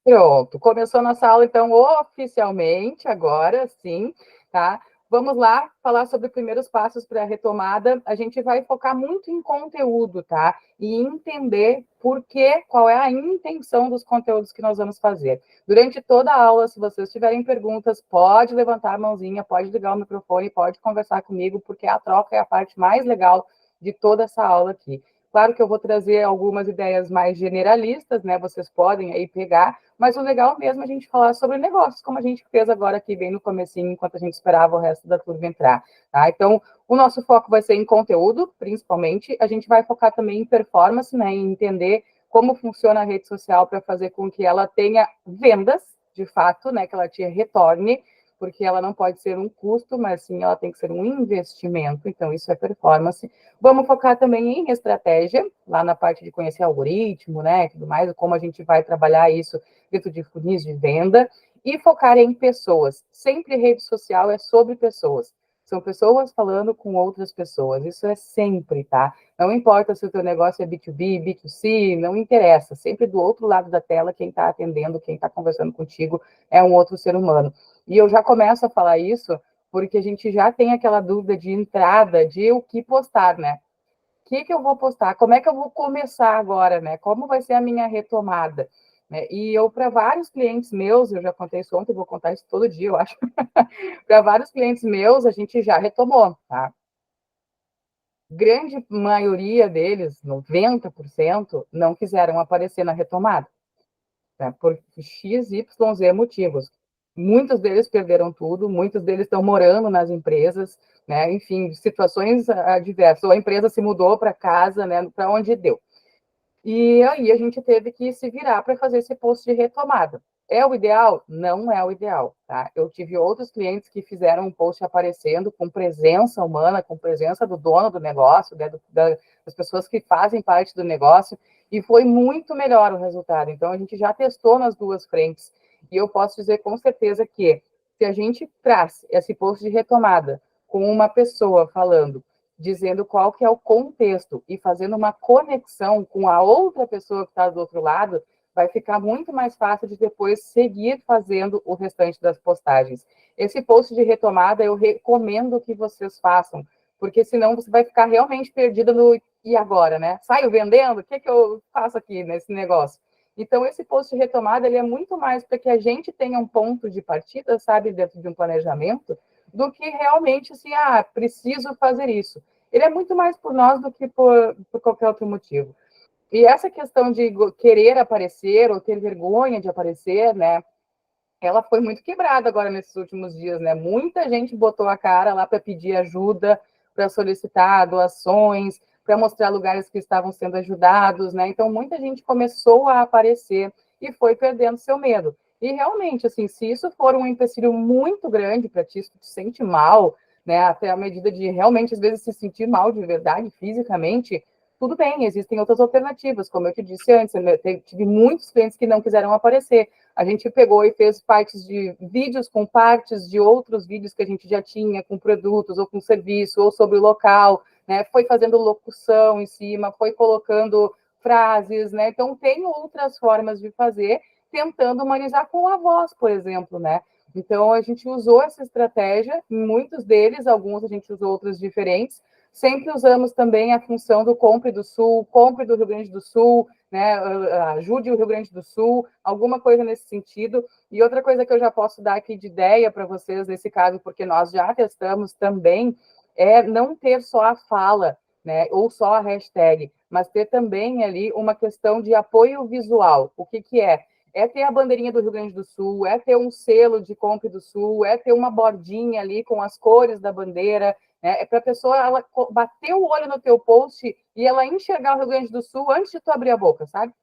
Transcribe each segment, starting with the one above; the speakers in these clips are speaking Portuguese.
Pronto, começou nossa aula, então, oficialmente, agora sim, tá? Vamos lá falar sobre primeiros passos para a retomada. A gente vai focar muito em conteúdo, tá? E entender por quê, qual é a intenção dos conteúdos que nós vamos fazer. Durante toda a aula, se vocês tiverem perguntas, pode levantar a mãozinha, pode ligar o microfone, pode conversar comigo, porque a troca é a parte mais legal de toda essa aula aqui. Claro que eu vou trazer algumas ideias mais generalistas, né? Vocês podem aí pegar, mas o legal mesmo é a gente falar sobre negócios, como a gente fez agora aqui bem no comecinho, enquanto a gente esperava o resto da turma entrar, tá? Então, o nosso foco vai ser em conteúdo, principalmente. A gente vai focar também em performance, né? Em entender como funciona a rede social para fazer com que ela tenha vendas, de fato, né? Que ela te retorne, porque ela não pode ser um custo, mas sim ela tem que ser um investimento. Então, isso é performance. Vamos focar também em estratégia, lá na parte de conhecer algoritmo, né? Tudo mais, como a gente vai trabalhar isso dentro de funis de venda, e focar em pessoas. Sempre rede social é sobre pessoas. São pessoas falando com outras pessoas. Isso é sempre, tá? Não importa se o teu negócio é B2B, B2C, não interessa. Sempre do outro lado da tela, quem está atendendo, quem está conversando contigo é um outro ser humano. E eu já começo a falar isso porque a gente já tem aquela dúvida de entrada de o que postar, né? O que eu vou postar? Como é que eu vou começar agora, né? Como vai ser a minha retomada? E eu, para vários clientes meus, eu já contei isso ontem, vou contar isso todo dia, eu acho. Para vários clientes meus, a gente já retomou, tá? Grande maioria deles, 90%, não quiseram aparecer na retomada, né? Por X, Y, Z motivos. Muitos deles perderam tudo, muitos deles estão morando nas empresas, né? Enfim, situações adversas. Ou a empresa se mudou para casa, né? Para onde deu. E aí a gente teve que se virar para fazer esse post de retomada. É o ideal? Não é o ideal, tá? Eu tive outros clientes que fizeram um post aparecendo com presença humana, com presença do dono do negócio, né, das pessoas que fazem parte do negócio, e foi muito melhor o resultado. Então, a gente já testou nas duas frentes, e eu posso dizer com certeza que se a gente traz esse post de retomada com uma pessoa falando dizendo qual que é o contexto e fazendo uma conexão com a outra pessoa que está do outro lado, vai ficar muito mais fácil de depois seguir fazendo o restante das postagens. Esse post de retomada eu recomendo que vocês façam, porque senão você vai ficar realmente perdida no e agora, né? Saio vendendo? O que eu faço aqui nesse negócio? Então, esse post de retomada ele é muito mais para que a gente tenha um ponto de partida, sabe, dentro de um planejamento, do que realmente assim, preciso fazer isso. Ele é muito mais por nós do que por qualquer outro motivo. E essa questão de querer aparecer ou ter vergonha de aparecer, né? Ela foi muito quebrada agora nesses últimos dias, né? Muita gente botou a cara lá para pedir ajuda, para solicitar doações, para mostrar lugares que estavam sendo ajudados, né? Então, muita gente começou a aparecer e foi perdendo seu medo. E realmente, assim, se isso for um empecilho muito grande para ti, se tu te sente mal, né? Até a medida de realmente, às vezes, se sentir mal de verdade, fisicamente, tudo bem, existem outras alternativas, como eu te disse antes, eu tive muitos clientes que não quiseram aparecer. A gente pegou e fez partes de vídeos com partes de outros vídeos que a gente já tinha, com produtos ou com serviço, ou sobre o local, né? Foi fazendo locução em cima, foi colocando frases, né? Então, tem outras formas de fazer, tentando humanizar com a voz, por exemplo, né? Então, a gente usou essa estratégia, muitos deles, alguns a gente usou outros diferentes, sempre usamos também a função do Compre do Sul, Compre do Rio Grande do Sul, né, ajude o Rio Grande do Sul, alguma coisa nesse sentido. E outra coisa que eu já posso dar aqui de ideia para vocês nesse caso, porque nós já testamos também, é não ter só a fala, né, ou só a hashtag, mas ter também ali uma questão de apoio visual. O que é? É ter a bandeirinha do Rio Grande do Sul, é ter um selo de Compre do Sul, é ter uma bordinha ali com as cores da bandeira, né? É para a pessoa ela bater o olho no teu post e ela enxergar o Rio Grande do Sul antes de tu abrir a boca, sabe?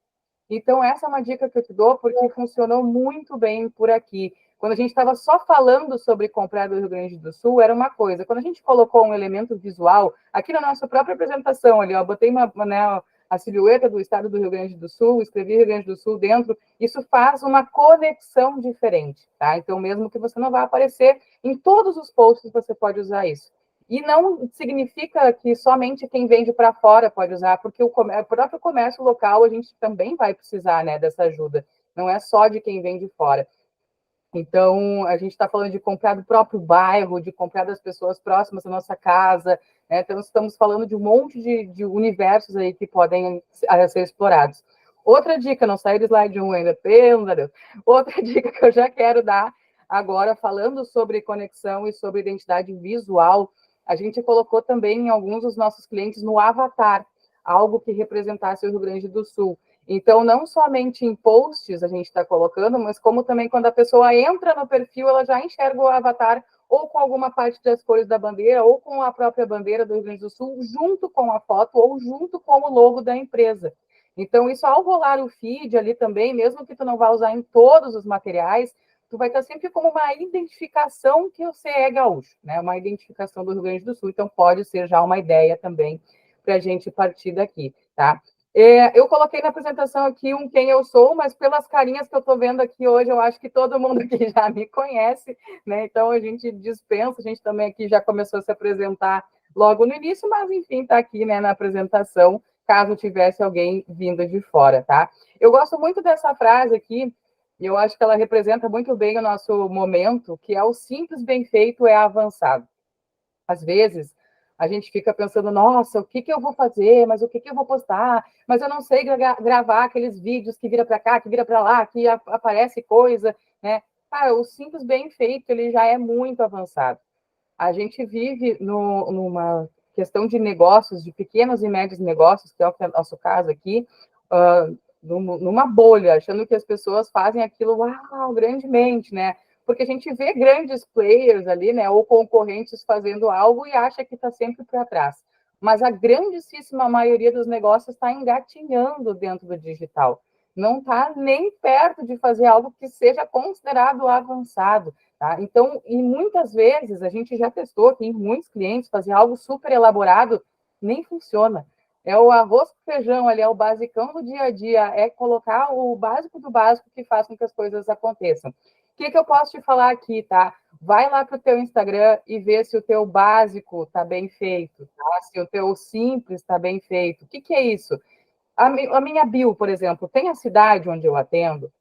Então, essa é uma dica que eu te dou, porque funcionou muito bem por aqui. Quando a gente estava só falando sobre comprar do Rio Grande do Sul, era uma coisa. Quando a gente colocou um elemento visual, aqui na nossa própria apresentação, ali, ó, botei né, a silhueta do estado do Rio Grande do Sul, escrevi Rio Grande do Sul dentro, isso faz uma conexão diferente, tá? Então, mesmo que você não vá aparecer, em todos os posts você pode usar isso. E não significa que somente quem vende para fora pode usar, porque o próprio comércio local a gente também vai precisar, né, dessa ajuda. não é só de quem vem de fora. Então, a gente está falando de comprar do próprio bairro, de comprar das pessoas próximas da nossa casa, né? Então, estamos falando de um monte de universos aí que podem ser explorados. Outra dica, não saí do slide 1 ainda, pelo amor de Deus. Outra dica que eu já quero dar agora, falando sobre conexão e sobre identidade visual, a gente colocou também em alguns dos nossos clientes no avatar, algo que representasse o Rio Grande do Sul. Então, não somente em posts a gente está colocando, mas como também quando a pessoa entra no perfil, ela já enxerga o avatar ou com alguma parte das cores da bandeira, ou com a própria bandeira do Rio Grande do Sul, junto com a foto, ou junto com o logo da empresa. Então, isso ao rolar o feed ali também, mesmo que tu não vá usar em todos os materiais, tu vai estar sempre como uma identificação que você é gaúcho, né? Uma identificação do Rio Grande do Sul. Então, pode ser já uma ideia também para a gente partir daqui, tá? Eu coloquei na apresentação aqui quem eu sou, mas pelas carinhas que eu estou vendo aqui hoje, eu acho que todo mundo aqui já me conhece, né? Então a gente dispensa, a gente também aqui já começou a se apresentar logo no início, mas enfim, está aqui, né, na apresentação, caso tivesse alguém vindo de fora, tá? Eu gosto muito dessa frase aqui, e eu acho que ela representa muito bem o nosso momento, que é o simples bem feito é avançado. Às vezes, a gente fica pensando, nossa, o que eu vou fazer? Mas o que eu vou postar? Mas eu não sei gravar aqueles vídeos que vira para cá, que vira para lá, que aparece coisa, né? Cara, o simples bem feito, ele já é muito avançado. A gente vive numa questão de negócios, de pequenos e médios negócios, que é o nosso caso aqui, numa bolha, achando que as pessoas fazem aquilo, uau, grandemente, né? Porque a gente vê grandes players ali, né, ou concorrentes fazendo algo e acha que está sempre para trás. Mas a grandíssima maioria dos negócios está engatinhando dentro do digital. Não está nem perto de fazer algo que seja considerado avançado. Tá? Então, e muitas vezes, a gente já testou aqui em muitos clientes, fazer algo super elaborado, nem funciona. É o arroz com feijão ali, é o basicão do dia a dia, é colocar o básico do básico que faz com que as coisas aconteçam. O que eu posso te falar aqui, tá? Vai lá para o teu Instagram e vê se o teu básico está bem feito, tá? Se o teu simples está bem feito. O que é isso? A minha bio, por exemplo, tem a cidade onde eu atendo,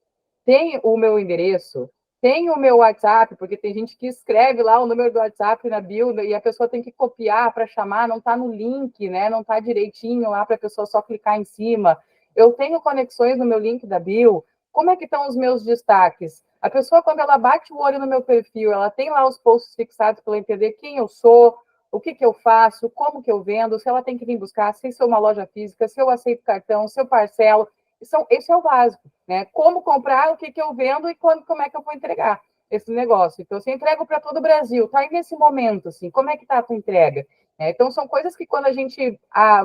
tem o meu endereço, tem o meu WhatsApp, porque tem gente que escreve lá o número do WhatsApp na bio e a pessoa tem que copiar para chamar, não está no link, né? Não está direitinho lá para a pessoa só clicar em cima. Eu tenho conexões no meu link da bio. Como é que estão os meus destaques? A pessoa, quando ela bate o olho no meu perfil, ela tem lá os posts fixados para ela entender quem eu sou, o que eu faço, como que eu vendo, se ela tem que vir buscar, se sou uma loja física, se eu aceito cartão, se eu parcelo. Esse é o básico, né? Como comprar, o que eu vendo e como é que eu vou entregar esse negócio. Então, você entrega para todo o Brasil, tá aí nesse momento, assim, como é que tá a tua entrega? Então, são coisas que quando a gente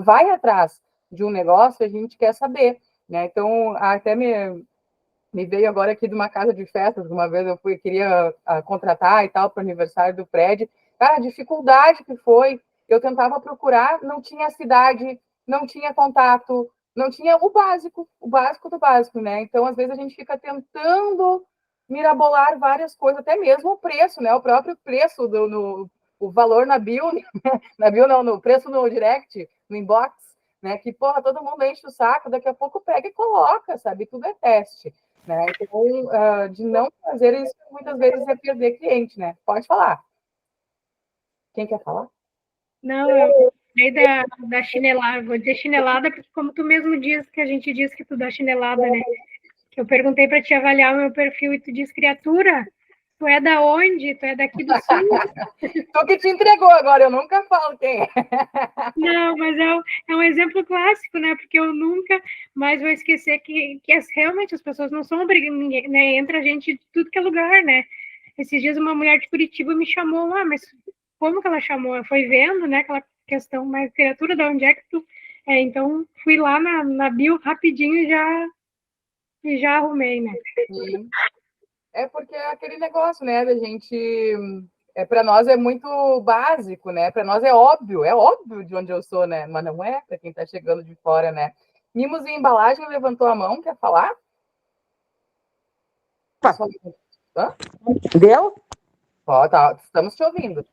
vai atrás de um negócio, a gente quer saber, né? Então, até me veio agora aqui de uma casa de festas, uma vez eu queria contratar e tal para o aniversário do prédio. Cara, a dificuldade que foi, eu tentava procurar, não tinha cidade, não tinha contato, não tinha o básico do básico, né? Então, às vezes, a gente fica tentando mirabolar várias coisas, até mesmo o preço, né? O próprio preço o valor na bio, na bio não, no preço no direct, no inbox, né? Que, porra, todo mundo enche o saco, daqui a pouco pega e coloca, sabe? Tudo é teste. Né? Então, de não fazer isso, muitas vezes é perder cliente, né? Pode falar. Quem quer falar? Não, eu gostei da chinelada, vou dizer chinelada, porque como tu mesmo diz, que a gente diz que tu dá chinelada, né? Que eu perguntei para te avaliar o meu perfil e tu diz, criatura, tu é da onde? Tu é daqui do sul? Tu que te entregou agora, eu nunca falo quem é. Não, mas é um exemplo clássico, né? Porque eu nunca mais vou esquecer que realmente as pessoas não são obrigadas, né? Entra gente de tudo que é lugar, né? Esses dias uma mulher de Curitiba me chamou lá, mas como que ela chamou? Foi vendo, né? Aquela questão, mas criatura, de onde é que tu... então, fui lá na bio rapidinho e já arrumei, né? Sim. É porque é aquele negócio, né, da gente... para nós é muito básico, né? Para nós é óbvio de onde eu sou, né? Mas não é para quem está chegando de fora, né? Mimos e Embalagem levantou a mão, quer falar? Deu? Ó, tá, estamos te ouvindo.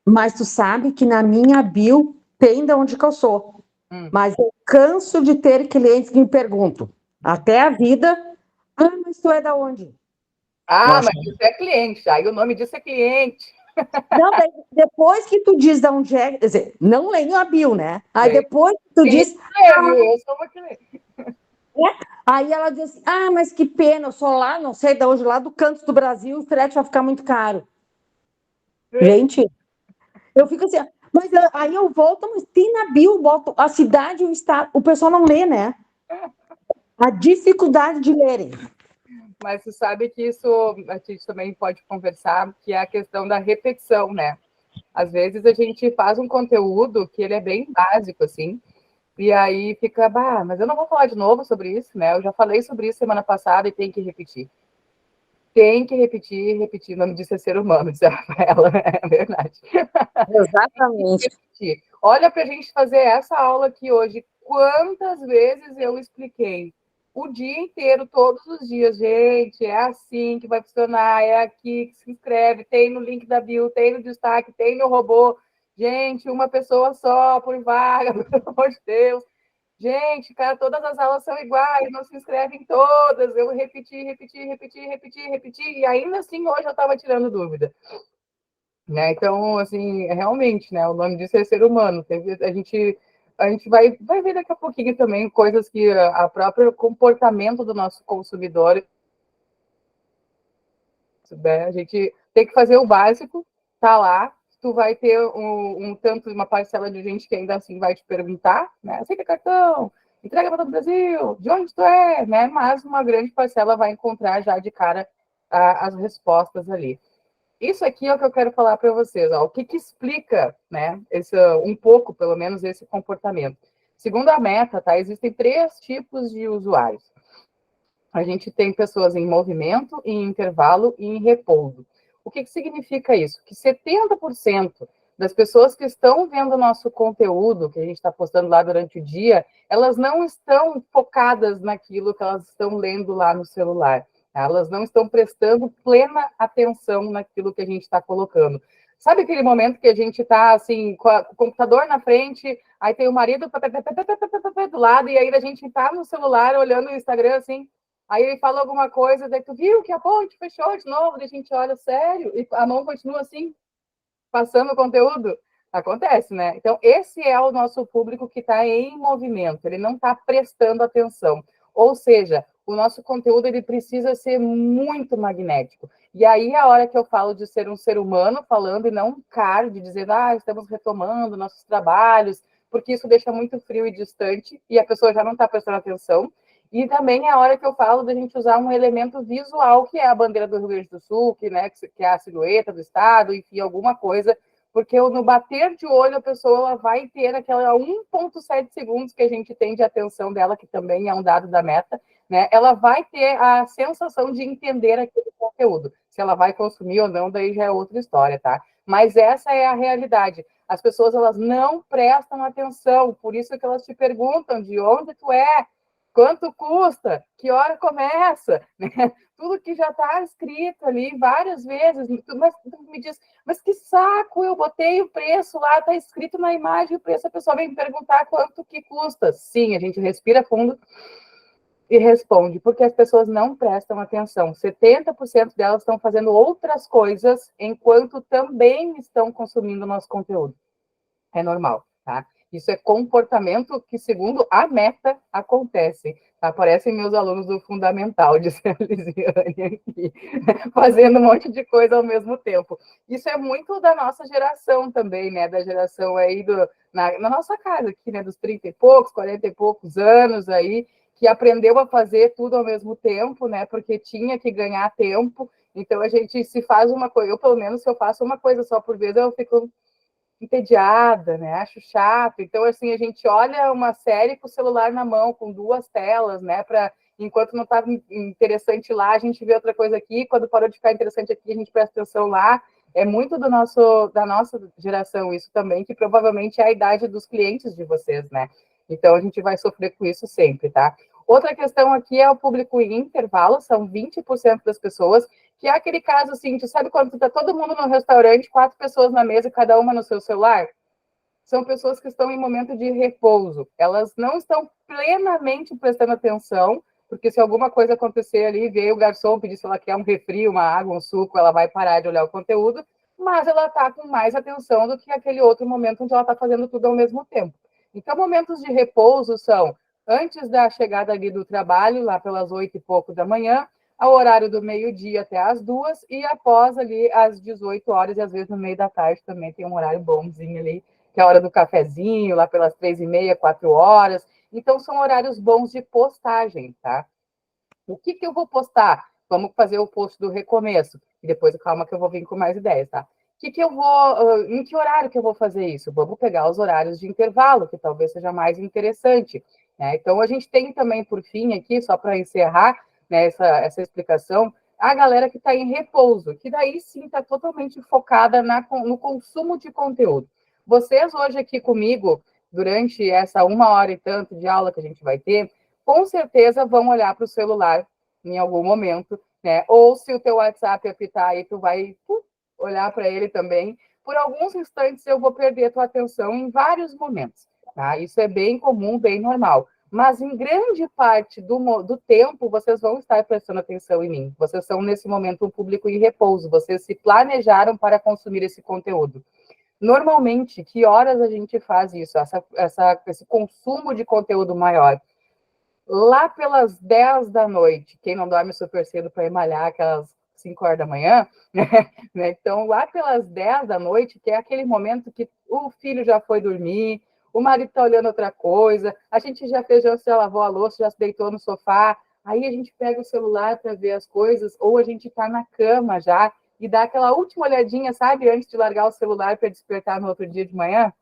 Mas tu sabe que na minha bio tem de onde que eu sou. Mas eu canso de ter clientes que me perguntam, até a vida, Ah, mas tu é da onde? Ah, Nossa. mas isso é cliente, aí o nome disso é cliente. Não, daí, depois que tu diz de onde é, quer dizer, não leio a bio, né? Aí Bem, depois que tu cliente diz, é, viu? Eu sou uma cliente. aí ela diz assim, ah, mas que pena, eu sou lá, não sei de onde, lá do canto do Brasil, o frete vai ficar muito caro. Gente, eu fico assim, mas aí eu volto, mas tem na bio, boto a cidade e o estado, o pessoal não lê, né? A dificuldade de lerem. Mas você sabe que isso a gente também pode conversar, que é a questão da repetição, né? Às vezes a gente faz um conteúdo que ele é bem básico, assim, e aí fica, bah, mas eu não vou falar de novo sobre isso, né? Eu já falei sobre isso semana passada e tem que repetir. Tem que repetir, repetir. O nome disso é ser humano, disse a Rafaela, é verdade. Exatamente. Olha para a gente fazer essa aula aqui hoje. Quantas vezes eu expliquei o dia inteiro, todos os dias, gente, é assim que vai funcionar, é aqui que se inscreve, tem no link da bio, tem no destaque, tem no robô. Gente, uma pessoa só por vaga, pelo amor de Deus. Gente, cara, todas as aulas são iguais, não se inscreve em todas. Eu repeti, repeti, repeti, repeti, repeti, e ainda assim hoje eu estava tirando dúvida. Né? Então, assim, realmente, né? O nome disso é ser humano. A gente vai ver daqui a pouquinho também coisas que a próprio comportamento do nosso consumidor, né? A gente tem que fazer o básico, tá lá. Tu vai ter tanto uma parcela de gente que ainda assim vai te perguntar, né? Aceita cartão, entrega para todo o Brasil, de onde tu é, né? Mas uma grande parcela vai encontrar já de cara as respostas ali. Isso aqui é o que eu quero falar para vocês. Ó, o que explica, né, um pouco, pelo menos, esse comportamento. Segundo a Meta, tá, existem 3 tipos de usuários. A gente tem pessoas em movimento, em intervalo e em repouso. O que significa isso? Que 70% das pessoas que estão vendo o nosso conteúdo, que a gente está postando lá durante o dia, elas não estão focadas naquilo que elas estão lendo lá no celular. Elas não estão prestando plena atenção naquilo que a gente está colocando. Sabe aquele momento que a gente está assim, com o computador na frente, aí tem o marido do lado, e aí a gente está no celular olhando o Instagram assim, aí ele fala alguma coisa, daí tu viu que a ponte fechou de novo, daí a gente olha, sério, e a mão continua assim, passando o conteúdo. Acontece, né? Então, esse é o nosso público que está em movimento, ele não está prestando atenção. Ou seja, o nosso conteúdo ele precisa ser muito magnético. E aí, a hora que eu falo de ser um ser humano falando e não um cara, de dizer, estamos retomando nossos trabalhos, porque isso deixa muito frio e distante, e a pessoa já não está prestando atenção. E também é a hora que eu falo da gente usar um elemento visual, que é a bandeira do Rio Grande do Sul, que é a silhueta do estado, enfim, alguma coisa, porque no bater de olho a pessoa ela vai ter aquela 1,7 segundos que a gente tem de atenção dela, que também é um dado da Meta, né? Ela vai ter a sensação de entender aquele conteúdo. Se ela vai consumir ou não, daí já é outra história, tá? Mas essa é a realidade. As pessoas elas não prestam atenção, por isso que elas te perguntam de onde tu é, quanto custa? Que hora começa? Né? Tudo que já está escrito ali várias vezes. Mas tu me diz, mas que saco, eu botei o preço lá, está escrito na imagem o preço, a pessoa vem me perguntar quanto que custa. Sim, a gente respira fundo e responde, porque as pessoas não prestam atenção. 70% delas estão fazendo outras coisas enquanto também estão consumindo nosso conteúdo. É normal, tá? Isso é comportamento que, segundo a Meta, acontece. Aparecem meus alunos do Fundamental, disse a Lisiane aqui, fazendo um monte de coisa ao mesmo tempo. Isso é muito da nossa geração também, né? Da geração aí na nossa casa aqui, né? Dos 30 e poucos, 40 e poucos anos aí, que aprendeu a fazer tudo ao mesmo tempo, né? Porque tinha que ganhar tempo. Então a gente se faz uma coisa, eu pelo menos se eu faço uma coisa só por vez, eu fico entediada, né? Acho chato. Então, assim, a gente olha uma série com o celular na mão, com 2 telas, né? Enquanto não está interessante lá, a gente vê outra coisa aqui. Quando parou de ficar interessante aqui, a gente presta atenção lá. É muito da nossa geração isso também, que provavelmente é a idade dos clientes de vocês, né? Então, a gente vai sofrer com isso sempre, tá? Outra questão aqui é o público em intervalo, são 20% das pessoas, que é aquele caso assim, tu sabe quando tá todo mundo no restaurante, 4 pessoas na mesa, cada uma no seu celular? São pessoas que estão em momento de repouso. Elas não estão plenamente prestando atenção porque se alguma coisa acontecer ali, veio o garçom pedir se ela quer um refri, uma água, um suco, ela vai parar de olhar o conteúdo, mas ela está com mais atenção do que aquele outro momento onde ela está fazendo tudo ao mesmo tempo. Então, momentos de repouso são antes da chegada ali do trabalho, lá pelas 8 e pouco da manhã, ao horário do meio-dia até às 2, e após ali às 18 horas, e às vezes no meio da tarde também tem um horário bonzinho ali, que é a hora do cafezinho, lá pelas 3h30, 4 horas. Então, são horários bons de postagem, tá? O que eu vou postar? Vamos fazer o post do recomeço, e depois, calma que eu vou vir com mais ideias, tá? Em que horário que eu vou fazer isso? Vamos pegar os horários de intervalo, que talvez seja mais interessante, né? Então, a gente tem também, por fim, aqui, só para encerrar, né, essa explicação, a galera que está em repouso, que daí sim está totalmente focada no consumo de conteúdo. Vocês hoje aqui comigo, durante essa 1 hora e tanto de aula que a gente vai ter, com certeza vão olhar para o celular em algum momento, né? Ou se o teu WhatsApp apitar aí, tu vai olhar para ele também. Por alguns instantes eu vou perder a tua atenção em vários momentos, tá? Isso é bem comum, bem normal. Mas em grande parte do tempo, vocês vão estar prestando atenção em mim. Vocês são, nesse momento, um público em repouso. Vocês se planejaram para consumir esse conteúdo. Normalmente, que horas a gente faz isso? Esse consumo de conteúdo maior? Lá pelas 10 da noite, quem não dorme super cedo para ir malhar aquelas 5 horas da manhã, né? Então, lá pelas 10 da noite, que é aquele momento que o filho já foi dormir, o marido está olhando outra coisa, a gente já fez, já se lavou a louça, já se deitou no sofá, aí a gente pega o celular para ver as coisas, ou a gente está na cama já e dá aquela última olhadinha, sabe, antes de largar o celular para despertar no outro dia de manhã.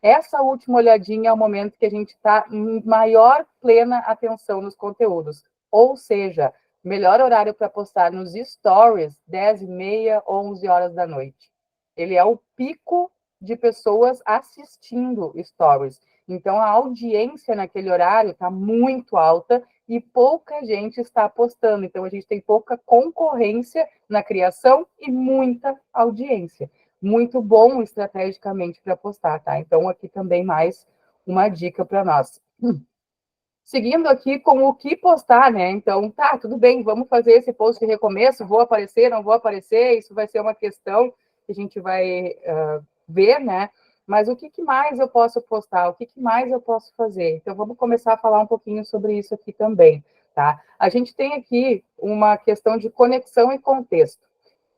Essa última olhadinha é o momento que a gente está em maior plena atenção nos conteúdos. Ou seja, melhor horário para postar nos stories, 10h30, 11 horas da noite. Ele é o pico de pessoas assistindo stories. Então, a audiência naquele horário está muito alta e pouca gente está postando. Então, a gente tem pouca concorrência na criação e muita audiência. Muito bom estrategicamente para postar, tá? Então, aqui também mais uma dica para nós. Seguindo aqui com o que postar, né? Então, tá, tudo bem, vamos fazer esse post de recomeço, vou aparecer, não vou aparecer, isso vai ser uma questão que a gente vai ver, né? Mas o que mais eu posso postar? O que mais eu posso fazer? Então, vamos começar a falar um pouquinho sobre isso aqui também, tá? A gente tem aqui uma questão de conexão e contexto.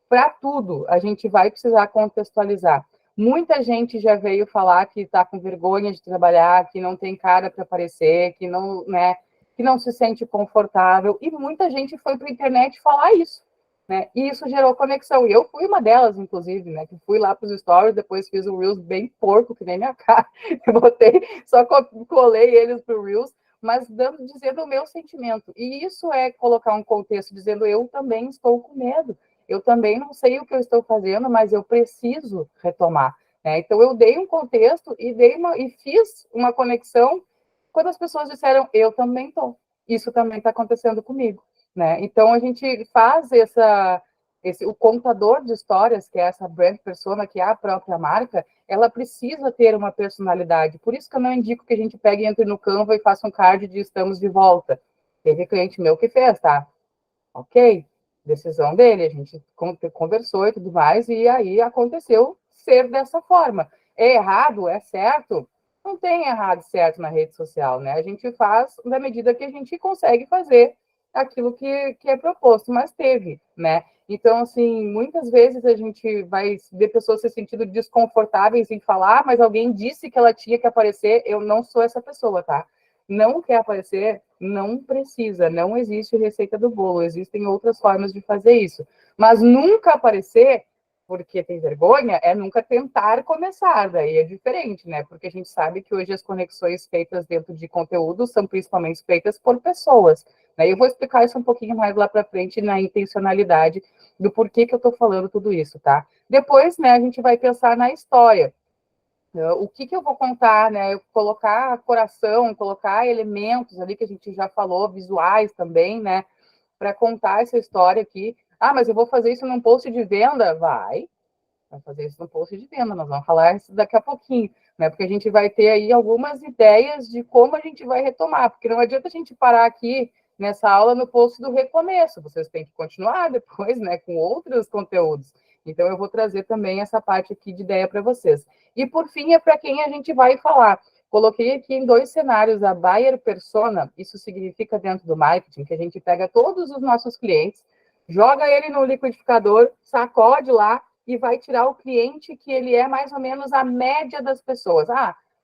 Para tudo, a gente vai precisar contextualizar. Muita gente já veio falar que está com vergonha de trabalhar, que não tem cara para aparecer, que não, né, que não se sente confortável, e muita gente foi para a internet falar isso, né? E isso gerou conexão. E eu fui uma delas, inclusive, né? Que fui lá para os stories, depois fiz um Reels bem porco, que nem minha cara. Eu botei, só colei eles para o Reels, mas dizendo o meu sentimento. E isso é colocar um contexto, dizendo eu também estou com medo. Eu também não sei o que eu estou fazendo, mas eu preciso retomar, né? Então, eu dei um contexto e fiz uma conexão quando as pessoas disseram, eu também estou. Isso também está acontecendo comigo, né? Então, a gente faz o contador de histórias, que é essa brand persona, que é a própria marca, ela precisa ter uma personalidade. Por isso que eu não indico que a gente pegue e entre no Canva e faça um card de estamos de volta. Teve cliente meu que fez, tá? Ok, decisão dele, a gente conversou e tudo mais, e aí aconteceu ser dessa forma. É errado? É certo? Não tem errado e certo na rede social, né? A gente faz na medida que a gente consegue fazer aquilo que é proposto, mas teve, né? Então, assim, muitas vezes a gente vai ver pessoas se sentindo desconfortáveis em falar, mas alguém disse que ela tinha que aparecer, eu não sou essa pessoa, tá? Não quer aparecer, não precisa, não existe receita do bolo, existem outras formas de fazer isso. Mas nunca aparecer, porque tem vergonha, é nunca tentar começar, daí é diferente, né? Porque a gente sabe que hoje as conexões feitas dentro de conteúdo são principalmente feitas por pessoas, né? Eu vou explicar isso um pouquinho mais lá para frente na intencionalidade do porquê que eu estou falando tudo isso, tá? Depois, né, a gente vai pensar na história. O que eu vou contar, né? Eu colocar coração, colocar elementos ali que a gente já falou, visuais também, né? Para contar essa história aqui. Ah, mas eu vou fazer isso num post de venda? Vai fazer isso num post de venda. Nós vamos falar isso daqui a pouquinho, né? Porque a gente vai ter aí algumas ideias de como a gente vai retomar. Porque não adianta a gente parar aqui nessa aula no post do recomeço. Vocês têm que continuar depois, né, com outros conteúdos. Então, eu vou trazer também essa parte aqui de ideia para vocês. E, por fim, é para quem a gente vai falar. Coloquei aqui em 2 cenários a buyer persona. Isso significa, dentro do marketing, que a gente pega todos os nossos clientes, joga ele no liquidificador, sacode lá e vai tirar o cliente que ele é mais ou menos a média das pessoas.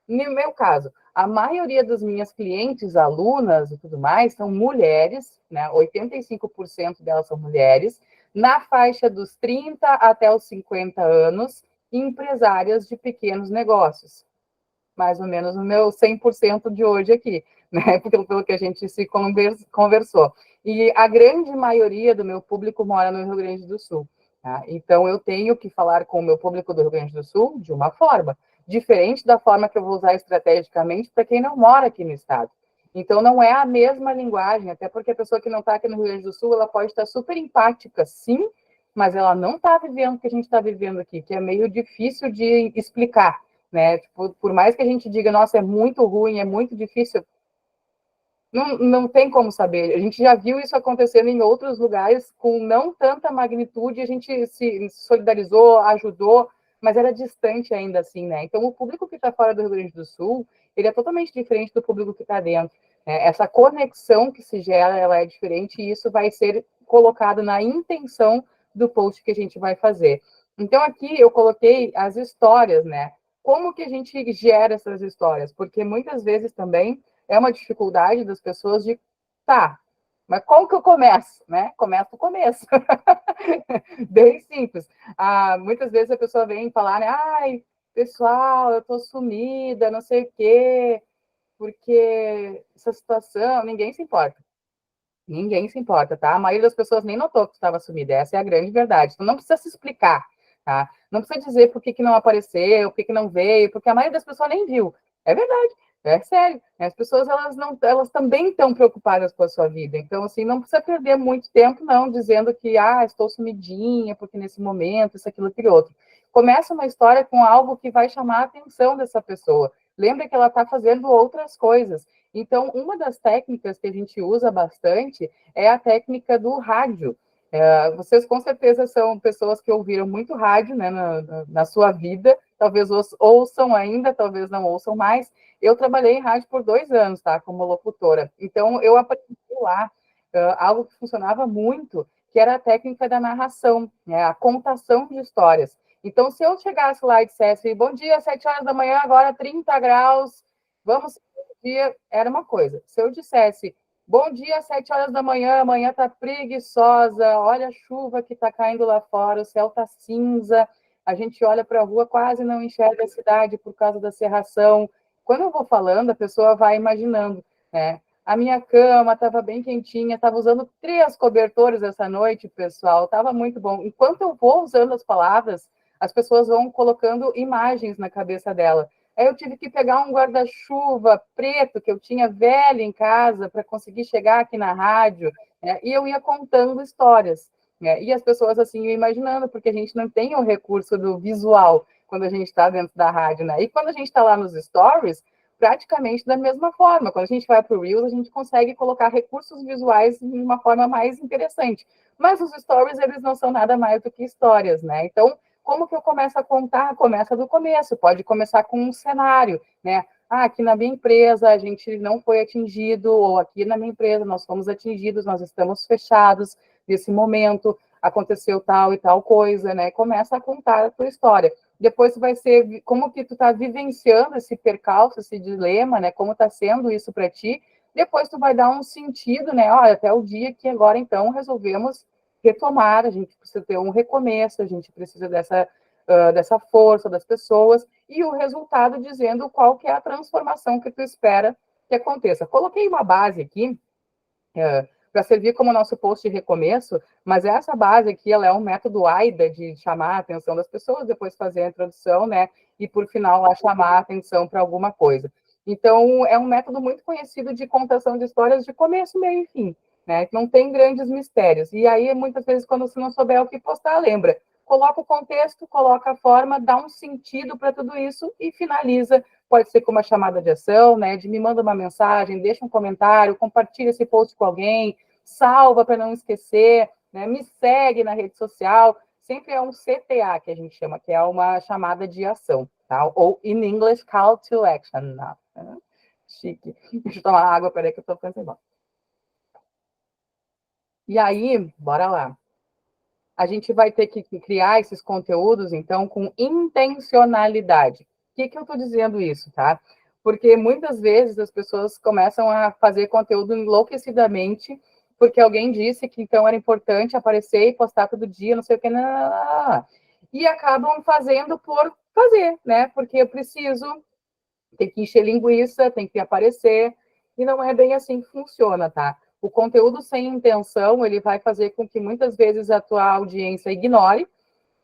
No meu caso, a maioria das minhas clientes, alunas e tudo mais, são mulheres, né? 85% delas são mulheres, na faixa dos 30 até os 50 anos, empresárias de pequenos negócios. Mais ou menos o meu 100% de hoje aqui, né? Pelo que a gente se conversou. E a grande maioria do meu público mora no Rio Grande do Sul. Tá? Então, eu tenho que falar com o meu público do Rio Grande do Sul de uma forma, diferente da forma que eu vou usar estrategicamente para quem não mora aqui no estado. Então, não é a mesma linguagem, até porque a pessoa que não está aqui no Rio Grande do Sul, ela pode estar super empática, sim, mas ela não está vivendo o que a gente está vivendo aqui, que é meio difícil de explicar, né? Tipo, por mais que a gente diga, nossa, é muito ruim, é muito difícil, não tem como saber. A gente já viu isso acontecendo em outros lugares com não tanta magnitude, a gente se solidarizou, ajudou, mas era distante ainda assim, né? Então, o público que está fora do Rio Grande do Sul, ele é totalmente diferente do público que está dentro. Né? Essa conexão que se gera, ela é diferente e isso vai ser colocado na intenção do post que a gente vai fazer. Então, aqui eu coloquei as histórias, né? Como que a gente gera essas histórias? Porque muitas vezes também é uma dificuldade das pessoas de, tá, mas como que eu começo, né? Começa do começo. Bem simples. Muitas vezes a pessoa vem falar, né? Ai, pessoal, eu tô sumida, não sei o quê, porque essa situação, ninguém se importa. Ninguém se importa, tá? A maioria das pessoas nem notou que estava sumida, essa é a grande verdade. Então, não precisa se explicar, tá? Não precisa dizer por que não apareceu, por que não veio, porque a maioria das pessoas nem viu. É verdade, é sério. As pessoas, elas também estão preocupadas com a sua vida. Então, assim, não precisa perder muito tempo, não, dizendo que, estou sumidinha, porque nesse momento, isso, aquilo, aquele outro. Começa uma história com algo que vai chamar a atenção dessa pessoa. Lembra que ela está fazendo outras coisas. Então, uma das técnicas que a gente usa bastante é a técnica do rádio. Vocês, com certeza, são pessoas que ouviram muito rádio, né, na sua vida, talvez ouçam ainda, talvez não ouçam mais. Eu trabalhei em rádio por 2 anos, tá, como locutora. Então, eu aprendi lá algo que funcionava muito, que era a técnica da narração, né, a contação de histórias. Então, se eu chegasse lá e dissesse, bom dia, 7 horas da manhã, agora 30 graus, vamos dia, era uma coisa. Se eu dissesse, bom dia, 7 horas da manhã, amanhã tá preguiçosa, olha a chuva que tá caindo lá fora, o céu tá cinza, a gente olha para a rua, quase não enxerga a cidade por causa da cerração. Quando eu vou falando, a pessoa vai imaginando, né? A minha cama estava bem quentinha, estava usando 3 cobertores essa noite, pessoal, estava muito bom. Enquanto eu vou usando as palavras, as pessoas vão colocando imagens na cabeça dela. Aí eu tive que pegar um guarda-chuva preto que eu tinha velho em casa para conseguir chegar aqui na rádio, né? E eu ia contando histórias, né? E as pessoas assim iam imaginando, porque a gente não tem o recurso do visual quando a gente está dentro da rádio, né? E quando a gente está lá nos stories, praticamente da mesma forma. Quando a gente vai para o Reels, a gente consegue colocar recursos visuais de uma forma mais interessante. Mas os stories, eles não são nada mais do que histórias, né? Então, como que eu começo a contar? Começa do começo, pode começar com um cenário, né? Aqui na minha empresa a gente não foi atingido, ou aqui na minha empresa nós fomos atingidos, nós estamos fechados nesse momento, aconteceu tal e tal coisa, né? Começa a contar a tua história. Depois vai ser como que tu está vivenciando esse percalço, esse dilema, né? Como está sendo isso para ti. Depois tu vai dar um sentido, né? Olha, até o dia que agora então resolvemos retomar, a gente precisa ter um recomeço, a gente precisa dessa força das pessoas, e o resultado dizendo qual que é a transformação que tu espera que aconteça. Coloquei uma base aqui, para servir como nosso post de recomeço, mas essa base aqui, ela é um método AIDA de chamar a atenção das pessoas, depois fazer a introdução, né, e por final lá chamar a atenção para alguma coisa. Então, é um método muito conhecido de contação de histórias de começo, meio e fim, né, não tem grandes mistérios. E aí, muitas vezes, quando você não souber o que postar, lembra, coloca o contexto, coloca a forma, dá um sentido para tudo isso e finaliza. Pode ser com uma chamada de ação, né? De me manda uma mensagem, deixa um comentário, compartilha esse post com alguém, salva para não esquecer, né? Me segue na rede social. Sempre é um CTA que a gente chama, que é uma chamada de ação, tá? Ou, in English, call to action. Né? Chique. Deixa eu tomar água, peraí que eu tô pensando. E aí, bora lá. A gente vai ter que criar esses conteúdos, então, com intencionalidade. O que eu estou dizendo isso, tá? Porque muitas vezes as pessoas começam a fazer conteúdo enlouquecidamente, porque alguém disse que então era importante aparecer e postar todo dia, não sei o que, não, não, não, não. E acabam fazendo por fazer, né? Porque eu preciso, tem que encher linguiça, tem que aparecer, e não é bem assim que funciona, tá? O conteúdo sem intenção, ele vai fazer com que muitas vezes a tua audiência ignore,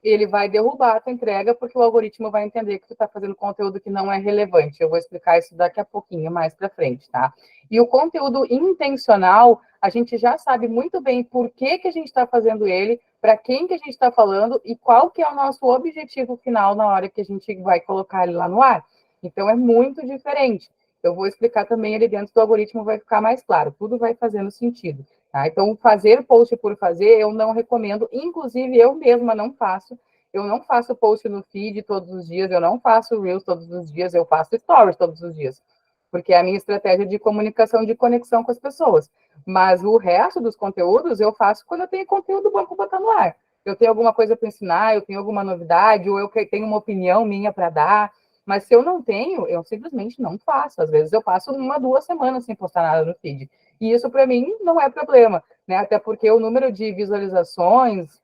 ele vai derrubar a tua entrega, porque o algoritmo vai entender que tu está fazendo conteúdo que não é relevante. Eu vou explicar isso daqui a pouquinho, mais para frente, tá? E o conteúdo intencional, a gente já sabe muito bem por que a gente está fazendo ele, para quem que a gente está falando e qual que é o nosso objetivo final na hora que a gente vai colocar ele lá no ar. Então, é muito diferente. Eu vou explicar também ali dentro do algoritmo, vai ficar mais claro. Tudo vai fazendo sentido. Tá? Então, fazer post por fazer, eu não recomendo. Inclusive, eu mesma não faço. Eu não faço post no feed todos os dias, eu não faço Reels todos os dias, eu faço Stories todos os dias. Porque é a minha estratégia de comunicação, de conexão com as pessoas. Mas o resto dos conteúdos eu faço quando eu tenho conteúdo bom para botar no ar. Eu tenho alguma coisa para ensinar, eu tenho alguma novidade, ou eu tenho uma opinião minha para dar. Mas se eu não tenho, eu simplesmente não faço. Às vezes eu passo 1, 2 semanas sem postar nada no feed. E isso, para mim, não é problema, né? Até porque o número de visualizações,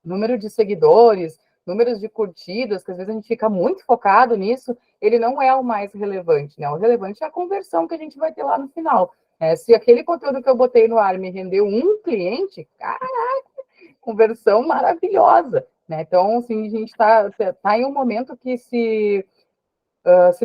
número de seguidores, números de curtidas, que às vezes a gente fica muito focado nisso, ele não é o mais relevante, né? O relevante é a conversão que a gente vai ter lá no final. Se aquele conteúdo que eu botei no ar me rendeu um cliente, caraca, conversão maravilhosa, né? Então, assim, a gente tá em um momento que se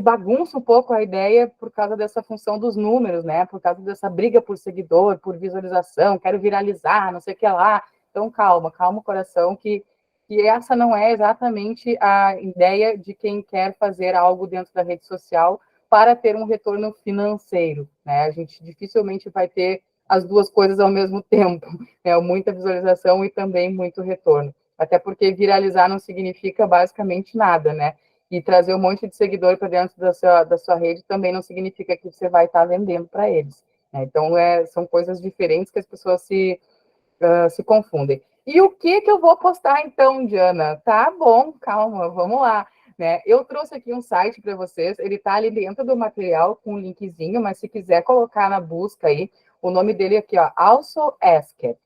bagunça um pouco a ideia por causa dessa função dos números, né? Por causa dessa briga por seguidor, por visualização, quero viralizar, não sei o que lá. Então, calma o coração, que essa não é exatamente a ideia de quem quer fazer algo dentro da rede social para ter um retorno financeiro, né? A gente dificilmente vai ter as duas coisas ao mesmo tempo, né? Muita visualização e também muito retorno. Até porque viralizar não significa basicamente nada, né? E trazer um monte de seguidor para dentro da sua rede também não significa que você vai estar vendendo para eles, né? Então, são coisas diferentes que as pessoas se confundem. E o que eu vou postar então, Diana? Tá bom, calma, vamos lá. Né? Eu trouxe aqui um site para vocês, ele está ali dentro do material com um linkzinho, mas se quiser colocar na busca aí, o nome dele aqui, ó, Also Asked.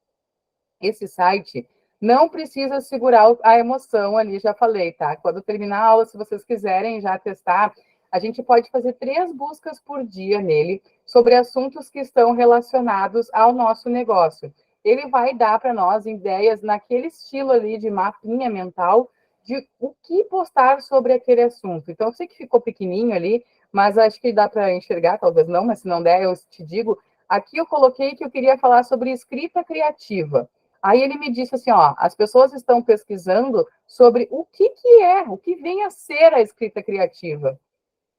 Esse site não precisa segurar a emoção ali, já falei, tá? Quando terminar a aula, se vocês quiserem já testar, a gente pode fazer 3 buscas por dia nele sobre assuntos que estão relacionados ao nosso negócio. Ele vai dar para nós ideias naquele estilo ali de mapinha mental de o que postar sobre aquele assunto. Então, eu sei que ficou pequenininho ali, mas acho que dá para enxergar, talvez não, mas se não der, eu te digo. Aqui eu coloquei que eu queria falar sobre escrita criativa. Aí ele me disse assim, ó, as pessoas estão pesquisando sobre o que vem a ser a escrita criativa,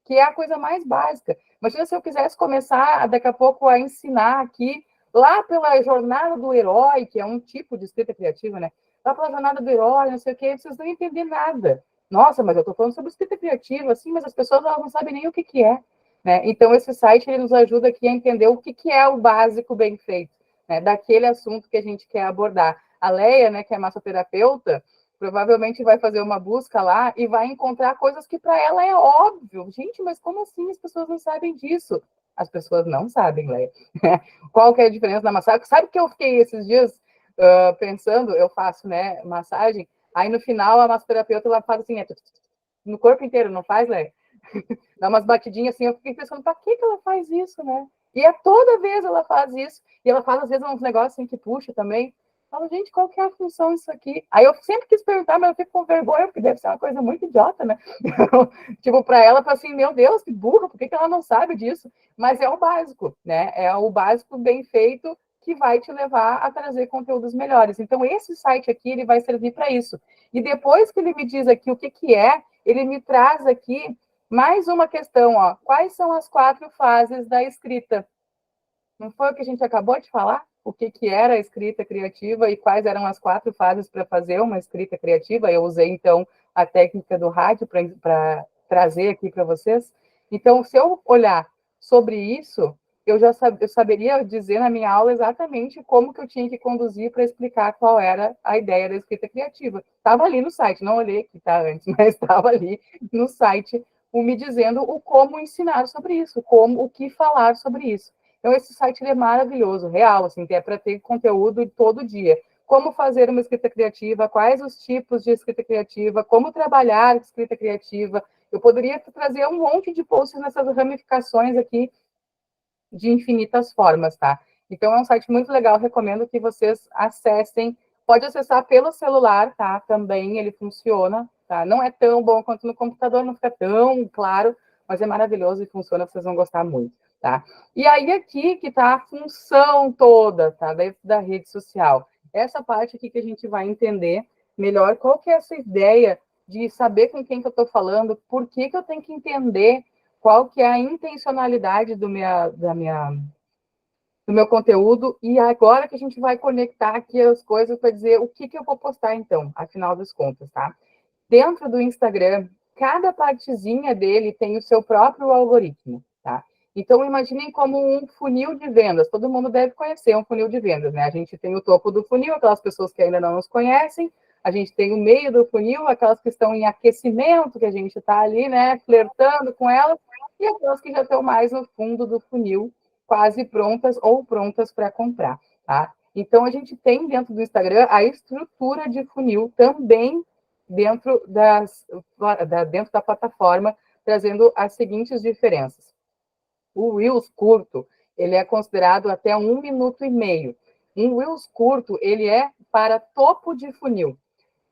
que é a coisa mais básica. Imagina se eu quisesse começar daqui a pouco a ensinar aqui, lá pela jornada do herói, que é um tipo de escrita criativa, né? Lá pela jornada do herói, não sei o quê, vocês não entender nada. Nossa, mas eu estou falando sobre escrita criativa, assim, mas as pessoas não sabem nem o que é. Né? Então, esse site ele nos ajuda aqui a entender o que é o básico bem feito, né? Daquele assunto que a gente quer abordar. A Leia, né, que é massoterapeuta, provavelmente vai fazer uma busca lá e vai encontrar coisas que para ela é óbvio. Gente, mas como assim as pessoas não sabem disso? As pessoas não sabem, Leia. Qual que é a diferença da massagem? Sabe que eu fiquei esses dias pensando, eu faço, né, massagem, aí no final a massoterapeuta ela faz assim, no corpo inteiro, não faz, Leia? Dá umas batidinhas assim, eu fiquei pensando, para que ela faz isso, né? E toda vez ela faz isso, e ela faz às vezes uns negócios assim que puxa também. Falo, gente, qual que é a função disso aqui? Aí eu sempre quis perguntar, mas eu fico com vergonha, porque deve ser uma coisa muito idiota, né? Tipo, para ela, assim, meu Deus, que burra, por que ela não sabe disso? Mas é o básico, né? É o básico bem feito, que vai te levar a trazer conteúdos melhores. Então, esse site aqui, ele vai servir para isso. E depois que ele me diz aqui o que é, ele me traz aqui mais uma questão, ó. Quais são as 4 fases da escrita? Não foi o que a gente acabou de falar? O que era a escrita criativa e quais eram as 4 fases para fazer uma escrita criativa? Eu usei, então, a técnica do rádio para trazer aqui para vocês. Então, se eu olhar sobre isso, eu saberia dizer na minha aula exatamente como que eu tinha que conduzir para explicar qual era a ideia da escrita criativa. Estava ali no site, não olhei aqui, tá, antes, mas estava ali no site me dizendo o como ensinar sobre isso, o que falar sobre isso. Então, esse site ele é maravilhoso, real, assim, é para ter conteúdo todo dia. Como fazer uma escrita criativa, quais os tipos de escrita criativa, como trabalhar escrita criativa. Eu poderia trazer um monte de posts nessas ramificações aqui de infinitas formas, tá? Então, é um site muito legal, recomendo que vocês acessem. Pode acessar pelo celular, tá? Também ele funciona, tá? Não é tão bom quanto no computador, não fica tão claro, mas é maravilhoso e funciona, vocês vão gostar muito, tá? E aí, aqui que tá a função toda, tá? Da rede social. Essa parte aqui que a gente vai entender melhor qual que é essa ideia de saber com quem que eu tô falando, por que eu tenho que entender qual que é a intencionalidade do meu conteúdo, e agora que a gente vai conectar aqui as coisas para dizer o que eu vou postar, então, afinal das contas, tá? Dentro do Instagram, cada partezinha dele tem o seu próprio algoritmo, tá? Então, imaginem como um funil de vendas. Todo mundo deve conhecer um funil de vendas, né? A gente tem o topo do funil, aquelas pessoas que ainda não nos conhecem. A gente tem o meio do funil, aquelas que estão em aquecimento, que a gente está ali, né, flertando com elas. E aquelas que já estão mais no fundo do funil, quase prontas ou prontas para comprar, tá? Então, a gente tem dentro do Instagram a estrutura de funil também dentro da plataforma, trazendo as seguintes diferenças. O Reels curto, ele é considerado até 1,5 minutos. Um Reels curto, ele é para topo de funil.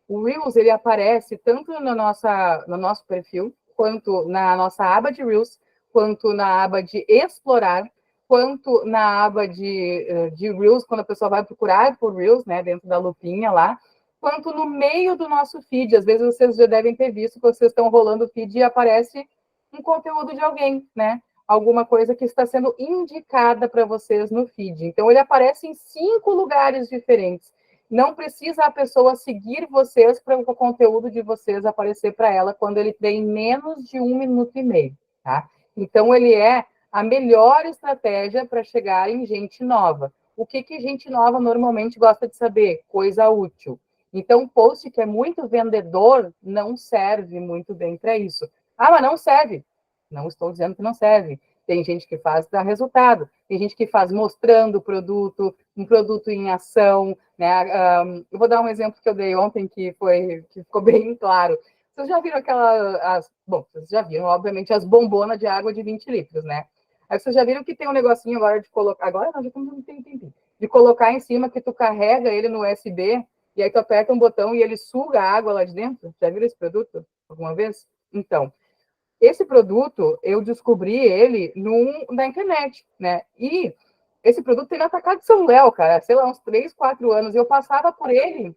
O Reels, ele aparece tanto no nosso perfil, quanto na nossa aba de Reels, quanto na aba de explorar, quanto na aba de Reels, quando a pessoa vai procurar por Reels, né, dentro da lupinha lá, quanto no meio do nosso feed. Às vezes vocês já devem ter visto que vocês estão rolando o feed e aparece um conteúdo de alguém, né? Alguma coisa que está sendo indicada para vocês no feed. Então, ele aparece em 5 lugares diferentes. Não precisa a pessoa seguir vocês para o conteúdo de vocês aparecer para ela quando ele tem menos de 1,5 minutos, tá? Então, ele é a melhor estratégia para chegar em gente nova. O que gente nova normalmente gosta de saber? Coisa útil. Então, post que é muito vendedor não serve muito bem para isso. Ah, mas não serve. Não estou dizendo que não serve. Tem gente que faz dar resultado, tem gente que faz mostrando o produto, um produto em ação, né? Eu vou dar um exemplo que eu dei ontem que ficou bem claro. Vocês já viram vocês já viram, obviamente, as bombonas de água de 20 litros, né? Aí vocês já viram que tem um negocinho agora de colocar, agora não, já não tem, de colocar em cima que tu carrega ele no USB e aí tu aperta um botão e ele suga a água lá de dentro? Já viram esse produto alguma vez? Então, esse produto, eu descobri ele na internet, né? E esse produto tem no Atacado de São Léo, cara, sei lá, uns 3, 4 anos. Eu passava por ele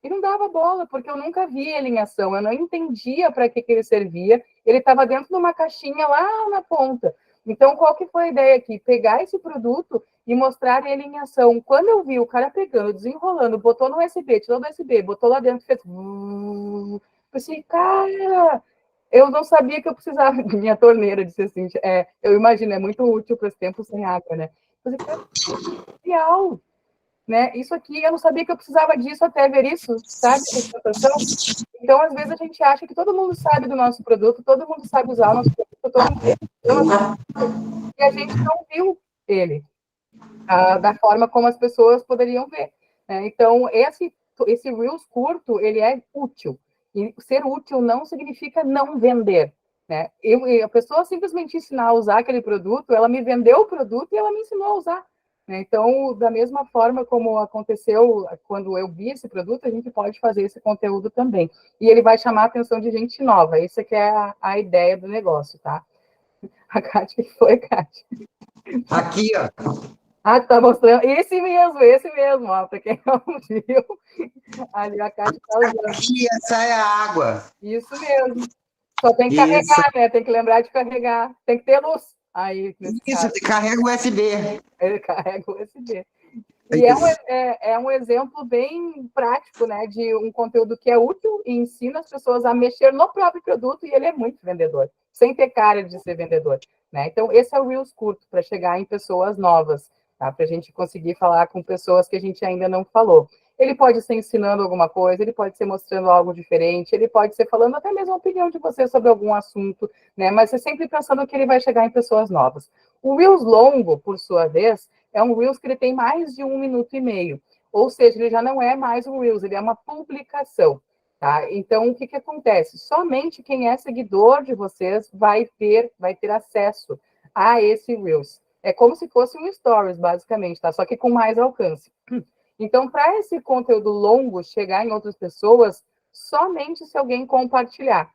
e não dava bola, porque eu nunca vi ele em ação. Eu não entendia para que ele servia. Ele estava dentro de uma caixinha lá na ponta. Então, qual que foi a ideia aqui? Pegar esse produto e mostrar ele em ação. Quando eu vi o cara pegando, desenrolando, botou no USB, tirou do USB, botou lá dentro, fez... Eu pensei, cara... Eu não sabia que eu precisava de minha torneira, disse assim, eu imagino, é muito útil para os tempos sem água, né? Eu falei, real, né? Isso aqui, eu não sabia que eu precisava disso até ver isso, sabe? Então, às vezes, a gente acha que todo mundo sabe do nosso produto, todo mundo sabe usar o nosso produto, e a gente não viu ele da forma como as pessoas poderiam ver, né? Então, esse Reels curto, ele é útil. E ser útil não significa não vender, né? A pessoa simplesmente ensinar a usar aquele produto, ela me vendeu o produto e ela me ensinou a usar, né? Então, da mesma forma como aconteceu quando eu vi esse produto, a gente pode fazer esse conteúdo também. E ele vai chamar a atenção de gente nova. Essa que é a ideia do negócio, tá? A Kátia, que foi, Kátia? Aqui, ó. Ah, tá mostrando. Esse mesmo, ó, para quem não viu. Ali a Cátia está usando. Aqui sai a água. Isso mesmo. Só tem que Isso. carregar, né? Tem que lembrar de carregar. Tem que ter luz. Aí, nesse Isso, caso, carrega o USB. ele carrega o USB. E Isso. é um exemplo bem prático, né, de um conteúdo que é útil e ensina as pessoas a mexer no próprio produto, e ele é muito vendedor, sem ter cara de ser vendedor, né? Então, esse é o Reels curto, para chegar em pessoas novas, tá? Para a gente conseguir falar com pessoas que a gente ainda não falou. Ele pode ser ensinando alguma coisa, ele pode ser mostrando algo diferente, ele pode ser falando até mesmo a opinião de você sobre algum assunto, né? Mas é sempre pensando que ele vai chegar em pessoas novas. O Reels longo, por sua vez, é um Reels que ele tem mais de 1 minuto e meio. Ou seja, ele já não é mais um Reels, ele é uma publicação. Tá? Então, o que acontece? Somente quem é seguidor de vocês vai ter acesso a esse Reels. É como se fosse um Stories, basicamente, tá? Só que com mais alcance. Então, para esse conteúdo longo chegar em outras pessoas, somente se alguém compartilhar.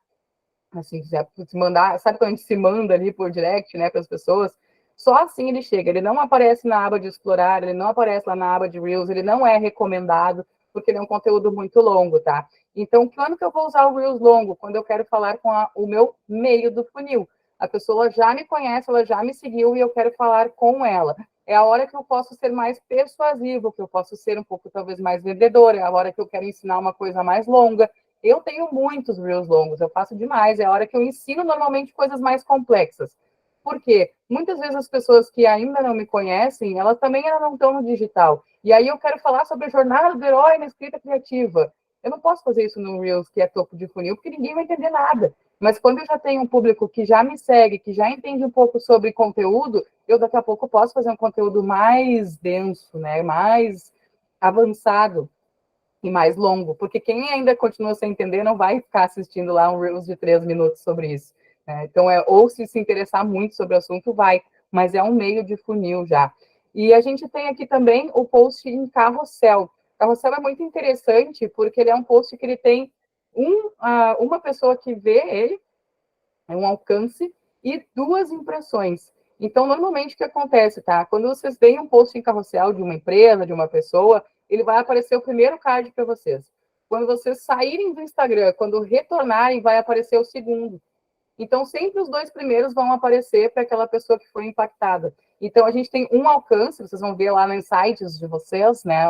Assim, quiser mandar, sabe quando a gente se manda ali por direct, né, para as pessoas? Só assim ele chega. Ele não aparece na aba de explorar, ele não aparece lá na aba de Reels, ele não é recomendado, porque ele é um conteúdo muito longo, tá? Então, quando que eu vou usar o Reels longo? Quando eu quero falar com o meu meio do funil. A pessoa já me conhece, ela já me seguiu e eu quero falar com ela. É a hora que eu posso ser mais persuasivo, que eu posso ser um pouco, talvez, mais vendedor, é a hora que eu quero ensinar uma coisa mais longa. Eu tenho muitos Reels longos, eu faço demais, é a hora que eu ensino normalmente coisas mais complexas. Por quê? Muitas vezes as pessoas que ainda não me conhecem, elas também ainda não estão no digital. E aí eu quero falar sobre a jornada do herói na escrita criativa. Eu não posso fazer isso no Reels, que é topo de funil, porque ninguém vai entender nada. Mas quando eu já tenho um público que já me segue, que já entende um pouco sobre conteúdo, eu daqui a pouco posso fazer um conteúdo mais denso, né? Mais avançado e mais longo, porque quem ainda continua sem entender não vai ficar assistindo lá um Reels de 3 minutos sobre isso. Né? Então, ou se interessar muito sobre o assunto, vai, mas é um meio de funil já. E a gente tem aqui também o post em carrossel. Carrossel é muito interessante, porque ele é um post que ele tem uma pessoa que vê ele, é um alcance, e 2 impressões. Então, normalmente, o que acontece, tá? Quando vocês veem um post em carrossel de uma empresa, de uma pessoa, ele vai aparecer o primeiro card para vocês. Quando vocês saírem do Instagram, quando retornarem, vai aparecer o segundo. Então, sempre os 2 primeiros vão aparecer para aquela pessoa que foi impactada. Então, a gente tem um alcance, vocês vão ver lá nos sites de vocês, né?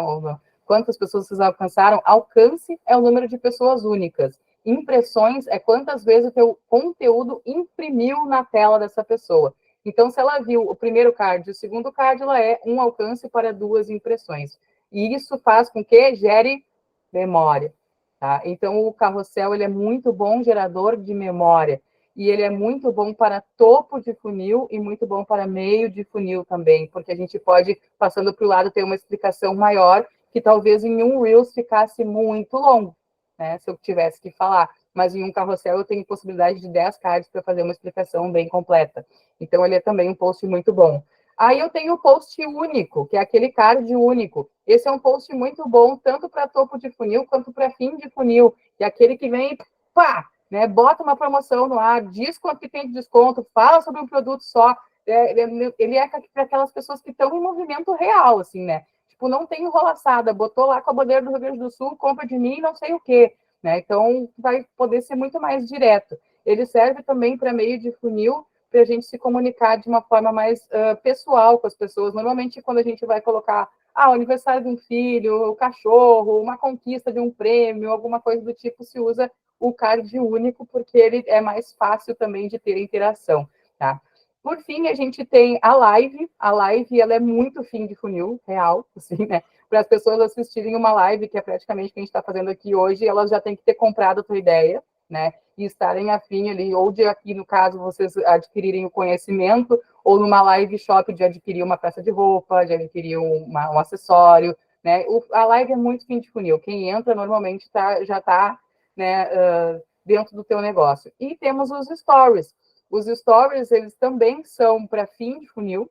Quantas pessoas vocês alcançaram. Alcance é o número de pessoas únicas. Impressões é quantas vezes o teu conteúdo imprimiu na tela dessa pessoa. Então, se ela viu o primeiro card e o segundo card, ela é um alcance para 2 impressões. E isso faz com que gere memória. Tá? Então, o carrossel ele é muito bom gerador de memória. E ele é muito bom para topo de funil e muito bom para meio de funil também, porque a gente pode, passando para o lado, ter uma explicação maior, que talvez em um Reels ficasse muito longo, né, se eu tivesse que falar. Mas em um carrossel eu tenho possibilidade de 10 cards para fazer uma explicação bem completa. Então, ele é também um post muito bom. Aí eu tenho o post único, que é aquele card único. Esse é um post muito bom, tanto para topo de funil, quanto para fim de funil, que é aquele que vem, pá, né, bota uma promoção no ar, diz quanto que tem de desconto, fala sobre um produto só. Ele é para aquelas pessoas que estão em movimento real, assim, né? Tipo, não tem enrolaçada, botou lá com a bandeira do Rio Grande do Sul, compra de mim, não sei o quê. Né? Então, vai poder ser muito mais direto. Ele serve também para meio de funil, para a gente se comunicar de uma forma mais pessoal com as pessoas. Normalmente, quando a gente vai colocar o aniversário de um filho, o cachorro, uma conquista de um prêmio, alguma coisa do tipo, se usa o card único, porque ele é mais fácil também de ter interação, tá? Por fim, a gente tem a live. A live, ela é muito fim de funil, real, assim, né? Para as pessoas assistirem uma live, que é praticamente o que a gente está fazendo aqui hoje, elas já têm que ter comprado a tua ideia, né? E estarem afim ali, ou de aqui, no caso, vocês adquirirem o conhecimento, ou numa live shop de adquirir uma peça de roupa, de adquirir um acessório, né? A live é muito fim de funil. Quem entra, normalmente, já está, né, dentro do teu negócio. E temos os stories. Os stories, eles também são para fim de funil,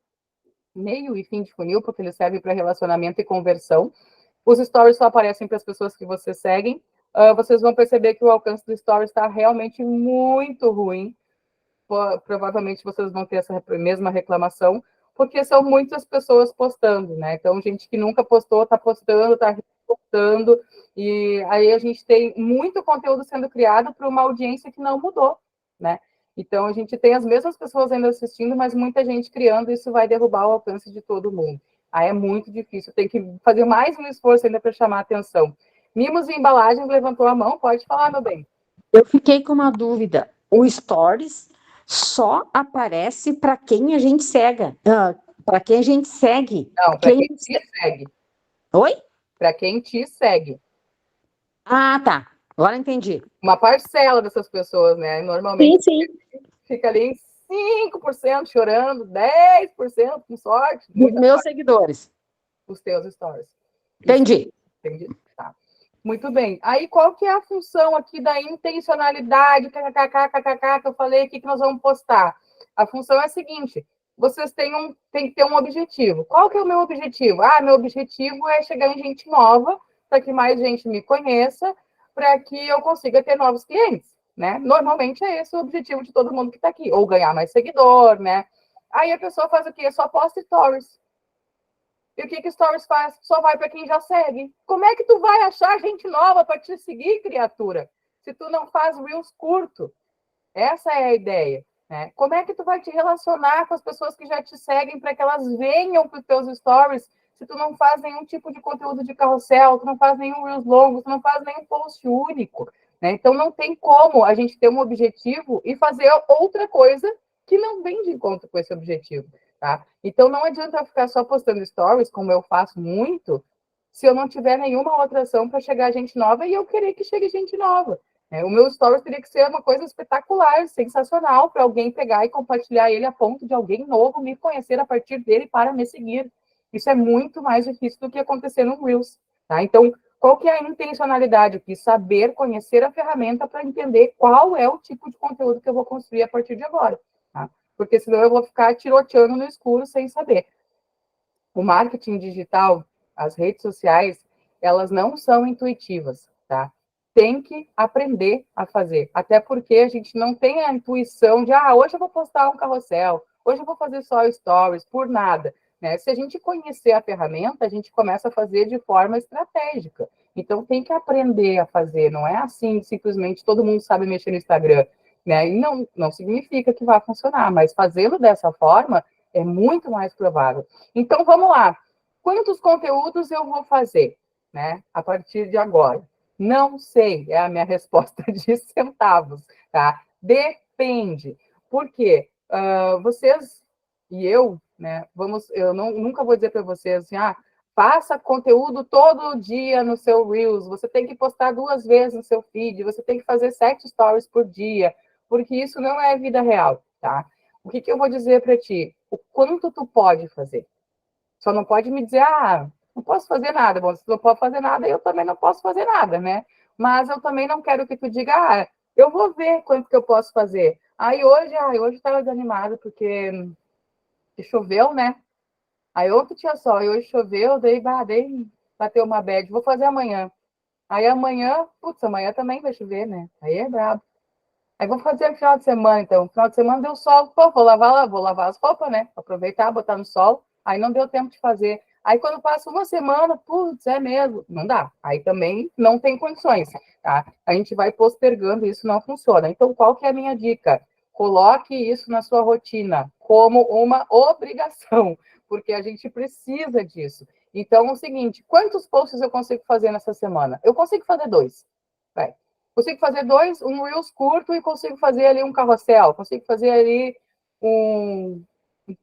meio e fim de funil, porque eles servem para relacionamento e conversão. Os stories só aparecem para as pessoas que vocês seguem. Vocês vão perceber que o alcance do stories está realmente muito ruim. Provavelmente vocês vão ter essa mesma reclamação. porque são muitas pessoas postando, né? Então, gente que nunca postou, está postando, está repostando, e aí a gente tem muito conteúdo sendo criado para uma audiência que não mudou, né? Então, a gente tem as mesmas pessoas ainda assistindo, mas muita gente criando, e isso vai derrubar o alcance de todo mundo. Aí é muito difícil, tem que fazer mais um esforço ainda para chamar a atenção. Mimos e Embalagens levantou a mão, pode falar, meu bem. Eu fiquei com uma dúvida. O Stories só aparece para quem a gente segue. Para quem a gente segue. Não, para quem te segue. Oi? Para quem te segue. Ah, tá. Agora entendi. Uma parcela dessas pessoas, né? Normalmente Sim. fica ali em 5% chorando, 10% com sorte. Dos meus seguidores. Os teus stories. Entendi. Entendi. Tá. Muito bem. Aí, qual que é a função aqui da intencionalidade, kkkk, que eu falei aqui que nós vamos postar? A função é a seguinte, vocês têm que ter um objetivo. Qual que é o meu objetivo? Meu objetivo é chegar em gente nova, para que mais gente me conheça, para que eu consiga ter novos clientes, né? Normalmente é esse o objetivo de todo mundo que está aqui, ou ganhar mais seguidor, né? Aí a pessoa faz o quê? Só posta stories. E o que Stories faz? Só vai para quem já segue. Como é que tu vai achar gente nova para te seguir, criatura? Se tu não faz Reels curto. Essa é a ideia. Né? Como é que tu vai te relacionar com as pessoas que já te seguem para que elas venham para os teus stories se tu não faz nenhum tipo de conteúdo de carrossel, tu não faz nenhum Reels longo, tu não faz nenhum post único. Né? Então, não tem como a gente ter um objetivo e fazer outra coisa que não vem de encontro com esse objetivo. Tá? Então, não adianta eu ficar só postando stories, como eu faço muito, se eu não tiver nenhuma outra ação para chegar gente nova e eu querer que chegue gente nova. O meu stories teria que ser uma coisa espetacular, sensacional, para alguém pegar e compartilhar ele a ponto de alguém novo me conhecer a partir dele para me seguir. Isso é muito mais difícil do que acontecer no Reels. Tá? Então, qual que é a intencionalidade aqui? Saber conhecer a ferramenta para entender qual é o tipo de conteúdo que eu vou construir a partir de agora. Tá? Porque senão eu vou ficar tiroteando no escuro sem saber. O marketing digital, as redes sociais, elas não são intuitivas, tá? Tem que aprender a fazer, até porque a gente não tem a intuição de, hoje eu vou postar um carrossel, hoje eu vou fazer só stories, por nada, né? Se a gente conhecer a ferramenta, a gente começa a fazer de forma estratégica. Então, tem que aprender a fazer, não é assim, simplesmente todo mundo sabe mexer no Instagram, né? E não significa que vai funcionar, mas fazendo dessa forma é muito mais provável. Então, vamos lá. Quantos conteúdos eu vou fazer, né? A partir de agora? Não sei, é a minha resposta de centavos, tá? Depende. Por quê? Vocês e eu, né? Eu nunca vou dizer para vocês assim, faça conteúdo todo dia no seu Reels, você tem que postar 2 vezes no seu feed, você tem que fazer 7 stories por dia, porque isso não é vida real, tá? O que eu vou dizer para ti? O quanto tu pode fazer. Só não pode me dizer, não posso fazer nada. Bom, se tu não pode fazer nada, eu também não posso fazer nada, né? Mas eu também não quero que tu diga, eu vou ver quanto que eu posso fazer. Hoje eu estava desanimada porque choveu, né? Aí ontem tinha sol, e hoje choveu, daí bateu uma bad, vou fazer amanhã. Aí amanhã, amanhã também vai chover, né? Aí é brabo. Aí vou fazer no final de semana, então. No final de semana deu sol, vou lavar as roupas, né? Aproveitar, botar no sol. Aí não deu tempo de fazer. Aí quando passa uma semana, é mesmo. Não dá. Aí também não tem condições, tá? A gente vai postergando, isso não funciona. Então, qual que é a minha dica? Coloque isso na sua rotina como uma obrigação, porque a gente precisa disso. Então, é o seguinte, quantos posts eu consigo fazer nessa semana? Eu consigo fazer 2. Vai. Consigo fazer 2, um Reels curto e consigo fazer ali um carrossel, consigo fazer ali um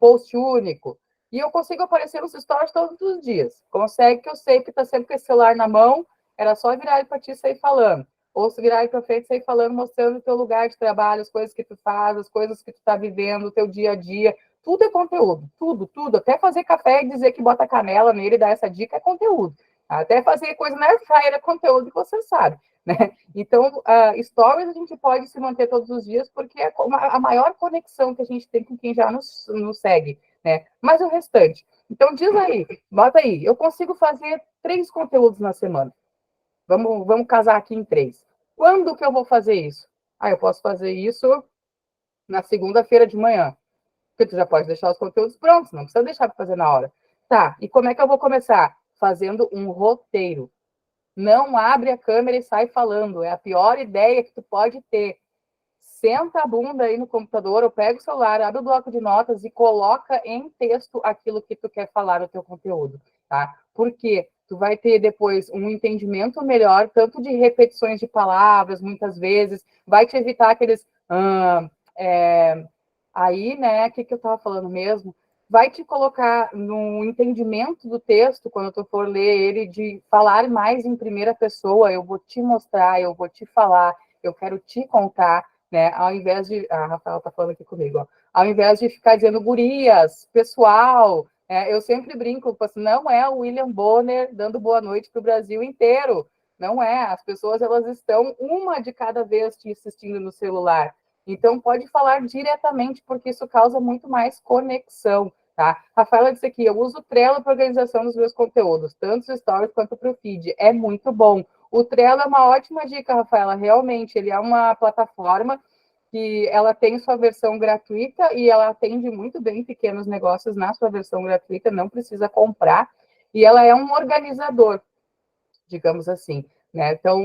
post único. E eu consigo aparecer nos stories todos os dias. Consegue que eu sei que está sempre com esse celular na mão, era só virar para ti e sair falando. Ou se virar para frente e sair falando, mostrando o teu lugar de trabalho, as coisas que tu faz, as coisas que tu está vivendo, o teu dia a dia. Tudo é conteúdo, tudo. Até fazer café e dizer que bota canela nele e dar essa dica é conteúdo. Até fazer coisa na air fryer é conteúdo que você sabe. Né? Então, stories a gente pode se manter todos os dias porque é a maior conexão que a gente tem com quem já nos segue, né? Mas o restante. Então, diz aí, bota aí, eu consigo fazer 3 conteúdos na semana. Vamos casar aqui em 3. Quando que eu vou fazer isso? Eu posso fazer isso na segunda-feira de manhã. Porque tu já pode deixar os conteúdos prontos, não precisa deixar para fazer na hora. Tá, e como é que eu vou começar? Fazendo um roteiro. Não abre a câmera e sai falando. É a pior ideia que tu pode ter. Senta a bunda aí no computador, ou pega o celular, abre o bloco de notas e coloca em texto aquilo que tu quer falar no teu conteúdo, tá? Porque tu vai ter depois um entendimento melhor, tanto de repetições de palavras, muitas vezes, vai te evitar aqueles... aí, né, o que eu estava falando mesmo? Vai te colocar no entendimento do texto, quando tu for ler ele, de falar mais em primeira pessoa, eu vou te mostrar, eu vou te falar, eu quero te contar, né? Ao invés de... A Rafaela está falando aqui comigo, ó. Ao invés de ficar dizendo gurias, pessoal, eu sempre brinco, assim, não é o William Bonner dando boa noite para o Brasil inteiro, não é. As pessoas, elas estão uma de cada vez te assistindo no celular. Então, pode falar diretamente, porque isso causa muito mais conexão, tá? Rafaela disse aqui, eu uso o Trello para organização dos meus conteúdos, tanto os stories quanto para o feed. É muito bom. O Trello é uma ótima dica, Rafaela, realmente. Ele é uma plataforma que ela tem sua versão gratuita e ela atende muito bem pequenos negócios na sua versão gratuita, não precisa comprar. E ela é um organizador, digamos assim. Né? Então,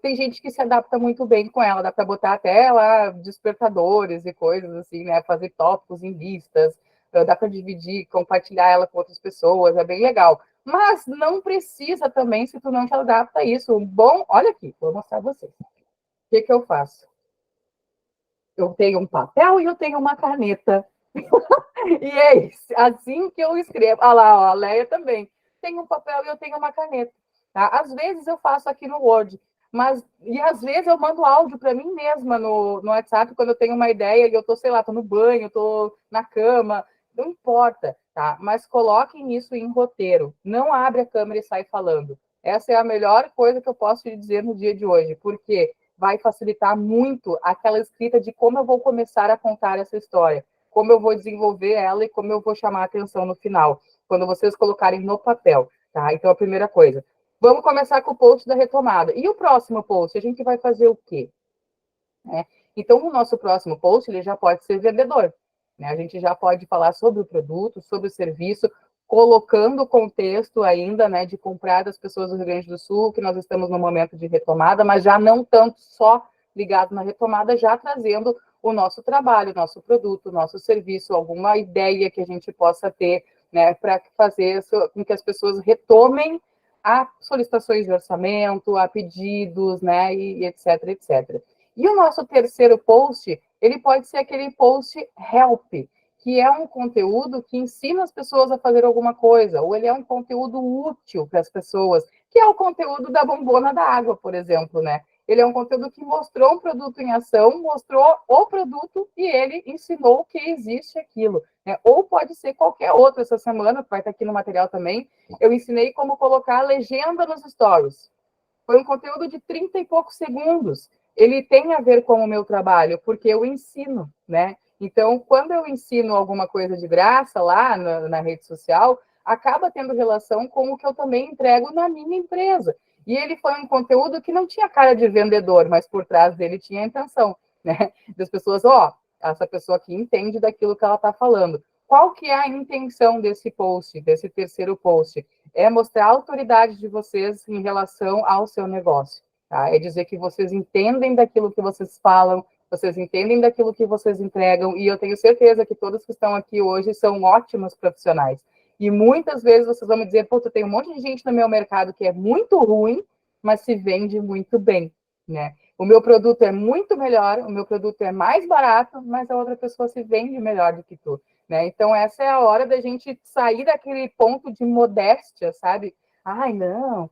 tem gente que se adapta muito bem com ela, dá para botar até lá despertadores e coisas assim, né? Fazer tópicos em listas, dá para dividir, compartilhar ela com outras pessoas, é bem legal. Mas não precisa também, se tu não te adapta a isso. Bom, olha aqui, vou mostrar para vocês. O que eu faço? Eu tenho um papel e eu tenho uma caneta. E é isso, assim que eu escrevo. Olha lá, ó, a Leia também. Tem um papel e eu tenho uma caneta. Tá? Às vezes eu faço aqui no Word, e às vezes eu mando áudio para mim mesma no WhatsApp quando eu tenho uma ideia e eu tô, sei lá, tô no banho, tô na cama, não importa, tá? Mas coloquem isso em roteiro. Não abre a câmera e sai falando. Essa é a melhor coisa que eu posso te dizer no dia de hoje, porque vai facilitar muito aquela escrita de como eu vou começar a contar essa história, como eu vou desenvolver ela e como eu vou chamar a atenção no final, quando vocês colocarem no papel, tá? Então, a primeira coisa. Vamos começar com o post da retomada. E o próximo post, a gente vai fazer o quê? Então, o nosso próximo post, ele já pode ser vendedor. Né? A gente já pode falar sobre o produto, sobre o serviço, colocando o contexto ainda, né, de comprar das pessoas do Rio Grande do Sul, que nós estamos no momento de retomada, mas já não tanto só ligado na retomada, já trazendo o nosso trabalho, o nosso produto, o nosso serviço, alguma ideia que a gente possa ter, né, para fazer com que as pessoas retomem a solicitações de orçamento, a pedidos, né, e etc, etc. E o nosso terceiro post, ele pode ser aquele post help, que é um conteúdo que ensina as pessoas a fazer alguma coisa, ou ele é um conteúdo útil para as pessoas, que é o conteúdo da bombona da água, por exemplo, né? Ele é um conteúdo que mostrou um produto em ação, mostrou o produto e ele ensinou que existe aquilo. Né? Ou pode ser qualquer outro. Essa semana, que vai estar aqui no material também, eu ensinei como colocar a legenda nos stories. Foi um conteúdo de 30 e poucos segundos. Ele tem a ver com o meu trabalho, porque eu ensino, né? Então, quando eu ensino alguma coisa de graça lá na rede social, acaba tendo relação com o que eu também entrego na minha empresa. E ele foi um conteúdo que não tinha cara de vendedor, mas por trás dele tinha a intenção, né? Das pessoas, essa pessoa aqui entende daquilo que ela está falando. Qual que é a intenção desse post, desse terceiro post? É mostrar a autoridade de vocês em relação ao seu negócio. Tá? É dizer que vocês entendem daquilo que vocês falam, vocês entendem daquilo que vocês entregam, e eu tenho certeza que todos que estão aqui hoje são ótimos profissionais. E muitas vezes vocês vão me dizer, pô, tem um monte de gente no meu mercado que é muito ruim, mas se vende muito bem, né? O meu produto é muito melhor, o meu produto é mais barato, mas a outra pessoa se vende melhor do que tu. Né? Então, essa é a hora da gente sair daquele ponto de modéstia, sabe? Ai, não,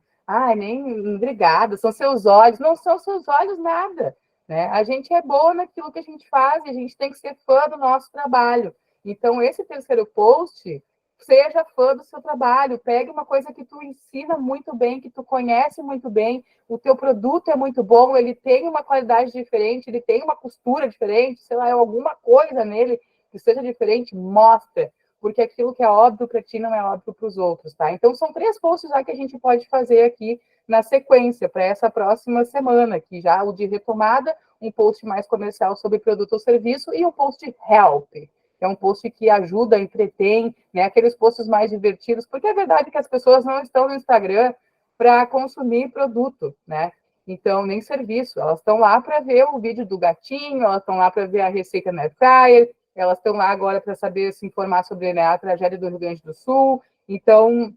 nem, obrigada, são seus olhos. Não são seus olhos nada, né? A gente é boa naquilo que a gente faz e a gente tem que ser fã do nosso trabalho. Então, esse terceiro post, seja fã do seu trabalho, pegue uma coisa que tu ensina muito bem, que tu conhece muito bem, o teu produto é muito bom, ele tem uma qualidade diferente, ele tem uma costura diferente, sei lá, alguma coisa nele que seja diferente, mostra, porque aquilo que é óbvio para ti não é óbvio para os outros, tá? Então, são 3 posts já que a gente pode fazer aqui na sequência, para essa próxima semana, que já o de retomada, um post mais comercial sobre produto ou serviço e um post help. é um post que ajuda, entretém, né? Aqueles posts mais divertidos, porque é verdade que as pessoas não estão no Instagram para consumir produto, né? Então, nem serviço. Elas estão lá para ver o vídeo do gatinho, elas estão lá para ver a receita na Airfryer, elas estão lá agora para saber se informar sobre, né, a tragédia do Rio Grande do Sul. Então,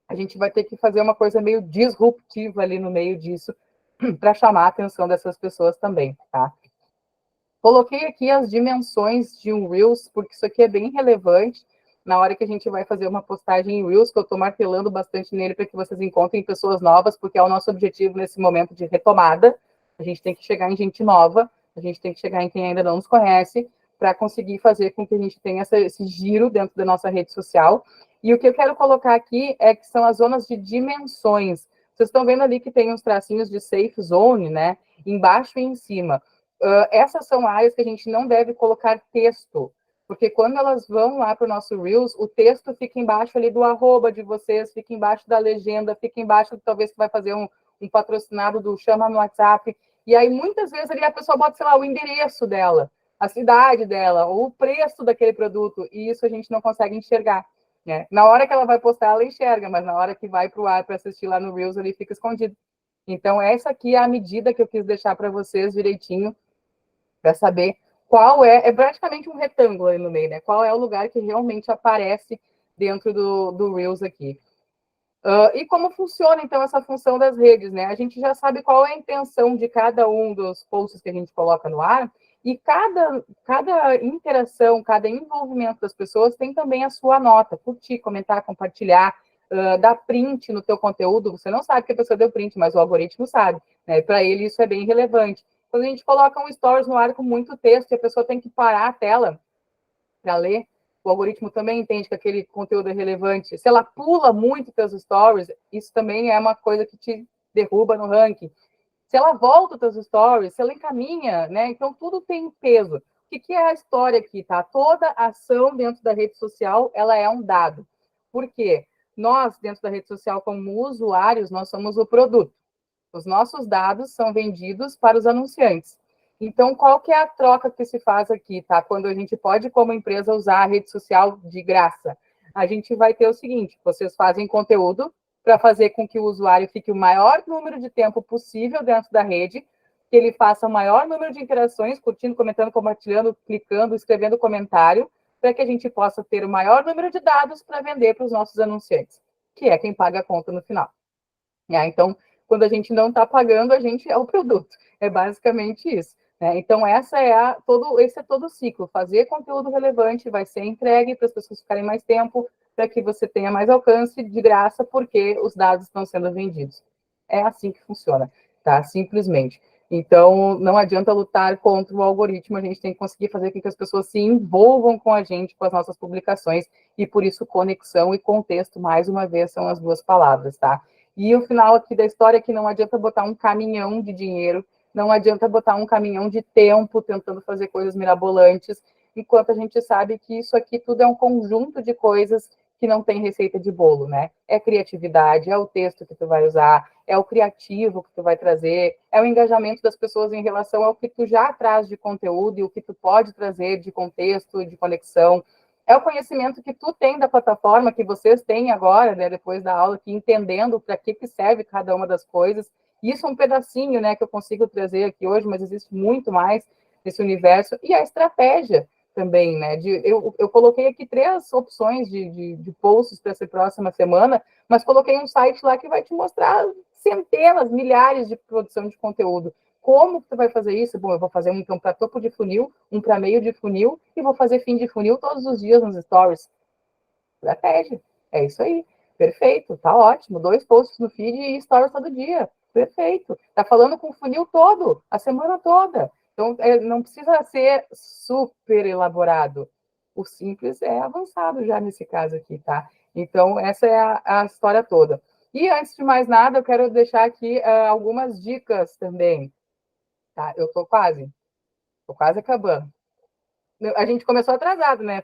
a gente vai ter que fazer uma coisa meio disruptiva ali no meio disso para chamar a atenção dessas pessoas também, tá? Coloquei aqui as dimensões de um Reels, porque isso aqui é bem relevante na hora que a gente vai fazer uma postagem em Reels, que eu estou martelando bastante nele para que vocês encontrem pessoas novas, porque é o nosso objetivo nesse momento de retomada. A gente tem que chegar em gente nova, a gente tem que chegar em quem ainda não nos conhece, para conseguir fazer com que a gente tenha esse giro dentro da nossa rede social. E o que eu quero colocar aqui é que são as zonas de dimensões. Vocês estão vendo ali que tem uns tracinhos de safe zone, né? Embaixo e em cima. Essas são áreas que a gente não deve colocar texto, porque quando elas vão lá para o nosso Reels, o texto fica embaixo ali do arroba de vocês, fica embaixo da legenda, fica embaixo, talvez, que vai fazer um patrocinado do Chama no WhatsApp, e aí muitas vezes ali a pessoa bota, sei lá, o endereço dela, a cidade dela, ou o preço daquele produto, e isso a gente não consegue enxergar, né? Na hora que ela vai postar, ela enxerga, mas na hora que vai para o ar para assistir lá no Reels, ele fica escondido. Então, essa aqui é a medida que eu quis deixar para vocês direitinho, para saber qual é praticamente um retângulo aí no meio, né? Qual é o lugar que realmente aparece dentro do Reels aqui. E como funciona, então, essa função das redes, né? A gente já sabe qual é a intenção de cada um dos posts que a gente coloca no ar, e cada interação, cada envolvimento das pessoas tem também a sua nota. Curtir, comentar, compartilhar, dar print no teu conteúdo. Você não sabe que a pessoa deu print, mas o algoritmo sabe, né? Para ele isso é bem relevante. Quando a gente coloca um stories no ar com muito texto e a pessoa tem que parar a tela para ler, o algoritmo também entende que aquele conteúdo é relevante. Se ela pula muito teus stories, isso também é uma coisa que te derruba no ranking. Se ela volta teus stories, se ela encaminha, né? Então, tudo tem peso. O que é a história aqui, tá? Toda ação dentro da rede social, ela é um dado. Por quê? Nós, dentro da rede social, como usuários, nós somos o produto. Os nossos dados são vendidos para os anunciantes. Então, qual que é a troca que se faz aqui, tá? Quando a gente pode, como empresa, usar a rede social de graça. A gente vai ter o seguinte, vocês fazem conteúdo para fazer com que o usuário fique o maior número de tempo possível dentro da rede, que ele faça o maior número de interações, curtindo, comentando, compartilhando, clicando, escrevendo comentário, para que a gente possa ter o maior número de dados para vender para os nossos anunciantes, que é quem paga a conta no final. Então, quando a gente não está pagando, a gente é o produto. É basicamente isso, né? Então, esse é todo o ciclo. Fazer conteúdo relevante vai ser entregue para as pessoas ficarem mais tempo, para que você tenha mais alcance de graça, porque os dados estão sendo vendidos. É assim que funciona, tá? Simplesmente. Então, não adianta lutar contra o algoritmo, a gente tem que conseguir fazer com que as pessoas se envolvam com a gente, com as nossas publicações, e por isso conexão e contexto, mais uma vez, são as duas palavras, tá? E o final aqui da história é que não adianta botar um caminhão de dinheiro, não adianta botar um caminhão de tempo tentando fazer coisas mirabolantes, enquanto a gente sabe que isso aqui tudo é um conjunto de coisas que não tem receita de bolo, né? É criatividade, é o texto que tu vai usar, é o criativo que tu vai trazer, é o engajamento das pessoas em relação ao que tu já traz de conteúdo e o que tu pode trazer de contexto, de conexão. É o conhecimento que tu tem da plataforma, que vocês têm agora, né, depois da aula, que entendendo para que serve cada uma das coisas. Isso é um pedacinho, né, que eu consigo trazer aqui hoje, mas existe muito mais nesse universo. E a estratégia também, né? Eu coloquei aqui 3 opções de posts para essa próxima semana, mas coloquei um site lá que vai te mostrar centenas, milhares de produção de conteúdo. Como você vai fazer isso? Bom, eu vou fazer um então para topo de funil, um para meio de funil, e vou fazer fim de funil todos os dias nos stories. Estratégia. É isso aí. Perfeito, tá ótimo. 2 posts no feed e stories todo dia. Perfeito. Tá falando com o funil todo, a semana toda. Então, não precisa ser super elaborado. O simples é avançado já nesse caso aqui, tá? Então, essa é a história toda. E, antes de mais nada, eu quero deixar aqui algumas dicas também. Tá? Eu tô quase acabando. A gente começou atrasado, né?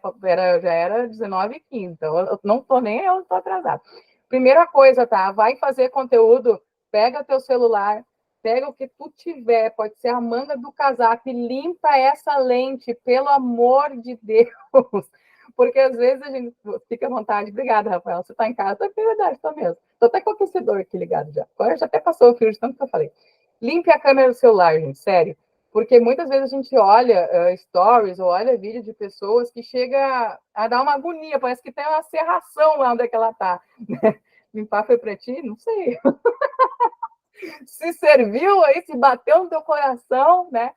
Já era 19h15, então eu não tô nem eu tô atrasado. Primeira coisa, tá? Vai fazer conteúdo, pega teu celular, pega o que tu tiver, pode ser a manga do casaco, e limpa essa lente, pelo amor de Deus. Porque às vezes a gente fica à vontade. Obrigada, Rafael. Você está em casa? É verdade, estou mesmo. Estou até com o aquecedor aqui ligado já. Agora já até passou o fio de tanto que eu falei. Limpe a câmera do celular, gente, sério. Porque muitas vezes a gente olha stories ou olha vídeo de pessoas que chega a dar uma agonia, parece que tem uma serração lá onde é que ela está. Limpar foi para ti? Não sei. Se serviu aí, se bateu no teu coração, né?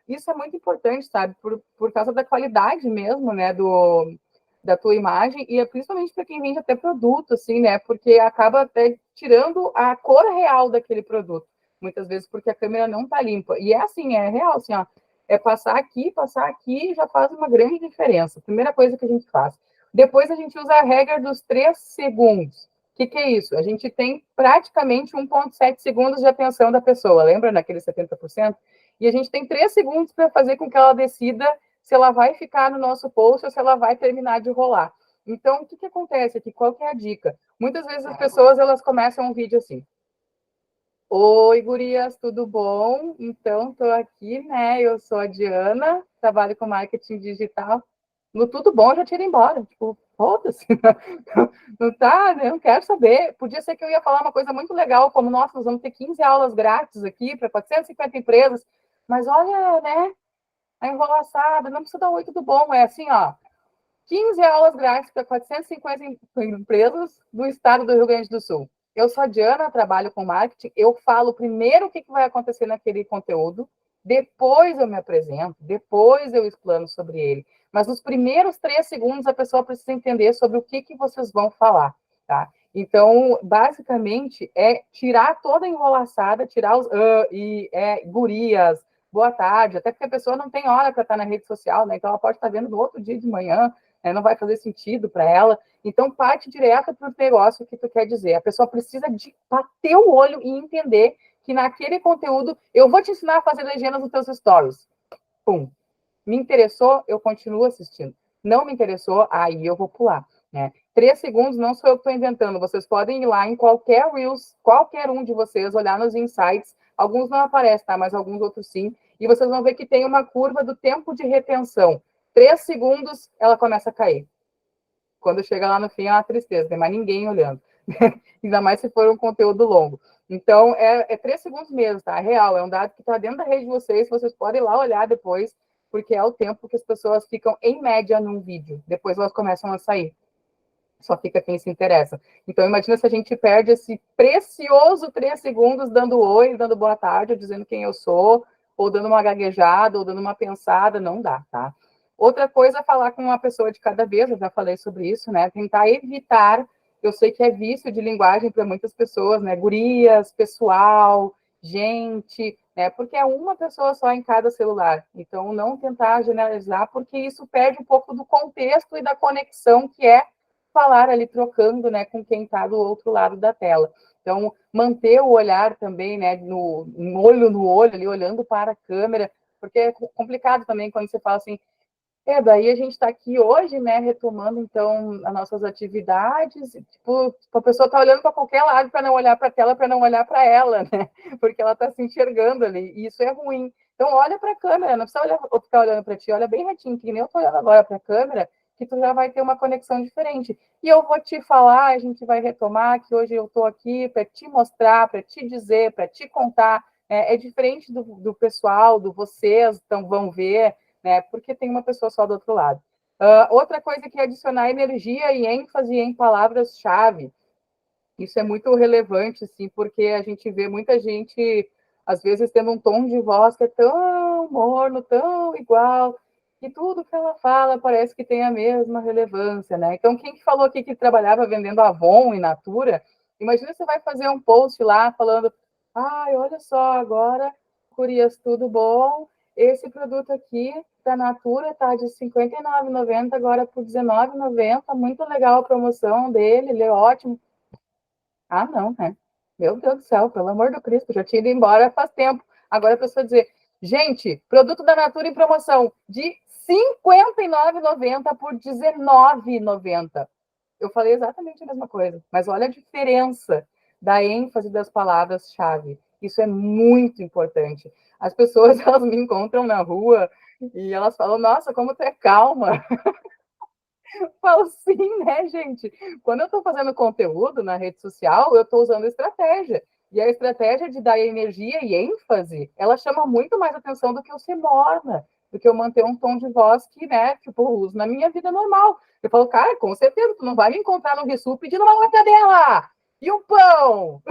Isso é muito importante, sabe? Por causa da qualidade mesmo, né? Da tua imagem, e é principalmente para quem vende até produto, assim, né? Porque acaba até tirando a cor real daquele produto, muitas vezes porque a câmera não tá limpa. E é assim, é real, assim, ó. É passar aqui, já faz uma grande diferença. Primeira coisa que a gente faz. Depois a gente usa a regra dos 3 segundos. O que é isso? A gente tem praticamente 1,7 segundos de atenção da pessoa, lembra naquele 70%? E a gente tem 3 segundos para fazer com que ela decida se ela vai ficar no nosso post ou se ela vai terminar de rolar. Então, o que acontece aqui? Qual que é a dica? Muitas vezes as pessoas, elas começam um vídeo assim: oi, gurias, tudo bom? Então, estou aqui, né? Eu sou a Diana, trabalho com marketing digital. No tudo bom, eu já tiro embora. Tipo, foda-se. Não tá, né? Não quero saber. Podia ser que eu ia falar uma coisa muito legal, como, nossa, nós vamos ter 15 aulas grátis aqui para 450 empresas. Mas olha, né? A enrolaçada, não precisa dar oi, tudo bom. É assim, ó. 15 aulas grátis para 450 empresas do estado do Rio Grande do Sul. Eu sou a Diana, trabalho com marketing. Eu falo primeiro o que vai acontecer naquele conteúdo, depois eu me apresento, depois eu explano sobre ele. Mas nos primeiros 3 segundos a pessoa precisa entender sobre o que vocês vão falar, tá? Então, basicamente, é tirar toda a enrolaçada, tirar os gurias, boa tarde, até porque a pessoa não tem hora para estar na rede social, né? Então ela pode estar vendo no outro dia de manhã, né? Não vai fazer sentido para ela. Então, parte direto para o negócio que tu quer dizer. A pessoa precisa de bater o olho e entender que naquele conteúdo eu vou te ensinar a fazer legendas nos teus stories. Pum. Me interessou, eu continuo assistindo. Não me interessou, aí eu vou pular. Né? 3 segundos não sou eu que estou inventando. Vocês podem ir lá em qualquer Reels, qualquer um de vocês, olhar nos insights. Alguns não aparecem, tá? Mas alguns outros sim. E vocês vão ver que tem uma curva do tempo de retenção. 3 segundos, ela começa a cair. Quando chega lá no fim, é uma tristeza, não tem mais ninguém olhando. Ainda mais se for um conteúdo longo. Então, é 3 segundos mesmo, tá? É real, é um dado que está dentro da rede de vocês podem ir lá olhar depois, porque é o tempo que as pessoas ficam, em média, num vídeo. Depois elas começam a sair. Só fica quem se interessa. Então, imagina se a gente perde esse precioso 3 segundos dando oi, dando boa tarde, dizendo quem eu sou, ou dando uma gaguejada, ou dando uma pensada, não dá, tá? Outra coisa é falar com uma pessoa de cada vez, eu já falei sobre isso, né? Tentar evitar, eu sei que é vício de linguagem para muitas pessoas, né? Gurias, pessoal, gente, né? Porque é uma pessoa só em cada celular. Então, não tentar generalizar, porque isso perde um pouco do contexto e da conexão que é falar ali, trocando, né, com quem está do outro lado da tela. Então, manter o olhar também, né, olho no olho, ali, olhando para a câmera, porque é complicado também quando você fala assim, daí a gente está aqui hoje, né, retomando, então, as nossas atividades, tipo, a pessoa está olhando para qualquer lado para não olhar para a tela, para não olhar para ela, né, porque ela está se enxergando ali, e isso é ruim. Então, olha para a câmera, não precisa ficar olhando para ti, olha bem retinho, que nem eu estou olhando agora para a câmera, que tu já vai ter uma conexão diferente. E eu vou te falar, a gente vai retomar, que hoje eu estou aqui para te mostrar, para te dizer, para te contar, é diferente do pessoal, do vocês, então vão ver, né? Porque tem uma pessoa só do outro lado. Outra coisa que é adicionar energia e ênfase em palavras-chave. Isso é muito relevante, assim, porque a gente vê muita gente, às vezes, tendo um tom de voz que é tão morno, tão igual, que tudo que ela fala parece que tem a mesma relevância, né? Então, quem que falou aqui que trabalhava vendendo Avon e Natura, imagina você vai fazer um post lá falando, ai, olha só, agora, gurias, tudo bom? Esse produto aqui da Natura está de R$ 59,90 agora por R$ 19,90, muito legal a promoção dele, ele é ótimo. Ah, não, né? Meu Deus do céu, pelo amor do Cristo, já tinha ido embora faz tempo. Agora a pessoa dizer, gente, produto da Natura em promoção de R$ 59,90 por R$ 19,90. Eu falei exatamente a mesma coisa, mas olha a diferença da ênfase das palavras-chave. Isso é muito importante. As pessoas, elas me encontram na rua e elas falam, nossa, como tu é calma. Eu falo, sim, né, gente? Quando eu estou fazendo conteúdo na rede social, eu estou usando estratégia. E a estratégia de dar energia e ênfase, ela chama muito mais atenção do que eu ser morna, do que eu manter um tom de voz que, né, tipo, eu uso na minha vida normal. Eu falo, cara, com certeza, tu não vai me encontrar no Rissul pedindo uma mortadela e um pão.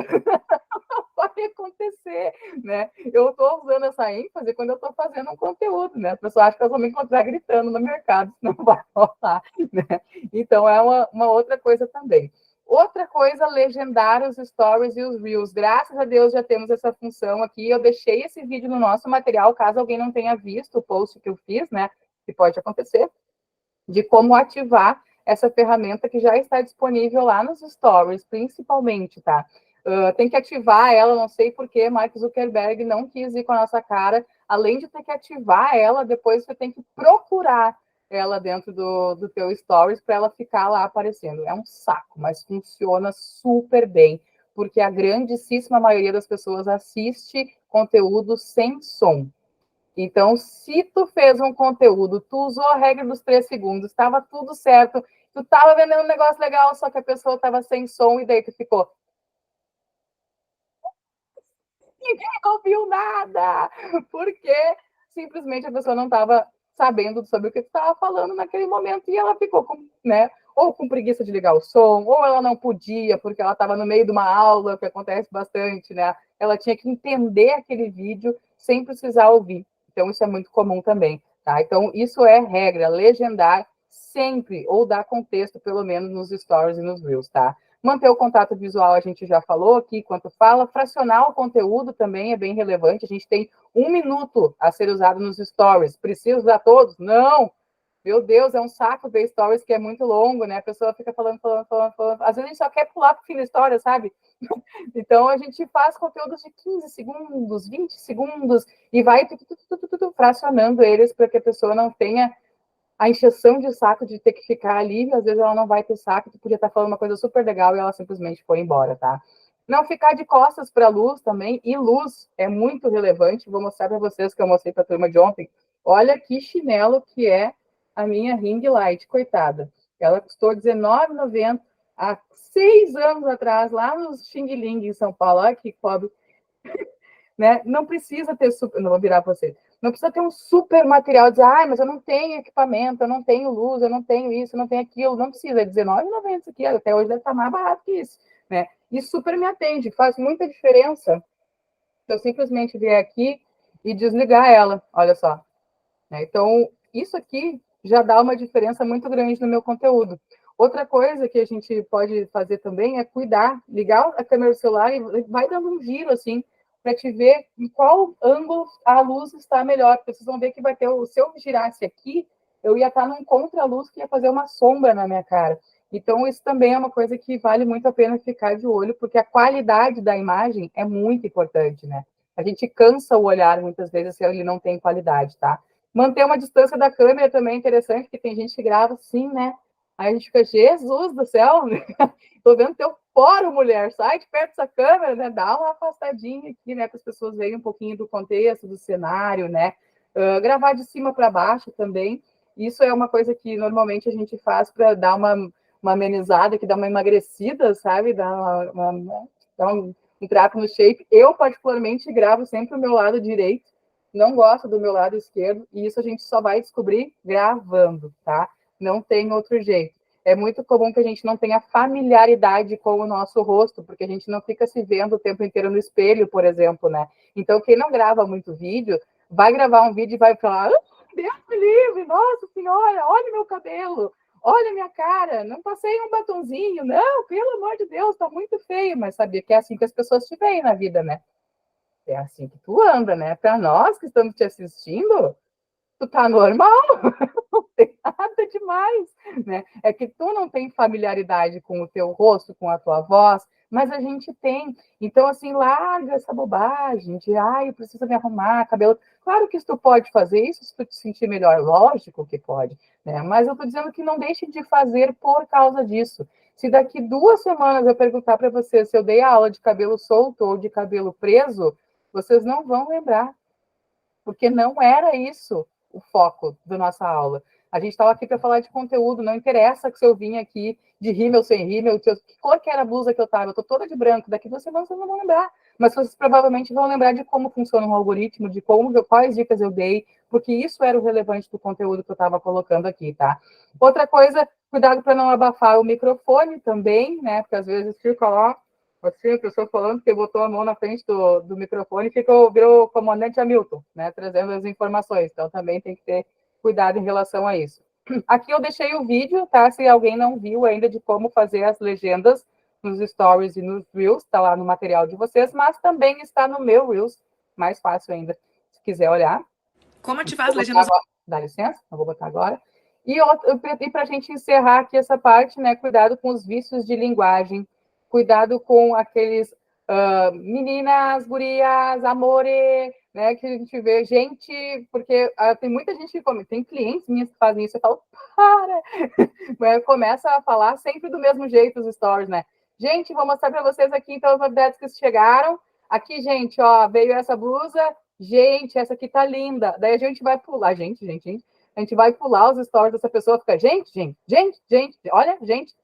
Pode acontecer, né? Eu estou usando essa ênfase quando eu estou fazendo um conteúdo, né? A pessoa acha que elas vão me encontrar gritando no mercado, não vai rolar, né? Então, é uma outra coisa também. Outra coisa, legendar os stories e os reels. Graças a Deus já temos essa função aqui. Eu deixei esse vídeo no nosso material, caso alguém não tenha visto o post que eu fiz, né? Que pode acontecer, de como ativar essa ferramenta que já está disponível lá nos stories, principalmente, tá? Tem que ativar ela, não sei por que Mark Zuckerberg não quis ir com a nossa cara. Além de ter que ativar ela, depois você tem que procurar ela dentro do teu stories para ela ficar lá aparecendo. É um saco, mas funciona super bem, porque a grandíssima maioria das pessoas assiste conteúdo sem som. Então, se tu fez um conteúdo, tu usou a regra dos 3 segundos, estava tudo certo, tu estava vendendo um negócio legal, só que a pessoa estava sem som, e daí tu ficou... Ninguém ouviu nada! Porque simplesmente a pessoa não estava sabendo sobre o que tu estava falando naquele momento, e ela ficou com, né, ou com preguiça de ligar o som, ou ela não podia, porque ela estava no meio de uma aula, que acontece bastante, né? Ela tinha que entender aquele vídeo sem precisar ouvir. Então, isso é muito comum também, tá? Então, isso é regra, legendar sempre, ou dar contexto, pelo menos, nos stories e nos reels, tá? Manter o contato visual, a gente já falou aqui, quanto fala. Fracionar o conteúdo também é bem relevante. A gente tem 1 minuto a ser usado nos stories. Precisa usar todos? Não! Meu Deus, é um saco ver stories que é muito longo, né? A pessoa fica falando. Às vezes a gente só quer pular para o fim da história, sabe? Então, a gente faz conteúdos de 15 segundos, 20 segundos, e vai fracionando eles para que a pessoa não tenha a encheção de saco de ter que ficar ali, e às vezes ela não vai ter saco, tu podia estar falando uma coisa super legal e ela simplesmente foi embora, tá? Não ficar de costas para a luz também, e luz é muito relevante, vou mostrar para vocês que eu mostrei para a turma de ontem. Olha que chinelo que é a minha ring light, coitada. Ela custou R$19,90 há 6 anos atrás, lá no Xing Ling, em São Paulo. Olha que pobre, né? Não precisa ter super... Não vou virar para você. Não precisa ter um super material, dizer, mas eu não tenho equipamento, eu não tenho luz, eu não tenho isso, eu não tenho aquilo. Não precisa, é R$19,90 isso aqui, até hoje deve estar mais barato que isso, né? E super me atende, faz muita diferença se eu simplesmente vier aqui e desligar ela, olha só. Então, isso aqui já dá uma diferença muito grande no meu conteúdo. Outra coisa que a gente pode fazer também é cuidar, ligar a câmera do celular e vai dando um giro, assim, para te ver em qual ângulo a luz está melhor, porque vocês vão ver que vai ter, se eu girasse aqui, eu ia estar num contra-luz que ia fazer uma sombra na minha cara. Então, isso também é uma coisa que vale muito a pena ficar de olho, porque a qualidade da imagem é muito importante, né? A gente cansa o olhar, muitas vezes, se ele não tem qualidade, tá? Manter uma distância da câmera também é interessante, porque tem gente que grava assim, né? Aí a gente fica, Jesus do céu, né? Tô vendo teu foro, mulher, sai de perto dessa câmera, né? Dá uma afastadinha aqui, né? Para as pessoas verem um pouquinho do contexto, do cenário, né? Gravar de cima para baixo também. Isso é uma coisa que normalmente a gente faz para dar uma amenizada, que dá uma emagrecida, sabe? Dar um trapo no shape. Eu, particularmente, gravo sempre o meu lado direito, não gosto do meu lado esquerdo, e isso a gente só vai descobrir gravando, tá? Não tem outro jeito. É muito comum que a gente não tenha familiaridade com o nosso rosto, porque a gente não fica se vendo o tempo inteiro no espelho, por exemplo, né? Então, quem não grava muito vídeo, vai gravar um vídeo e vai falar, Deus me livre, nossa senhora, olha meu cabelo, olha minha cara, não passei um batonzinho, não, pelo amor de Deus, tá muito feio, mas sabia que é assim que as pessoas te veem na vida, né? É assim que tu anda, né? Para nós que estamos te assistindo, tu tá normal, não tem nada demais, né? É que tu não tem familiaridade com o teu rosto, com a tua voz, mas a gente tem. Então, assim, larga essa bobagem de, eu preciso me arrumar, cabelo. Claro que tu pode fazer isso se tu te sentir melhor, lógico que pode, né? Mas eu tô dizendo que não deixe de fazer por causa disso. Se daqui 2 semanas eu perguntar para vocês se eu dei a aula de cabelo solto ou de cabelo preso, vocês não vão lembrar, porque não era isso o foco da nossa aula. A gente estava aqui para falar de conteúdo, não interessa que se eu vim aqui de rímel, sem rímel, que cor que era a blusa que eu estava, eu estou toda de branco, daqui vocês não vão lembrar, mas vocês provavelmente vão lembrar de como funciona um algoritmo, de quais dicas eu dei, porque isso era o relevante do conteúdo que eu estava colocando aqui, tá? Outra coisa, cuidado para não abafar o microfone também, né, porque às vezes fica lá, assim, a pessoa falando que botou a mão na frente do microfone e virou o comandante Hamilton, né, trazendo as informações. Então, também tem que ter cuidado em relação a isso. Aqui eu deixei o vídeo, tá? Se alguém não viu ainda de como fazer as legendas nos stories e nos reels, tá lá no material de vocês, mas também está no meu reels, mais fácil ainda, se quiser olhar. Como ativar as legendas? Dá licença, eu vou botar agora. E para a gente encerrar aqui essa parte, né, cuidado com os vícios de linguagem, cuidado com aqueles meninas, gurias, amore, né, que a gente vê gente, porque tem muita gente que tem clientes minhas que fazem isso, eu falo, para! Começa a falar sempre do mesmo jeito os stories, né? Gente, vou mostrar para vocês aqui, então, as novidades que chegaram. Aqui, gente, ó, veio essa blusa, gente, essa aqui tá linda. Daí a gente vai pular, a gente vai pular os stories dessa pessoa, fica, gente, olha, gente,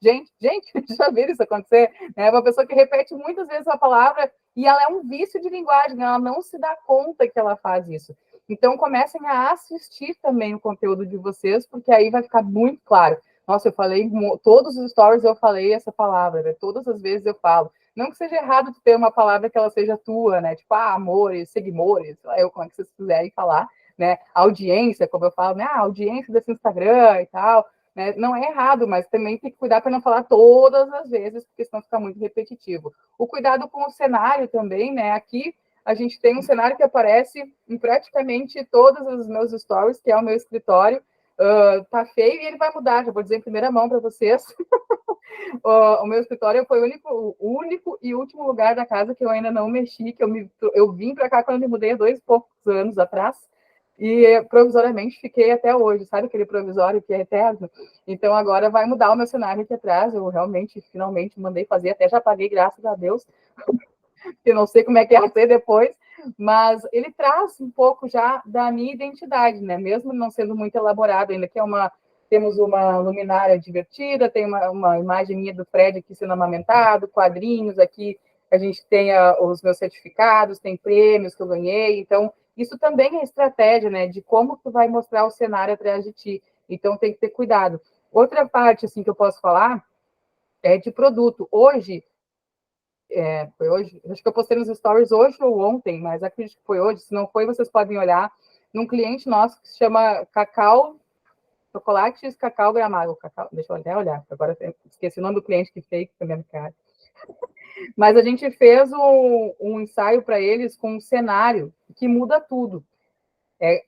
já viram isso acontecer? É uma pessoa que repete muitas vezes a palavra e ela é um vício de linguagem, ela não se dá conta que ela faz isso. Então, comecem a assistir também o conteúdo de vocês, porque aí vai ficar muito claro. Nossa, eu falei, todos os stories eu falei essa palavra, né? Todas as vezes eu falo. Não que seja errado ter uma palavra que ela seja tua, né? Tipo, amores, seguimores, como é que vocês quiserem falar, né? Audiência, como eu falo, né? Audiência desse Instagram e tal, né? Não é errado, mas também tem que cuidar para não falar todas as vezes, porque senão fica muito repetitivo. O cuidado com o cenário também, né? Aqui a gente tem um cenário que aparece em praticamente todos os meus stories, que é o meu escritório. Tá feio e ele vai mudar, já vou dizer em primeira mão para vocês. O meu escritório foi o único e último lugar da casa que eu ainda não mexi, que eu vim para cá quando eu me mudei há 2 e poucos anos atrás, e provisoriamente fiquei até hoje, sabe aquele provisório que é eterno? Então agora vai mudar o meu cenário aqui atrás, eu realmente, finalmente, mandei fazer, até já paguei, graças a Deus, que não sei como é que ia ser depois, mas ele traz um pouco já da minha identidade, né? Mesmo não sendo muito elaborado ainda, que temos uma luminária divertida, tem uma imagem minha do Fred aqui sendo amamentado, quadrinhos aqui, a gente tem os meus certificados, tem prêmios que eu ganhei, então isso também é estratégia, né? De como tu vai mostrar o cenário atrás de ti, então tem que ter cuidado. Outra parte, assim, que eu posso falar é de produto. Hoje, foi hoje, acho que eu postei nos stories hoje ou ontem, mas acredito que foi hoje, se não foi, vocês podem olhar, num cliente nosso que se chama Chocolates Cacau Gramado. Deixa eu até olhar, agora esqueci o nome do cliente que fez também, cara. Mas a gente fez um ensaio para eles com um cenário que muda tudo. É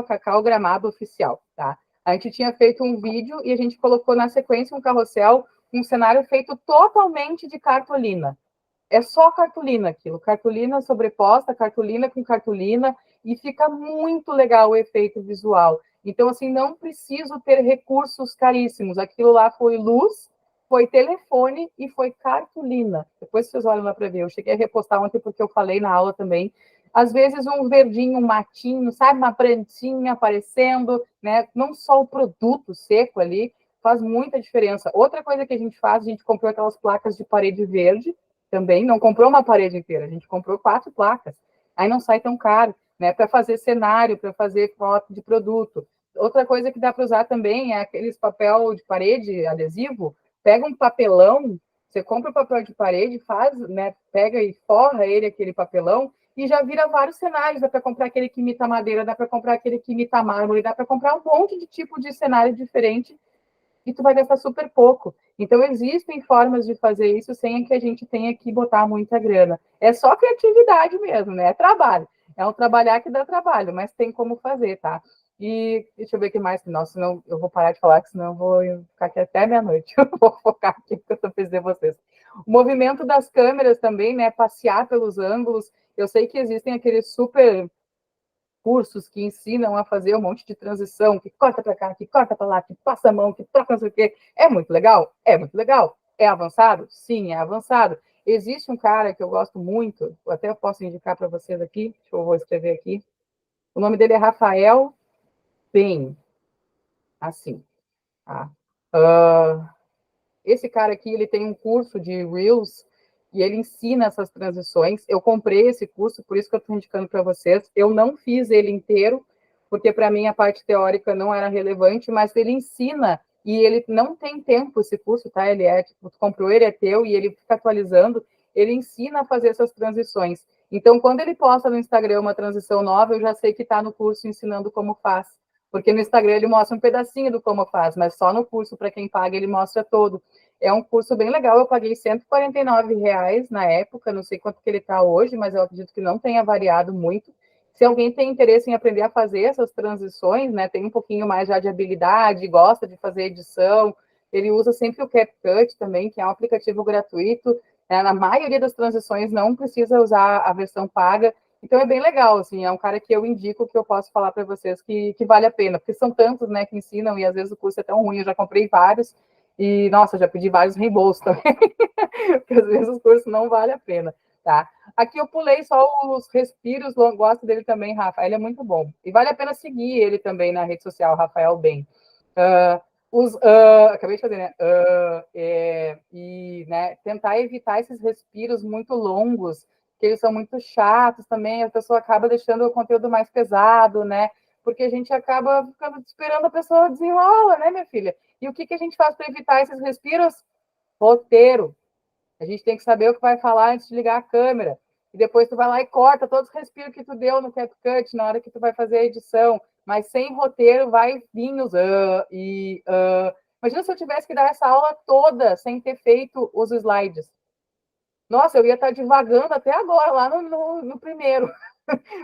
@Cacau Gramado Oficial, tá? A gente tinha feito um vídeo e a gente colocou na sequência um carrossel, um cenário feito totalmente de cartolina. É só cartolina aquilo, cartolina sobreposta, cartolina com cartolina, e fica muito legal o efeito visual. Então, assim, não preciso ter recursos caríssimos. Aquilo lá foi luz, foi telefone e foi cartolina. Depois vocês olham lá para ver. Eu cheguei a repostar ontem porque eu falei na aula também. Às vezes um verdinho, um matinho, sabe? Uma plantinha aparecendo, né? Não só o produto seco ali, faz muita diferença. Outra coisa que a gente faz, a gente comprou aquelas placas de parede verde, também, não comprou uma parede inteira, a gente comprou 4 placas. Aí não sai tão caro, né? Para fazer cenário, para fazer foto de produto. Outra coisa que dá para usar também é aqueles papel de parede adesivo. Pega um papelão, você compra o papel de parede, faz, né? Pega e forra ele, aquele papelão, e já vira vários cenários. Dá para comprar aquele que imita madeira, dá para comprar aquele que imita mármore, dá para comprar um monte de tipo de cenário diferente e tu vai gastar super pouco. Então, existem formas de fazer isso sem que a gente tenha que botar muita grana. É só criatividade mesmo, né? É trabalho. É um trabalhar que dá trabalho, mas tem como fazer, tá? E deixa eu ver o que mais. Nossa, senão eu vou parar de falar, que senão eu vou ficar aqui até meia-noite. Eu vou focar aqui, porque eu estou pensando em vocês. O movimento das câmeras também, né? Passear pelos ângulos. Eu sei que existem aqueles super cursos que ensinam a fazer um monte de transição, que corta para cá, que corta para lá, que passa a mão, que troca não sei o quê. É muito legal? É muito legal. É avançado? Sim, é avançado. Existe um cara que eu gosto muito, até eu posso indicar para vocês aqui, eu vou escrever aqui. O nome dele é Rafael Ben, assim, tá? Esse cara aqui, ele tem um curso de Reels e ele ensina essas transições. Eu comprei esse curso, por isso que eu estou indicando para vocês. Eu não fiz ele inteiro, porque para mim a parte teórica não era relevante, mas ele ensina e ele não tem tempo esse curso, tá? Ele é, tipo, tu comprou, ele é teu e ele fica atualizando. Ele ensina a fazer essas transições. Então, quando ele posta no Instagram uma transição nova, eu já sei que está no curso ensinando como faz. Porque no Instagram ele mostra um pedacinho do como faz, mas só no curso, para quem paga, ele mostra todo. É um curso bem legal, eu paguei R$ 149 na época, não sei quanto que ele está hoje, mas eu acredito que não tenha variado muito. Se alguém tem interesse em aprender a fazer essas transições, né, tem um pouquinho mais já de habilidade, gosta de fazer edição, ele usa sempre o CapCut também, que é um aplicativo gratuito, né, na maioria das transições não precisa usar a versão paga, então é bem legal, assim, é um cara que eu indico, que eu posso falar para vocês que vale a pena, porque são tantos, né, que ensinam, e às vezes o curso é tão ruim, eu já comprei vários, e, nossa, já pedi vários reembolsos também, porque às vezes o curso não vale a pena, tá? Aqui eu pulei só os respiros, gosto dele também, Rafa, ele é muito bom. E vale a pena seguir ele também na rede social, Rafael Ben. Acabei de fazer, né? E né, tentar evitar esses respiros muito longos, que eles são muito chatos também, a pessoa acaba deixando o conteúdo mais pesado, né? Porque a gente acaba ficando esperando a pessoa desenrola, né, minha filha? E o que a gente faz para evitar esses respiros? Roteiro. A gente tem que saber o que vai falar antes de ligar a câmera. E depois tu vai lá e corta todos os respiros que tu deu no CapCut na hora que tu vai fazer a edição. Mas sem roteiro vai vir os Imagina se eu tivesse que dar essa aula toda sem ter feito os slides. Nossa, eu ia estar divagando até agora, lá no primeiro.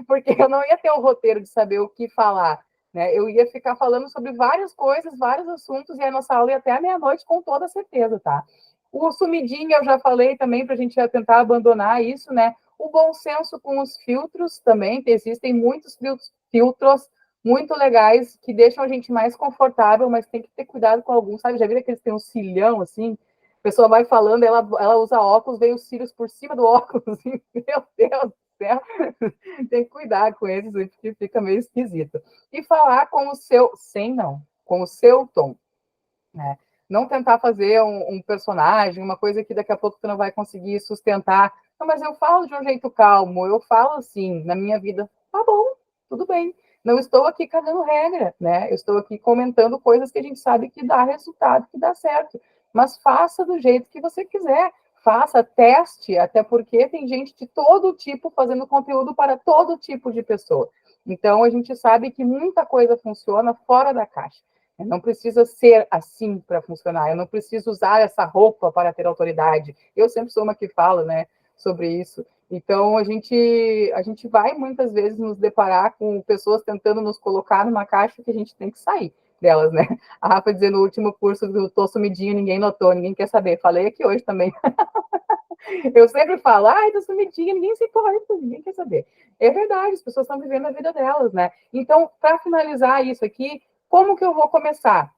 Porque eu não ia ter o roteiro de saber o que falar. Né? Eu ia ficar falando sobre várias coisas, vários assuntos, e a nossa aula ia até a meia-noite, com toda certeza, tá? O sumidinho eu já falei também, para a gente tentar abandonar isso, né? O bom senso com os filtros também, existem muitos filtros muito legais que deixam a gente mais confortável, mas tem que ter cuidado com alguns, sabe? Já viram que eles têm um cilhão, assim? A pessoa vai falando, ela usa óculos, vem os cílios por cima do óculos, assim, meu Deus do céu. Tem que cuidar com eles, porque fica meio esquisito. E falar com o seu, com o seu tom, né? Não tentar fazer um personagem, uma coisa que daqui a pouco tu não vai conseguir sustentar. Não, mas eu falo de um jeito calmo, eu falo assim, na minha vida, tá bom, tudo bem. Não estou aqui cagando regra, né? Eu estou aqui comentando coisas que a gente sabe que dá resultado, que dá certo. Mas faça do jeito que você quiser. Faça, teste, até porque tem gente de todo tipo fazendo conteúdo para todo tipo de pessoa. Então, a gente sabe que muita coisa funciona fora da caixa. Não precisa ser assim para funcionar. Eu não preciso usar essa roupa para ter autoridade. Eu sempre sou uma que fala, né, sobre isso. Então, a gente vai muitas vezes nos deparar com pessoas tentando nos colocar numa caixa que a gente tem que sair delas, né? A Rafa dizendo no último curso do Tô Sumidinho, ninguém notou, ninguém quer saber. Falei aqui hoje também. Eu sempre falo, ai, tô sumidinha, ninguém se importa, ninguém quer saber. É verdade, as pessoas estão vivendo a vida delas, né? Então, para finalizar isso aqui, como que eu vou começar?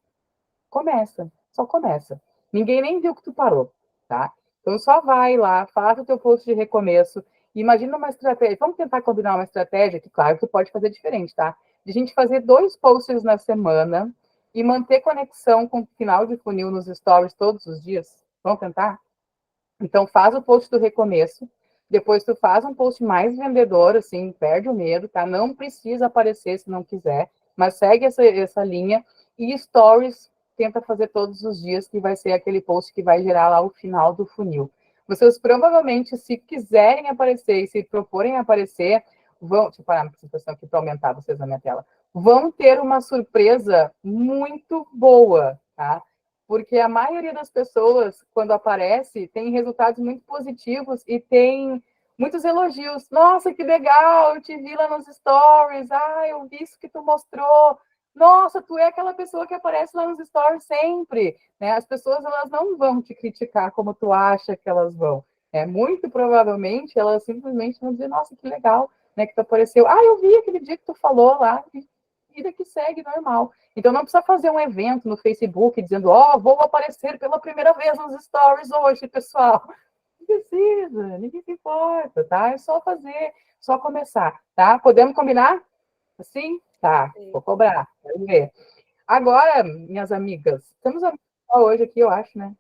Começa, só começa. Ninguém nem viu que tu parou, tá? Então, só vai lá, faz o teu post de recomeço, imagina uma estratégia, vamos tentar combinar uma estratégia, que claro, tu pode fazer diferente, tá? De a gente fazer 2 posts na semana e manter conexão com o final de funil nos stories todos os dias. Vamos tentar? Então, faz o post do recomeço, depois tu faz um post mais vendedor, assim, perde o medo, tá? Não precisa aparecer se não quiser, mas segue essa linha. E stories, tenta fazer todos os dias, que vai ser aquele post que vai gerar lá o final do funil. Vocês provavelmente, se quiserem aparecer e se proporem aparecer, vão... Deixa eu parar a apresentação aqui para aumentar vocês na minha tela. Vão ter uma surpresa muito boa, tá? Porque a maioria das pessoas, quando aparece, tem resultados muito positivos e tem muitos elogios. Nossa, que legal, eu te vi lá nos stories. Ah, eu vi isso que tu mostrou. Nossa, tu é aquela pessoa que aparece lá nos stories sempre. Né? As pessoas, elas não vão te criticar como tu acha que elas vão. Muito provavelmente, elas simplesmente vão dizer, nossa, que legal, né, que tu apareceu. Ah, eu vi aquele dia que tu falou lá. vida que segue normal. Então não precisa fazer um evento no Facebook dizendo, ó, vou aparecer pela primeira vez nos stories hoje, pessoal. Não precisa, ninguém se importa, tá? É só fazer, só começar, tá? Podemos combinar? Assim? Tá, vou cobrar, quero ver. Agora, minhas amigas, temos amigos hoje aqui, eu acho, né?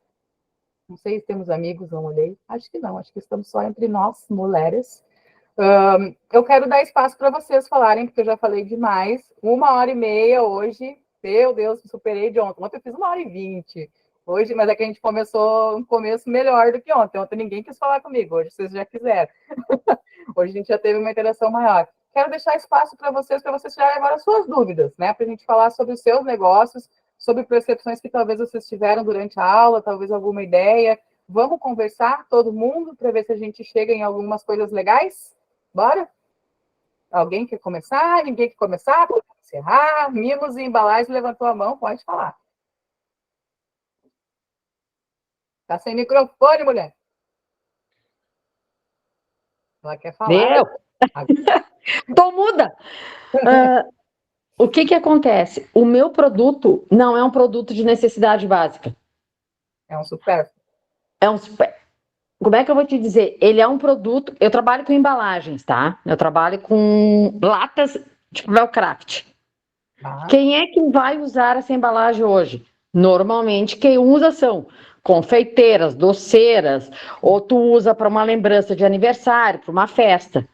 Não sei se temos amigos, não olhei. Acho que não, acho que estamos só entre nós, mulheres. Eu quero dar espaço para vocês falarem, porque eu já falei demais. 1h30 hoje. Meu Deus, me superei de ontem. Ontem eu fiz 1h20. Hoje, mas é que a gente começou um começo melhor do que ontem. Ontem ninguém quis falar comigo, hoje vocês já quiseram. Hoje a gente já teve uma interação maior. Quero deixar espaço para vocês tirarem agora suas dúvidas, né? Para a gente falar sobre os seus negócios, sobre percepções que talvez vocês tiveram durante a aula, talvez alguma ideia. Vamos conversar, todo mundo, para ver se a gente chega em algumas coisas legais? Bora? Alguém quer começar? Ninguém quer começar? Pode encerrar? Mimos e embalagens levantou a mão, pode falar. Tá sem microfone, mulher. Ela quer falar. Tô muda. O que acontece? O meu produto não é um produto de necessidade básica. É um super. É um super. Como é que eu vou te dizer? Ele é um produto. Eu trabalho com embalagens, tá? Eu trabalho com latas de papel craft. Quem é que vai usar essa embalagem hoje? Normalmente quem usa são confeiteiras, doceiras, ou tu usa para uma lembrança de aniversário, para uma festa.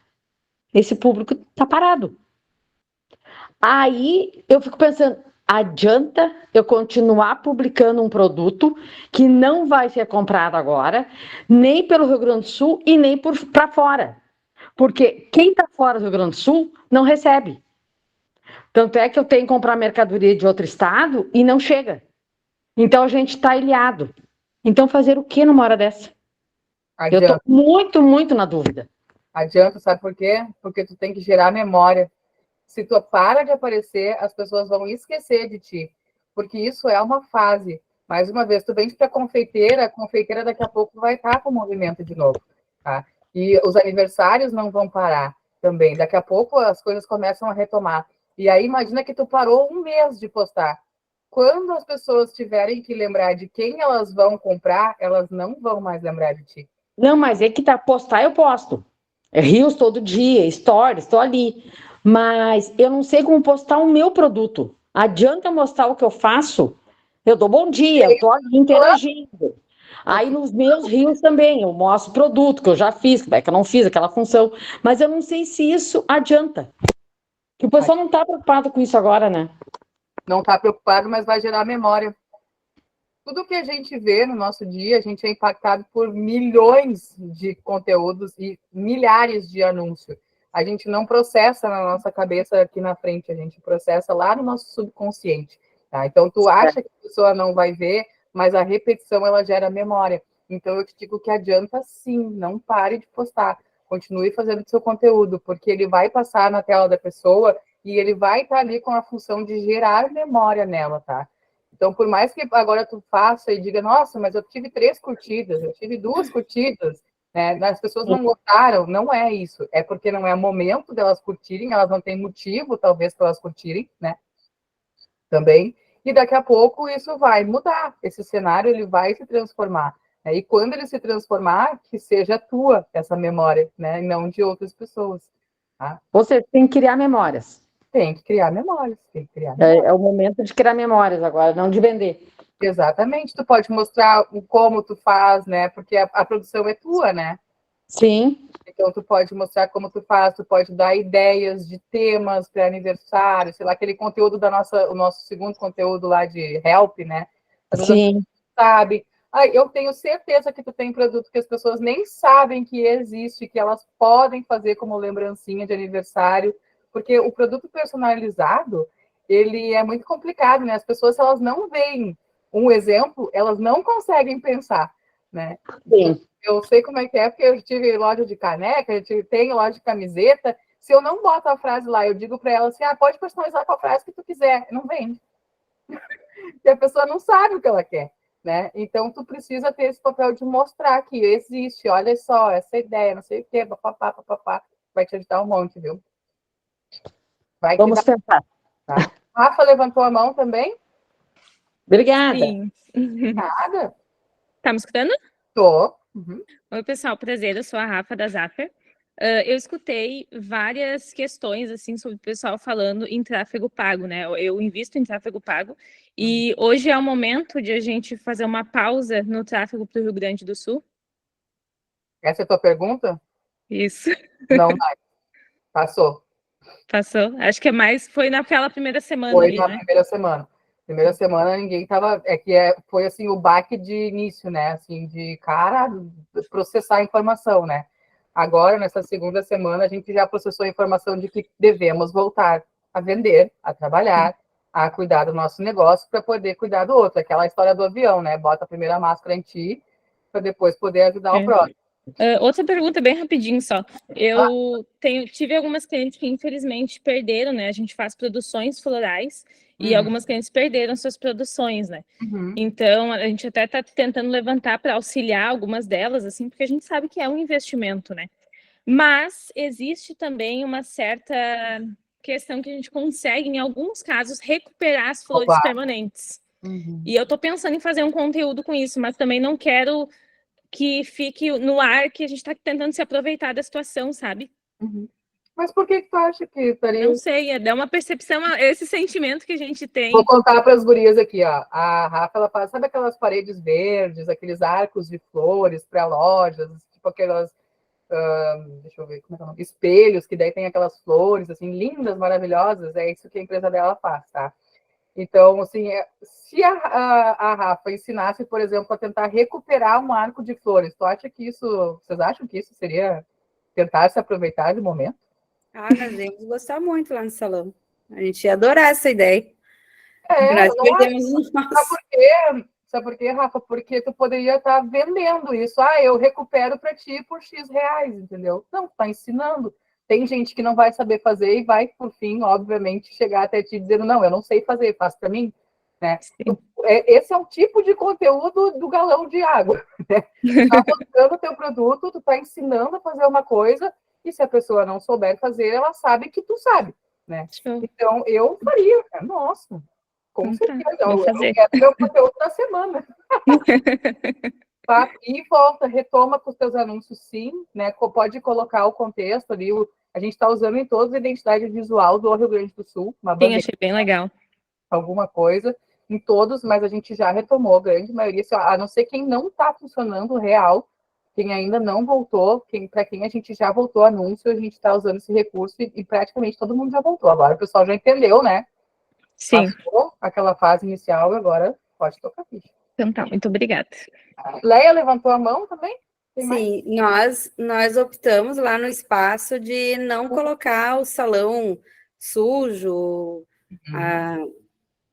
Esse público tá parado. Aí eu fico pensando, adianta eu continuar publicando um produto que não vai ser comprado agora, nem pelo Rio Grande do Sul e nem para fora. Porque quem está fora do Rio Grande do Sul não recebe. Tanto é que eu tenho que comprar mercadoria de outro estado e não chega. Então a gente está ilhado. Então fazer o que numa hora dessa? Adianta. Eu estou muito, muito na dúvida. Adianta, sabe por quê? Porque tu tem que gerar memória. Se tu para de aparecer, as pessoas vão esquecer de ti. Porque isso é uma fase. Mais uma vez, tu vende para a confeiteira daqui a pouco vai estar com o movimento de novo. Tá? E os aniversários não vão parar também. Daqui a pouco as coisas começam a retomar. E aí, imagina que tu parou um mês de postar. Quando as pessoas tiverem que lembrar de quem elas vão comprar, elas não vão mais lembrar de ti. Não, mas é que tá, postar eu posto. Rios todo dia, stories, estou ali. Mas eu não sei como postar o meu produto. Adianta mostrar o que eu faço? Eu dou bom dia, eu estou ali interagindo. Aí nos meus rios também, eu mostro o produto que eu já fiz, que eu não fiz aquela função. Mas eu não sei se isso adianta. Que o pessoal não está preocupado com isso agora, né? Não está preocupado, mas vai gerar memória. Tudo que a gente vê no nosso dia, a gente é impactado por milhões de conteúdos e milhares de anúncios. A gente não processa na nossa cabeça aqui na frente, a gente processa lá no nosso subconsciente. Tá? Então, tu acha que a pessoa não vai ver, mas a repetição, ela gera memória. Então, eu te digo que adianta sim, não pare de postar. Continue fazendo o seu conteúdo, porque ele vai passar na tela da pessoa e ele vai estar ali com a função de gerar memória nela, tá? Então, por mais que agora tu faça e diga, nossa, mas eu tive 3 curtidas, eu tive 2 curtidas, né? As pessoas não gostaram, não é isso. É porque não é o momento delas curtirem, elas não têm motivo, talvez, para elas curtirem, né? Também. E daqui a pouco isso vai mudar. Esse cenário, ele vai se transformar. Né? E quando ele se transformar, que seja tua essa memória, né? E não de outras pessoas. Tá? Você tem que criar memórias. Tem que criar memórias, tem que criar memórias. É o momento de criar memórias agora, não de vender. Exatamente, tu pode mostrar como tu faz, né? Porque a produção é tua, né? Sim. Então tu pode mostrar como tu faz, tu pode dar ideias de temas para aniversário, sei lá, aquele conteúdo o nosso segundo conteúdo lá de Help, né? Sim. Sabe? Eu tenho certeza que tu tem produto que as pessoas nem sabem que existe, que elas podem fazer como lembrancinha de aniversário. Porque o produto personalizado, ele é muito complicado, né? As pessoas, se elas não veem um exemplo, elas não conseguem pensar, né? Sim. Eu sei como é que é, porque eu tive loja de caneca, eu tenho loja de camiseta. Se eu não boto a frase lá, eu digo para ela assim, pode personalizar com a frase que tu quiser. Não vende. E a pessoa não sabe o que ela quer, né? Então, tu precisa ter esse papel de mostrar que existe, olha só, essa ideia, não sei o quê, papapá, vai te ajudar um monte, viu? Vamos tentar. Tá? Rafa levantou a mão também? Obrigada. Sim. Nada? Tá me escutando? Tô. Uhum. Oi, pessoal, prazer, eu sou a Rafa da Zaffer. Eu escutei várias questões, assim, sobre o pessoal falando em tráfego pago, né? Eu invisto em tráfego pago e hoje é o momento de a gente fazer uma pausa no tráfego para o Rio Grande do Sul. Essa é a tua pergunta? Isso, Não mais. Passou. passou. Acho que é mais, foi naquela primeira semana Foi ali, na né? primeira semana. Primeira semana ninguém tava. Foi assim o baque de início, né? Assim, de cara processar a informação, né? Agora, nessa segunda semana, a gente já processou a informação de que devemos voltar a vender, a trabalhar, a cuidar do nosso negócio para poder cuidar do outro. Aquela história do avião, né? Bota a primeira máscara em ti para depois poder ajudar o próximo. Outra pergunta bem rapidinho só. Eu tive algumas clientes que infelizmente perderam, né? A gente faz produções florais e algumas clientes perderam suas produções, né? Uhum. Então, a gente até está tentando levantar para auxiliar algumas delas, assim, porque a gente sabe que é um investimento, né? Mas existe também uma certa questão que a gente consegue, em alguns casos, recuperar as flores permanentes. Uhum. E eu estou pensando em fazer um conteúdo com isso, mas também não quero que fique no ar que a gente está tentando se aproveitar da situação, sabe? Uhum. Mas por que tu acha que estaria... Não sei, dá uma percepção, esse sentimento que a gente tem. Vou contar para as gurias aqui, ó. A Rafa, ela faz, sabe aquelas paredes verdes, aqueles arcos de flores para lojas, tipo aquelas, deixa eu ver, como é que é o nome? Espelhos, que daí tem aquelas flores, assim, lindas, maravilhosas, é isso que a empresa dela faz, tá? Então, assim, se a Rafa ensinasse, por exemplo, a tentar recuperar um arco de flores, vocês acham que isso seria tentar se aproveitar do momento? Ah, nós íamos gostar muito lá no salão. A gente ia adorar essa ideia. Nós Não perdemos o nosso. Sabe por quê, Rafa? Porque tu poderia estar vendendo isso. Eu recupero para ti por X reais, entendeu? Não, tu tá ensinando. Tem gente que não vai saber fazer e vai, por fim, obviamente, chegar até ti dizendo, não, eu não sei fazer, faz para mim. Né? Esse é um tipo de conteúdo do galão de água. Né? Tu tá mostrando o teu produto, tu tá ensinando a fazer uma coisa, e se a pessoa não souber fazer, ela sabe que tu sabe. Né? Então, eu faria. Nossa, com certeza. Eu quero meu conteúdo da semana. Tá? E volta, retoma com os teus anúncios, sim. Né? Pode colocar o contexto ali. A gente está usando em todas a identidade visual do Rio Grande do Sul. Sim, achei bem legal. Alguma coisa. Em todos, mas a gente já retomou a grande maioria. A não ser quem não está funcionando real, quem ainda não voltou, para quem a gente já voltou anúncio, a gente está usando esse recurso e praticamente todo mundo já voltou. Agora o pessoal já entendeu, né? Sim. Passou aquela fase inicial e agora pode tocar ficha. Então tá, muito obrigada. Leia levantou a mão também? Sim, nós optamos lá no espaço de não colocar o salão sujo,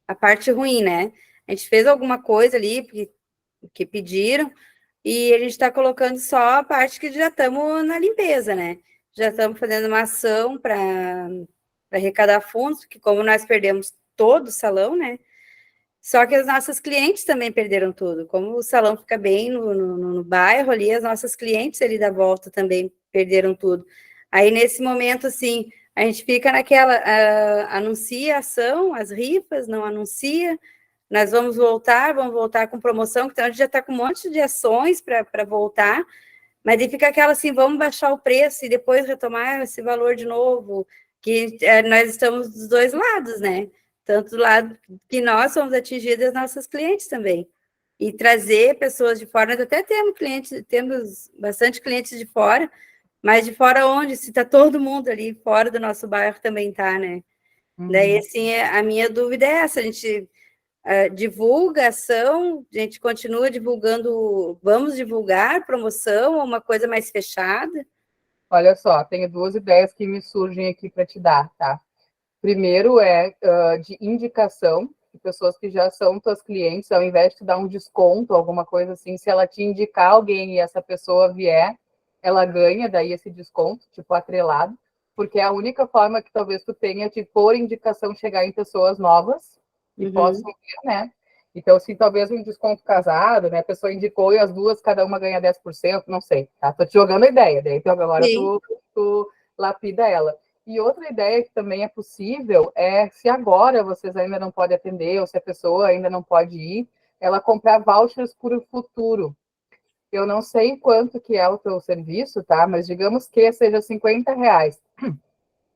a parte ruim, né? A gente fez alguma coisa ali que pediram e a gente está colocando só a parte que já estamos na limpeza, né? Já estamos fazendo uma ação para arrecadar fundos, porque como nós perdemos todo o salão, né? Só que as nossas clientes também perderam tudo. Como o salão fica bem no bairro ali, as nossas clientes ali da volta também perderam tudo. Aí, nesse momento, assim, a gente fica naquela, anuncia a ação, as rifas, não anuncia, nós vamos voltar com promoção, então a gente já está com um monte de ações para voltar, mas aí fica aquela assim, vamos baixar o preço e depois retomar esse valor de novo, que nós estamos dos dois lados, né? Tanto do lado que nós somos atingidas, nossas clientes também. E trazer pessoas de fora, nós até temos bastante clientes de fora, mas de fora onde? Se está todo mundo ali fora do nosso bairro também está, né? Daí, assim, a minha dúvida é essa, a gente divulga ação, a gente continua divulgando, vamos divulgar promoção ou uma coisa mais fechada? Olha só, tenho duas ideias que me surgem aqui para te dar, tá? Primeiro é de indicação, de pessoas que já são tuas clientes, ao invés de te dar um desconto, alguma coisa assim, se ela te indicar alguém e essa pessoa vier, ela ganha daí esse desconto, tipo atrelado, porque é a única forma que talvez tu tenha de, por indicação, chegar em pessoas novas e possam vir, né? Então, assim, talvez um desconto casado, né? A pessoa indicou e as duas, cada uma ganha 10%, não sei, tá? Tô te jogando a ideia, daí então agora tu lapida ela. E outra ideia que também é possível é, se agora vocês ainda não podem atender, ou se a pessoa ainda não pode ir, ela comprar vouchers por o futuro. Eu não sei quanto que é o teu serviço, tá? Mas digamos que seja R$ 50.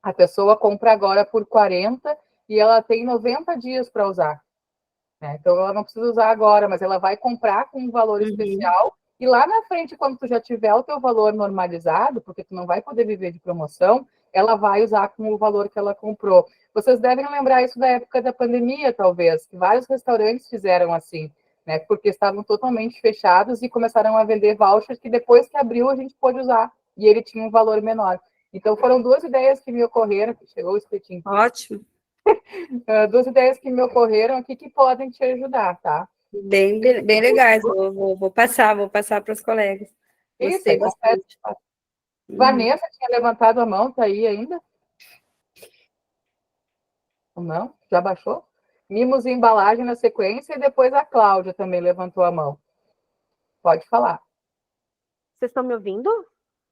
A pessoa compra agora por 40 e ela tem 90 dias para usar. Né? Então, ela não precisa usar agora, mas ela vai comprar com um valor especial. E lá na frente, quando tu já tiver o teu valor normalizado, porque tu não vai poder viver de promoção, ela vai usar com o valor que ela comprou. Vocês devem lembrar isso da época da pandemia, talvez, que vários restaurantes fizeram assim, né? Porque estavam totalmente fechados e começaram a vender vouchers que depois que abriu a gente pôde usar. E ele tinha um valor menor. Então, foram duas ideias que me ocorreram. Chegou o espetinho. Ótimo. Duas ideias que me ocorreram aqui que podem te ajudar, tá? Bem legais. Vou passar para os colegas. Gostei bastante. Vanessa tinha levantado a mão, tá aí ainda? Não? Já baixou? Mimos e embalagem na sequência e depois a Cláudia também levantou a mão. Pode falar. Vocês estão me ouvindo?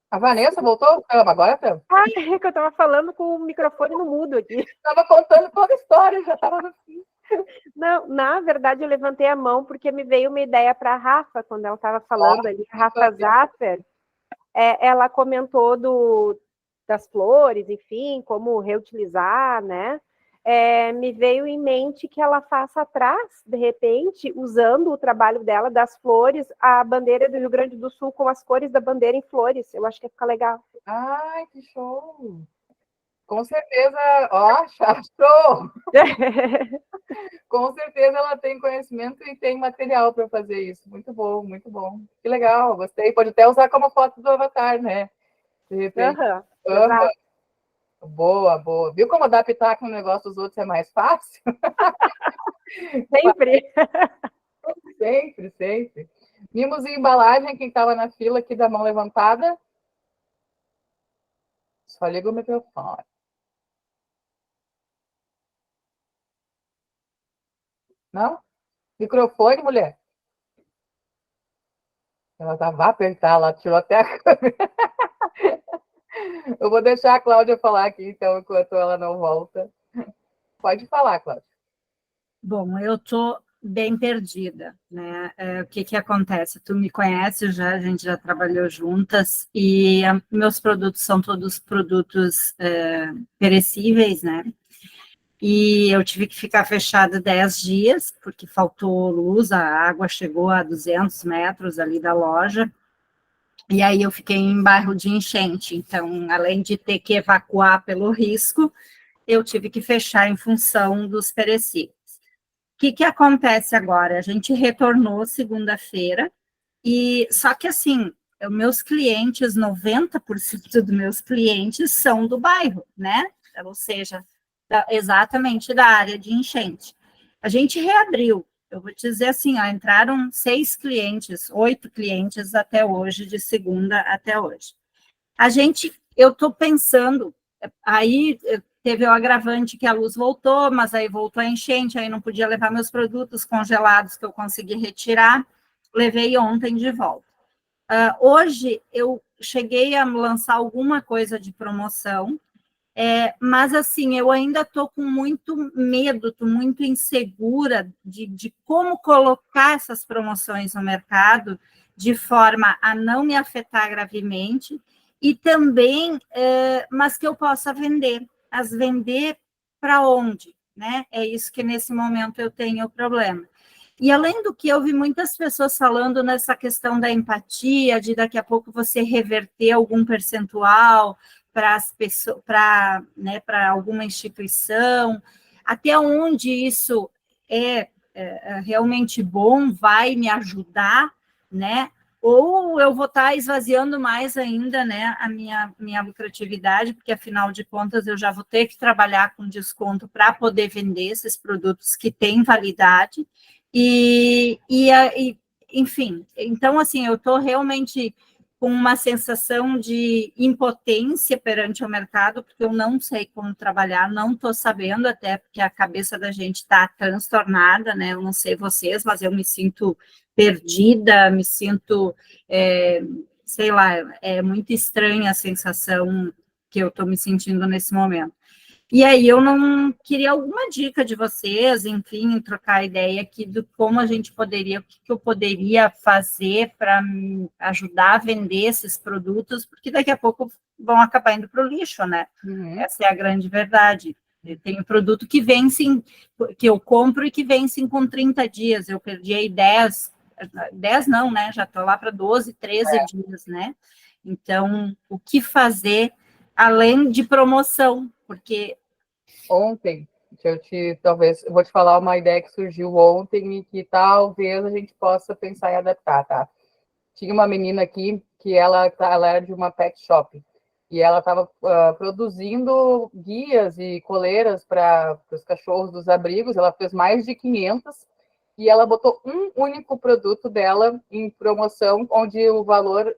A Vanessa voltou? Agora estamos. Ah, é que eu estava falando com o microfone no mudo aqui. Estava contando toda a história, já estava no fim. Não, na verdade, eu levantei a mão porque me veio uma ideia para a Rafa, quando ela estava falando ali, a Rafa Zaffer, ela comentou das flores, enfim, como reutilizar, né? Me veio em mente que ela faça atrás, de repente, usando o trabalho dela das flores, a bandeira do Rio Grande do Sul com as cores da bandeira em flores. Eu acho que ia ficar legal. Ai, que show! Com certeza, ó, achou! Com certeza ela tem conhecimento e tem material para fazer isso. Muito bom, muito bom. Que legal, gostei. Pode até usar como foto do avatar, né? De repente. Boa, boa. Viu como adaptar com o negócio dos outros é mais fácil? Sempre. Sempre, sempre. Mimos e embalagem, quem estava na fila aqui da mão levantada. Só liga o microfone. Não? Microfone, mulher. Ela vai apertar, ela tirou até a câmera. Eu vou deixar a Cláudia falar aqui, então, enquanto ela não volta. Pode falar, Cláudia. Bom, eu estou bem perdida, né? O que acontece? Tu me conhece já, a gente já trabalhou juntas, e meus produtos são todos produtos perecíveis, né? E eu tive que ficar fechada 10 dias, porque faltou luz, a água chegou a 200 metros ali da loja, e aí eu fiquei em bairro de enchente. Então, além de ter que evacuar pelo risco, eu tive que fechar em função dos perecíveis. O que acontece agora? A gente retornou segunda-feira, e só que assim, meus clientes, 90% dos meus clientes são do bairro, né? Ou seja, exatamente da área de enchente. A gente reabriu, eu vou te dizer assim, entraram 6 clientes, 8 clientes até hoje, de segunda até hoje. Eu estou pensando, aí teve o agravante que a luz voltou, mas aí voltou a enchente, aí não podia levar meus produtos congelados que eu consegui retirar, levei ontem de volta. Hoje eu cheguei a lançar alguma coisa de promoção, mas assim, eu ainda estou com muito medo, estou muito insegura de como colocar essas promoções no mercado de forma a não me afetar gravemente e também, mas que eu possa vender. As vender para onde, né? É isso que nesse momento eu tenho o problema. E além do que, eu vi muitas pessoas falando nessa questão da empatia, de daqui a pouco você reverter algum percentual para as pessoas, para alguma instituição, até onde isso é realmente bom, vai me ajudar, né? Ou eu vou estar esvaziando mais ainda, né, a minha lucratividade, porque, afinal de contas, eu já vou ter que trabalhar com desconto para poder vender esses produtos que têm validade, enfim, então, assim, eu estou realmente com uma sensação de impotência perante o mercado, porque eu não sei como trabalhar, não estou sabendo, até porque a cabeça da gente está transtornada, né, eu não sei vocês, mas eu me sinto perdida, me sinto, sei lá, é muito estranha a sensação eu estou me sentindo nesse momento. E aí eu não queria alguma dica de vocês, enfim, trocar ideia aqui do como a gente poderia, o que eu poderia fazer para ajudar a vender esses produtos, porque daqui a pouco vão acabar indo para o lixo, né? Essa é a grande verdade. Tem produto que vence, que eu compro e que vence com 30 dias. Eu perdi aí 10 não, né? Já estou lá para 12, 13 dias, né? Então, o que fazer além de promoção? Porque ontem, talvez, eu vou te falar uma ideia que surgiu ontem e que talvez a gente possa pensar em adaptar, tá? Tinha uma menina aqui que ela era de uma pet shop e ela estava produzindo guias e coleiras para os cachorros dos abrigos. Ela fez mais de 500 e ela botou um único produto dela em promoção, onde o valor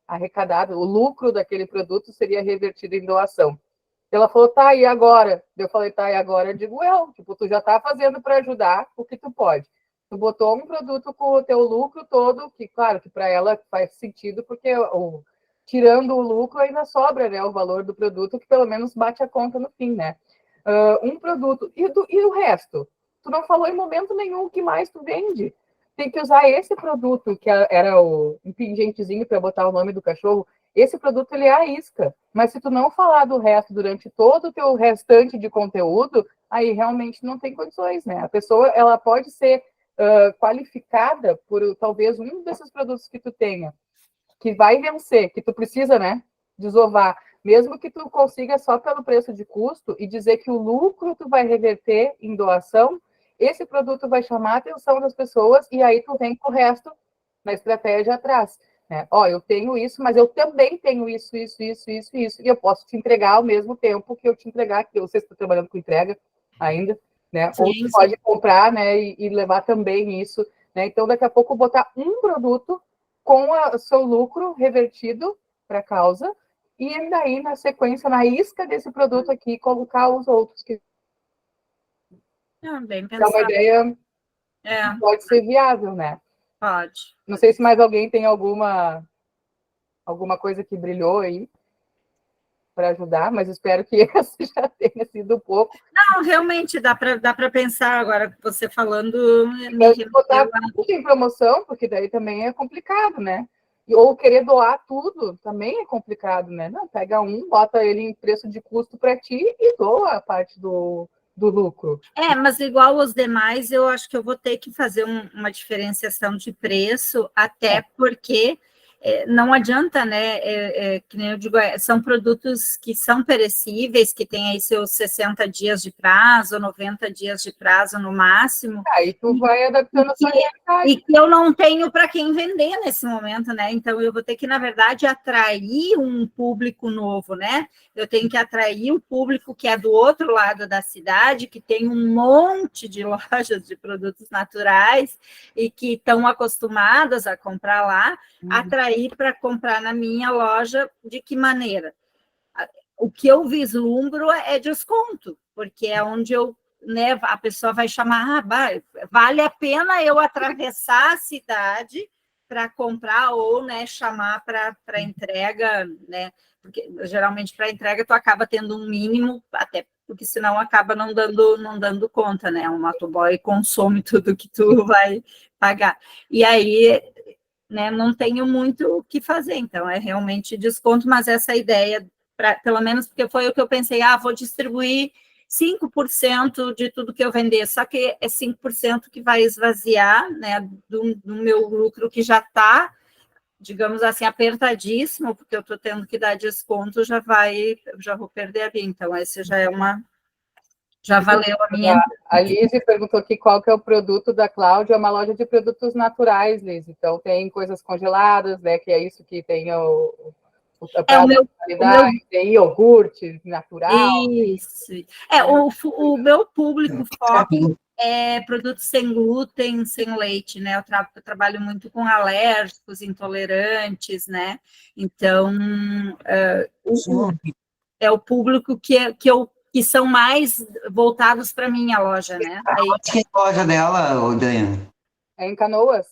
arrecadado, o lucro daquele produto seria revertido em doação. Ela falou, tá, e agora? Eu falei, tá, e agora? Eu digo, tipo, tu já tá fazendo para ajudar o que tu pode. Tu botou um produto com o teu lucro todo, que, claro, que para ela faz sentido, porque tirando o lucro ainda sobra, né, o valor do produto, que pelo menos bate a conta no fim, né? Um produto. E o resto? Tu não falou em momento nenhum o que mais tu vende. Tem que usar esse produto, que era o pingentezinho para botar o nome do cachorro. Esse produto, ele é a isca. Mas se tu não falar do resto durante todo o teu restante de conteúdo, aí realmente não tem condições, né? A pessoa, ela pode ser qualificada por talvez um desses produtos que tu tenha, que vai vencer, que tu precisa, né, desovar, mesmo que tu consiga só pelo preço de custo e dizer que o lucro tu vai reverter em doação, esse produto vai chamar a atenção das pessoas e aí tu vem com o resto na estratégia atrás. Né? Eu tenho isso, mas eu também tenho isso, e eu posso te entregar ao mesmo tempo que eu te entregar, que você está trabalhando com entrega ainda, né? Sim, ou tu pode comprar, né, e levar também isso, né? Então, daqui a pouco, botar um produto com o seu lucro revertido para a causa, e ainda aí, na sequência, na isca desse produto aqui, colocar os outros que... bem pensado. É uma ideia que pode ser viável, né? Pode. Não sei se mais alguém tem alguma coisa que brilhou aí para ajudar, mas espero que esse já tenha sido um pouco. Não, realmente dá para pensar agora, você falando. Botar tudo em promoção, porque daí também é complicado, né? Ou querer doar tudo também é complicado, né? Não, pega bota ele em preço de custo para ti e doa a parte do lucro. Mas igual os demais, eu acho que eu vou ter que fazer uma diferenciação de preço, até porque não adianta, né? Que nem eu digo, são produtos que são perecíveis, que têm aí seus 60 dias de prazo, 90 dias de prazo no máximo. Aí tu vai adaptando a sua realidade. E que eu não tenho para quem vender nesse momento, né? Então, eu vou ter que, na verdade, atrair um público novo, né? Eu tenho que atrair o público que é do outro lado da cidade, que tem um monte de lojas de produtos naturais e que estão acostumadas a comprar lá, atrair para comprar na minha loja. De que maneira? O que eu vislumbro é desconto, porque é onde eu, né, a pessoa vai chamar, vale a pena eu atravessar a cidade para comprar ou, né, chamar para entrega, né? Porque geralmente para entrega tu acaba tendo um mínimo, até porque senão acaba não dando conta, né? Um motoboy consome tudo que tu vai pagar. E aí, né, não tenho muito o que fazer, então é realmente desconto, mas essa ideia, pelo menos porque foi o que eu pensei, vou distribuir 5% de tudo que eu vender, só que é 5% que vai esvaziar, né, do meu lucro que já está, digamos assim, apertadíssimo, porque eu estou tendo que dar desconto, já vou perder ali, então esse já é já valeu a minha... A Lise perguntou aqui qual que é o produto da Cláudia, é uma loja de produtos naturais, Lise, então tem coisas congeladas, né, que é isso que tem tem iogurte natural. Isso. O meu público foco é produtos sem glúten, sem leite, né? Eu trabalho muito com alérgicos, intolerantes, né? Então, é o público que são mais voltados para minha loja, né? Que é a loja dela, Daniela? É em Canoas.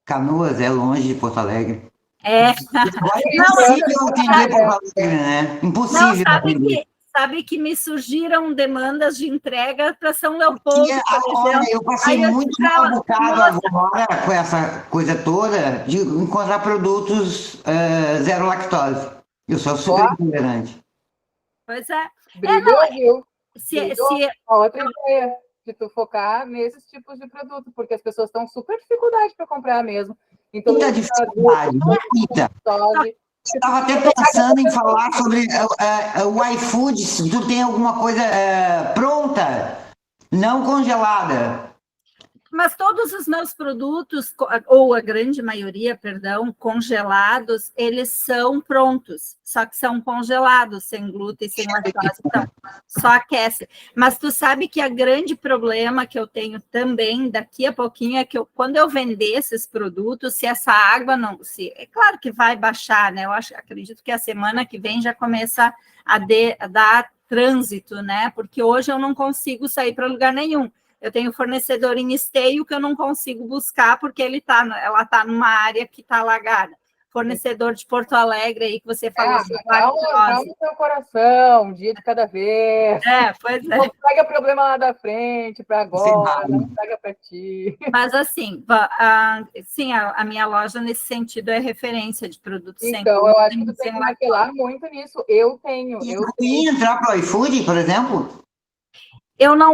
Canoas, é longe de Porto Alegre. Agora é Não, impossível atender Porto Alegre, né? Não, Impossível atender. sabe que me surgiram demandas de entrega para São Leopoldo, por Olha, exemplo. eu passei Aí eu muito disse pra ela, mal bocado "Moça, agora com essa coisa toda de encontrar produtos zero lactose. Eu sou super intolerante. pois é, Brilhou, viu? se, Brilhou. se, Uma outra ideia de tu focar nesses tipos de produto, porque as pessoas estão super dificuldade para comprar mesmo. Então, Muita dificuldade, muita. lactose. Eu estava até pensando em falar sobre o iFood, se tu tem alguma coisa pronta, não congelada. Mas todos os meus produtos, ou a grande maioria, perdão, congelados, eles são prontos, só que são congelados, sem glúten, sem lactose, então, só aquece. Mas tu sabe que a grande problema que eu tenho também, daqui a pouquinho, é que quando eu vender esses produtos, se essa água não... é claro que vai baixar, né? Eu acredito que a semana que vem já começa a dar trânsito, né? Porque hoje eu não consigo sair para lugar nenhum. Eu tenho fornecedor em Esteio que eu não consigo buscar porque ela está numa área que está alagada. Fornecedor de Porto Alegre aí que você falou sobre calma no seu coração, um dia de cada vez. Pois é. Não pega problema lá da frente para agora, não pega para ti. Mas assim, sim, a minha loja nesse sentido é referência de produtos sem Então, eu acho que tu tem que maquilar muito nisso. Eu tenho. E entrar para o iFood, por exemplo?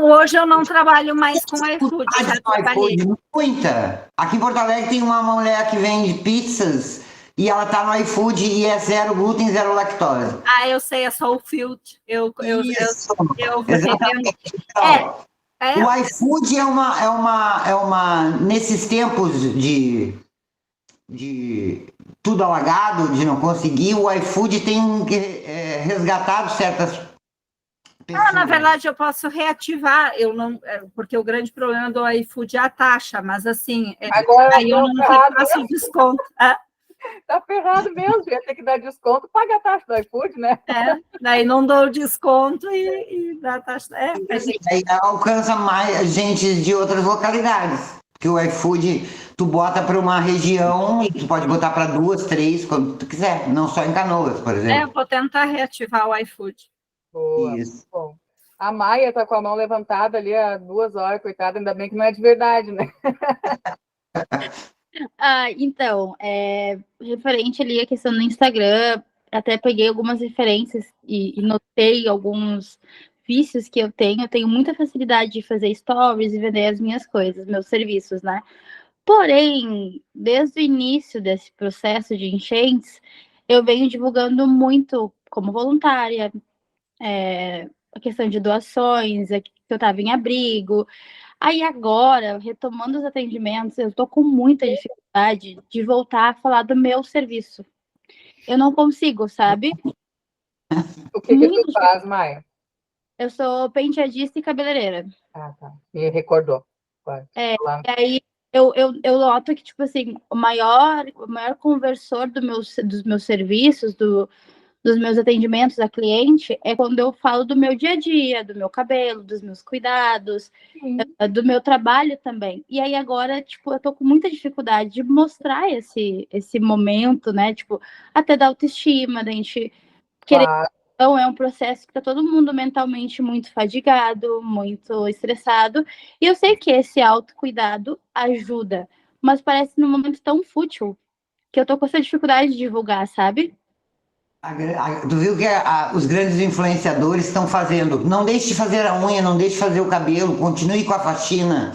Hoje eu não trabalho mais com iFood, já trabalhei. Muita. Aqui em Porto Alegre tem uma mulher que vende pizzas e ela tá no iFood e é zero glúten, zero lactose. Eu sei, é só o Field. O iFood é uma nesses tempos de tudo alagado, de não conseguir, o iFood tem resgatado certas. Na verdade, eu posso reativar, porque o grande problema do iFood é a taxa, mas assim, agora aí eu não faço desconto. Tá ferrado mesmo, ia ter que dar desconto, paga a taxa do iFood, né? Daí não dou desconto e dá a taxa. Aí alcança mais gente de outras localidades, porque o iFood tu bota para uma região e tu pode botar para 2, 3, quando tu quiser, não só em Canoas, por exemplo. Eu vou tentar reativar o iFood. Boa, bom. A Maia tá com a mão levantada ali há 2 horas, coitada, ainda bem que não é de verdade, né? Então, referente ali à questão do Instagram, até peguei algumas referências e notei alguns vícios que eu tenho muita facilidade de fazer stories e vender as minhas coisas, meus serviços, né? Porém, desde o início desse processo de enchentes, eu venho divulgando muito como voluntária, a questão de doações, que eu estava em abrigo. Aí agora, retomando os atendimentos, eu estou com muita dificuldade de voltar a falar do meu serviço. Eu não consigo, sabe? O que tu faz, Maia? Eu sou penteadista e cabeleireira. Tá. Me recordou. Aí eu noto que, tipo assim, o maior conversor dos meus serviços, dos meus atendimentos a cliente, é quando eu falo do meu dia a dia, do meu cabelo, dos meus cuidados, do meu trabalho também. E aí agora, tipo, eu tô com muita dificuldade de mostrar esse momento, né? Tipo, até da autoestima, da gente querer. Então, é um processo que tá todo mundo mentalmente muito fadigado, muito estressado. E eu sei que esse autocuidado ajuda, mas parece num momento tão fútil que eu tô com essa dificuldade de divulgar, sabe? Tu viu que os grandes influenciadores estão fazendo? Não deixe de fazer a unha, não deixe de fazer o cabelo, continue com a faxina.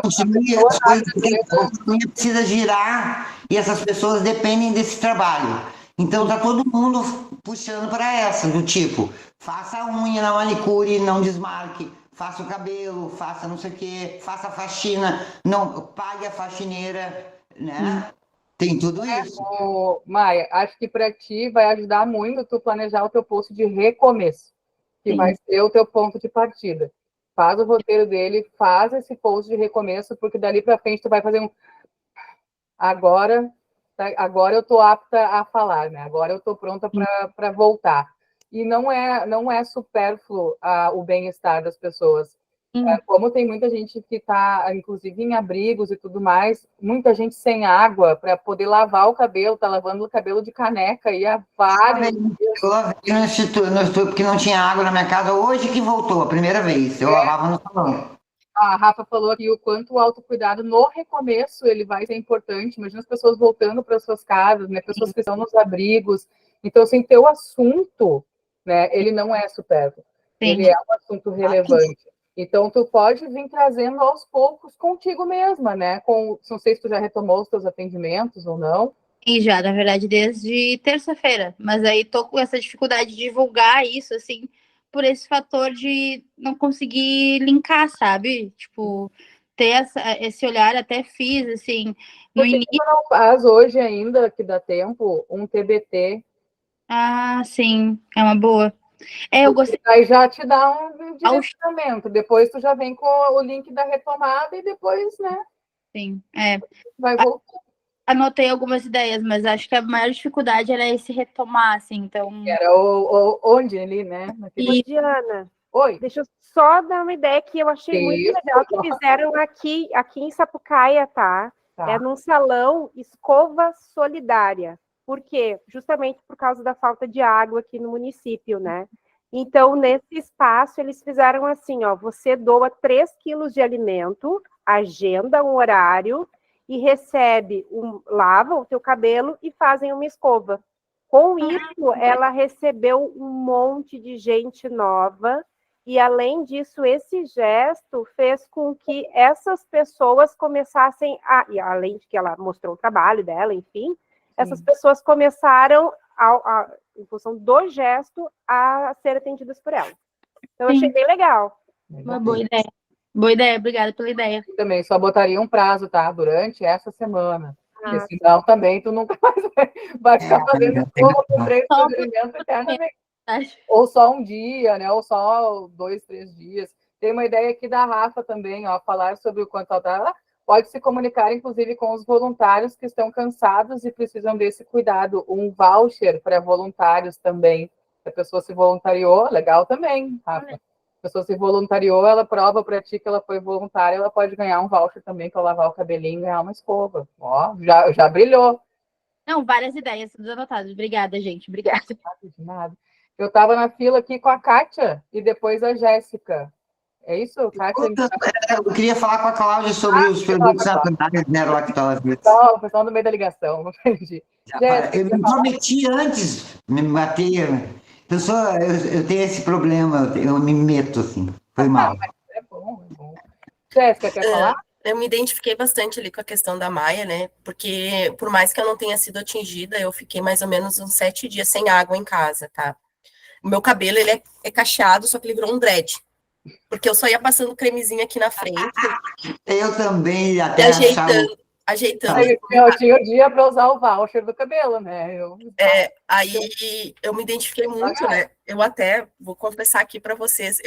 Continue as coisas, a unha precisa girar e essas pessoas dependem desse trabalho. Então tá todo mundo puxando para essa, do tipo, faça a unha na manicure, não desmarque, faça o cabelo, faça não sei o quê, faça a faxina, não pague a faxineira, né? Tem tudo isso. Maia, acho que para ti vai ajudar muito tu planejar o teu post de recomeço, que vai ser o teu ponto de partida. Faz o roteiro dele, faz esse post de recomeço, porque dali para frente tu vai fazer um... Agora eu tô apta a falar, né? Agora eu tô pronta para voltar. E não é supérfluo o bem-estar das pessoas. Como tem muita gente que está, inclusive, em abrigos e tudo mais, muita gente sem água para poder lavar o cabelo, está lavando o cabelo de caneca e há vários dias. Eu lavei no instituto, porque não tinha água na minha casa, hoje que voltou, a primeira vez. Eu lavava no salão. A Rafa falou aqui o quanto o autocuidado no recomeço ele vai ser importante. Imagina as pessoas voltando para suas casas, né? Pessoas que estão nos abrigos. Então, assim, teu assunto, né? Ele não é supérfluo. Ele é um assunto relevante. Então, tu pode vir trazendo aos poucos contigo mesma, né? Não sei se tu já retomou os teus atendimentos ou não. E já, na verdade, desde terça-feira. Mas aí tô com essa dificuldade de divulgar isso, assim, por esse fator de não conseguir linkar, sabe? Tipo, ter esse olhar, até fiz, assim, no início. Por que tu não faz hoje ainda, que dá tempo, um TBT? Ah, sim, é uma boa. Eu gostei. Aí já te dá um direcionamento. Depois tu já vem com o link da retomada e depois, né? Sim, vai voltar. Anotei algumas ideias, mas acho que a maior dificuldade era esse retomar, assim, então... Era onde ali, né? E, Diana, oi. Deixa eu só dar uma ideia que eu achei muito legal que fizeram aqui em Sapucaia, tá? É num salão Escova Solidária. Por quê? Justamente por causa da falta de água aqui no município, né? Então, nesse espaço, eles fizeram assim, ó, você doa 3 quilos de alimento, agenda um horário e recebe, lava o teu cabelo e fazem uma escova. Com isso, ela recebeu um monte de gente nova e, além disso, esse gesto fez com que essas pessoas começassem e além de que ela mostrou o trabalho dela, enfim, essas pessoas começaram, em função do gesto, a ser atendidas por ela. Então, eu achei bem legal. Uma boa ideia. Boa ideia, obrigada pela ideia. Eu também só botaria um prazo, tá? Durante essa semana. Porque senão também tu nunca mais vai ficar fazendo escova com 3 alimentos eternamente. Ou só um dia, né? Ou só 2, 3 dias. Tem uma ideia aqui da Rafa também, ó, falar sobre o quanto ela pode se comunicar, inclusive, com os voluntários que estão cansados e precisam desse cuidado. Um voucher para voluntários também. Se a pessoa se voluntariou, legal também, Rafa. A pessoa se voluntariou, ela prova para ti que ela foi voluntária, ela pode ganhar um voucher também para lavar o cabelinho e ganhar uma escova. Ó, já brilhou. Não, várias ideias, todas anotadas. Obrigada, gente. Obrigada. De nada. Eu estava na fila aqui com a Kátia e depois a Jéssica. É isso, Kátia? Eu queria falar com a Cláudia sobre os produtos naturais, né, lactose. Não, pessoal no meio da ligação, não entendi. Eu me prometi antes me bater. Eu tenho esse problema, eu me meto, assim. Foi mal. É bom, é bom. Jéssica, quer falar? Eu me identifiquei bastante ali com a questão da Maia, né? Porque, por mais que eu não tenha sido atingida, eu fiquei mais ou menos uns 7 dias sem água em casa, tá? O meu cabelo, ele é cacheado, só que ele virou um dread. Porque eu só ia passando cremezinho aqui na frente. Eu também, até ajeitando. Eu tinha o dia para usar o voucher do cabelo, né? Aí eu me identifiquei muito, né? Eu até vou confessar aqui para vocês,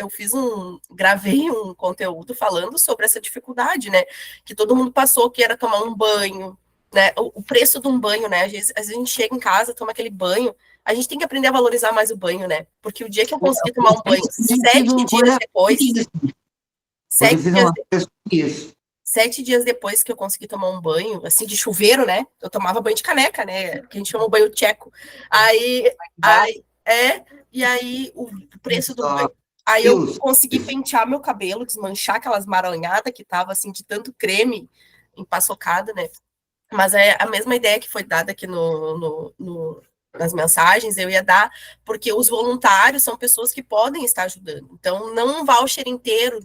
gravei um conteúdo falando sobre essa dificuldade, né? Que todo mundo passou, que era tomar um banho, né? O preço de um banho, né? Às vezes a gente chega em casa, toma aquele banho, a gente tem que aprender a valorizar mais o banho, né? Porque o dia que eu consegui tomar um banho, 7 dias depois, 7 dias depois que eu consegui tomar um banho, assim, de chuveiro, né? Eu tomava banho de caneca, né? Que a gente chama banho tcheco. E aí o preço do banho. Aí eu consegui pentear meu cabelo, desmanchar aquelas maranhadas que tava, assim, de tanto creme empaçocado, né? Mas é a mesma ideia que foi dada aqui nas mensagens, eu ia dar, porque os voluntários são pessoas que podem estar ajudando. Então, não um voucher inteiro,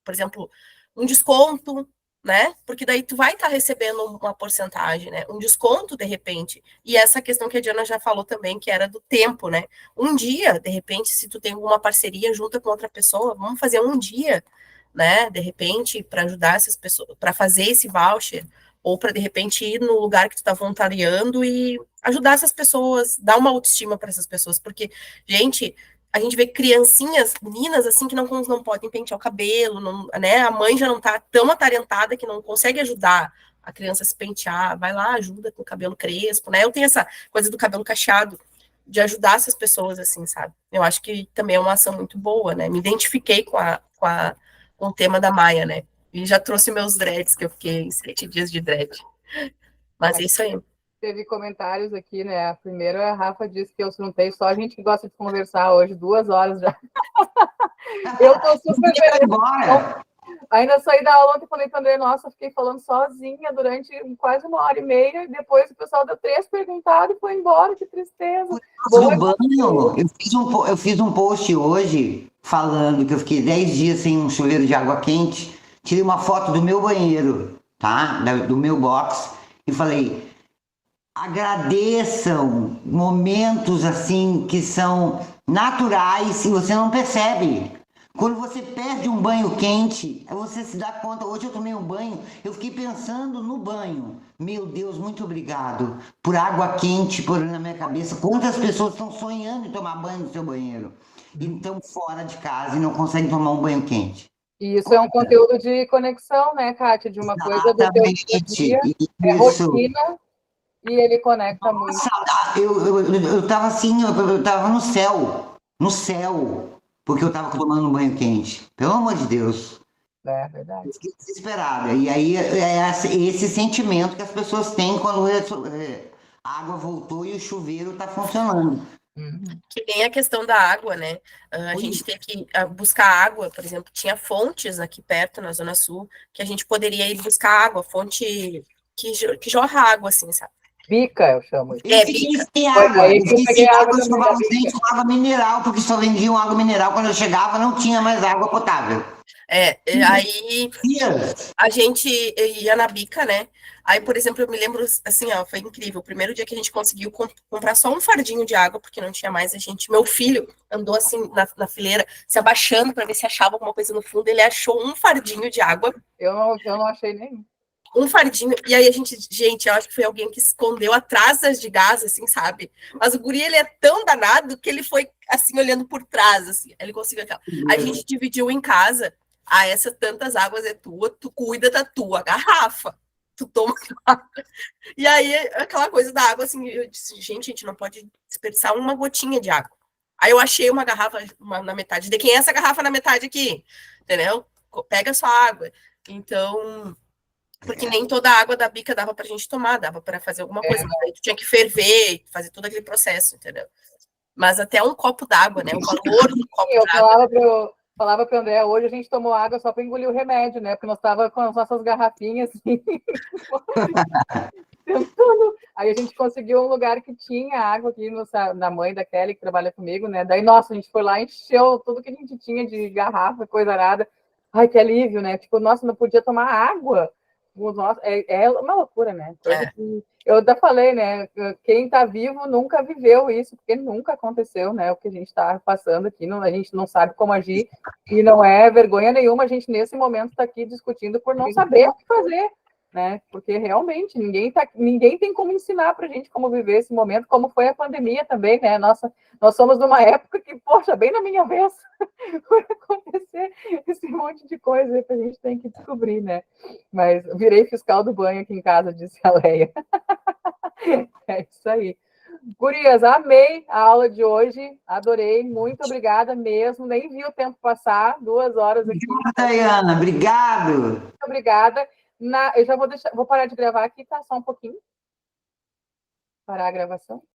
por exemplo, um desconto, né? Porque daí tu vai estar recebendo uma porcentagem, né? Um desconto, de repente. E essa questão que a Diana já falou também, que era do tempo, né? Um dia, de repente, se tu tem alguma parceria junto com outra pessoa, vamos fazer um dia, né? De repente, para ajudar essas pessoas, para fazer esse voucher, ou para, de repente, ir no lugar que tu está voluntariando e ajudar essas pessoas, dar uma autoestima para essas pessoas, porque, gente, a gente vê criancinhas, meninas, assim, que não podem pentear o cabelo, né, a mãe já não está tão atarentada que não consegue ajudar a criança a se pentear, vai lá, ajuda com o cabelo crespo, né, eu tenho essa coisa do cabelo cacheado, de ajudar essas pessoas, assim, sabe, eu acho que também é uma ação muito boa, né, me identifiquei com o tema da Maia, né? E já trouxe meus dreads, que eu fiquei 7 dias de dread. Mas é isso aí. Teve comentários aqui, né? Primeiro a Rafa disse que eu juntei só a gente que gosta de conversar hoje, 2 horas já. Eu tô super feliz. Ainda saí da aula ontem e falei para o André, nossa, fiquei falando sozinha durante quase 1h30, e depois o pessoal deu 3 perguntados e foi embora, que tristeza. Do banho, eu fiz um post hoje falando que eu fiquei 10 dias sem um chuveiro de água quente, tirei uma foto do meu banheiro, tá? Do meu box, e falei, agradeçam momentos assim que são naturais e você não percebe. Quando você perde um banho quente, você se dá conta. Hoje eu tomei um banho, eu fiquei pensando no banho. Meu Deus, muito obrigado por água quente por na minha cabeça. Quantas pessoas estão sonhando em tomar banho no seu banheiro e estão fora de casa e não conseguem tomar um banho quente? E isso é um conteúdo de conexão, né, Kátia? De uma coisa do teu dia, é rotina, e ele conecta muito. Eu tava assim, eu tava no céu, porque eu tava tomando um banho quente. Pelo amor de Deus. É verdade. Fiquei desesperada. E aí é esse sentimento que as pessoas têm quando a água voltou e o chuveiro tá funcionando. Que nem a questão da água, né? A gente tem que buscar água, por exemplo, tinha fontes aqui perto, na Zona Sul, que a gente poderia ir buscar água, fonte que jorra água, assim, sabe? Bica, eu chamo. Bica. Eu escovava os dentes com água mineral, porque só vendiam água mineral. Quando eu chegava, não tinha mais água potável. Aí a gente ia na bica, né? Aí, por exemplo, eu me lembro, assim, ó, foi incrível. O primeiro dia que a gente conseguiu comprar só um fardinho de água, porque não tinha mais, meu filho andou assim na fileira, se abaixando para ver se achava alguma coisa no fundo. Ele achou um fardinho de água. Eu não achei nenhum. Um fardinho, e aí gente, eu acho que foi alguém que escondeu atrás das de gás, assim, sabe? Mas o guri, ele é tão danado que ele foi, assim, olhando por trás, assim, ele conseguiu aquela. A gente dividiu em casa, essas tantas águas é tua, tu cuida da tua garrafa, tu toma. E aí, aquela coisa da água, assim, eu disse, gente, a gente não pode desperdiçar uma gotinha de água. Aí eu achei uma garrafa na metade, de quem é essa garrafa na metade aqui? Entendeu? Pega a sua água. Então... Porque nem toda a água da bica dava pra gente tomar, dava para fazer alguma coisa, mas aí tu tinha que ferver, fazer todo aquele processo, entendeu? Mas até um copo d'água, né? O valor do copo d'água. Eu falava para o André, hoje a gente tomou água só para engolir o remédio, né? Porque nós estávamos com as nossas garrafinhas assim. Aí a gente conseguiu um lugar que tinha água aqui na mãe da Kelly, que trabalha comigo, né? Daí, nossa, a gente foi lá, encheu tudo que a gente tinha de garrafa, coisa arada. Ai, que alívio, né? Tipo, nossa, não podia tomar água. Nossa, é uma loucura, né? Eu até falei, né? Quem está vivo nunca viveu isso, porque nunca aconteceu, né? O que a gente está passando aqui, a gente não sabe como agir, e não é vergonha nenhuma a gente, nesse momento, está aqui discutindo por não saber o que fazer, né? Porque realmente ninguém tem como ensinar para a gente como viver esse momento, como foi a pandemia também, né? Nós somos numa época que, poxa, bem na minha vez, foi acontecer esse monte de coisa que a gente tem que descobrir, né? Mas virei fiscal do banho aqui em casa, disse a Leia. É isso aí. Gurias, amei a aula de hoje, adorei, muito obrigada mesmo, nem vi o tempo passar, 2 horas aqui. Dayana, obrigado. Muito obrigada. Eu já vou parar de gravar aqui, tá? Só um pouquinho. Parar a gravação.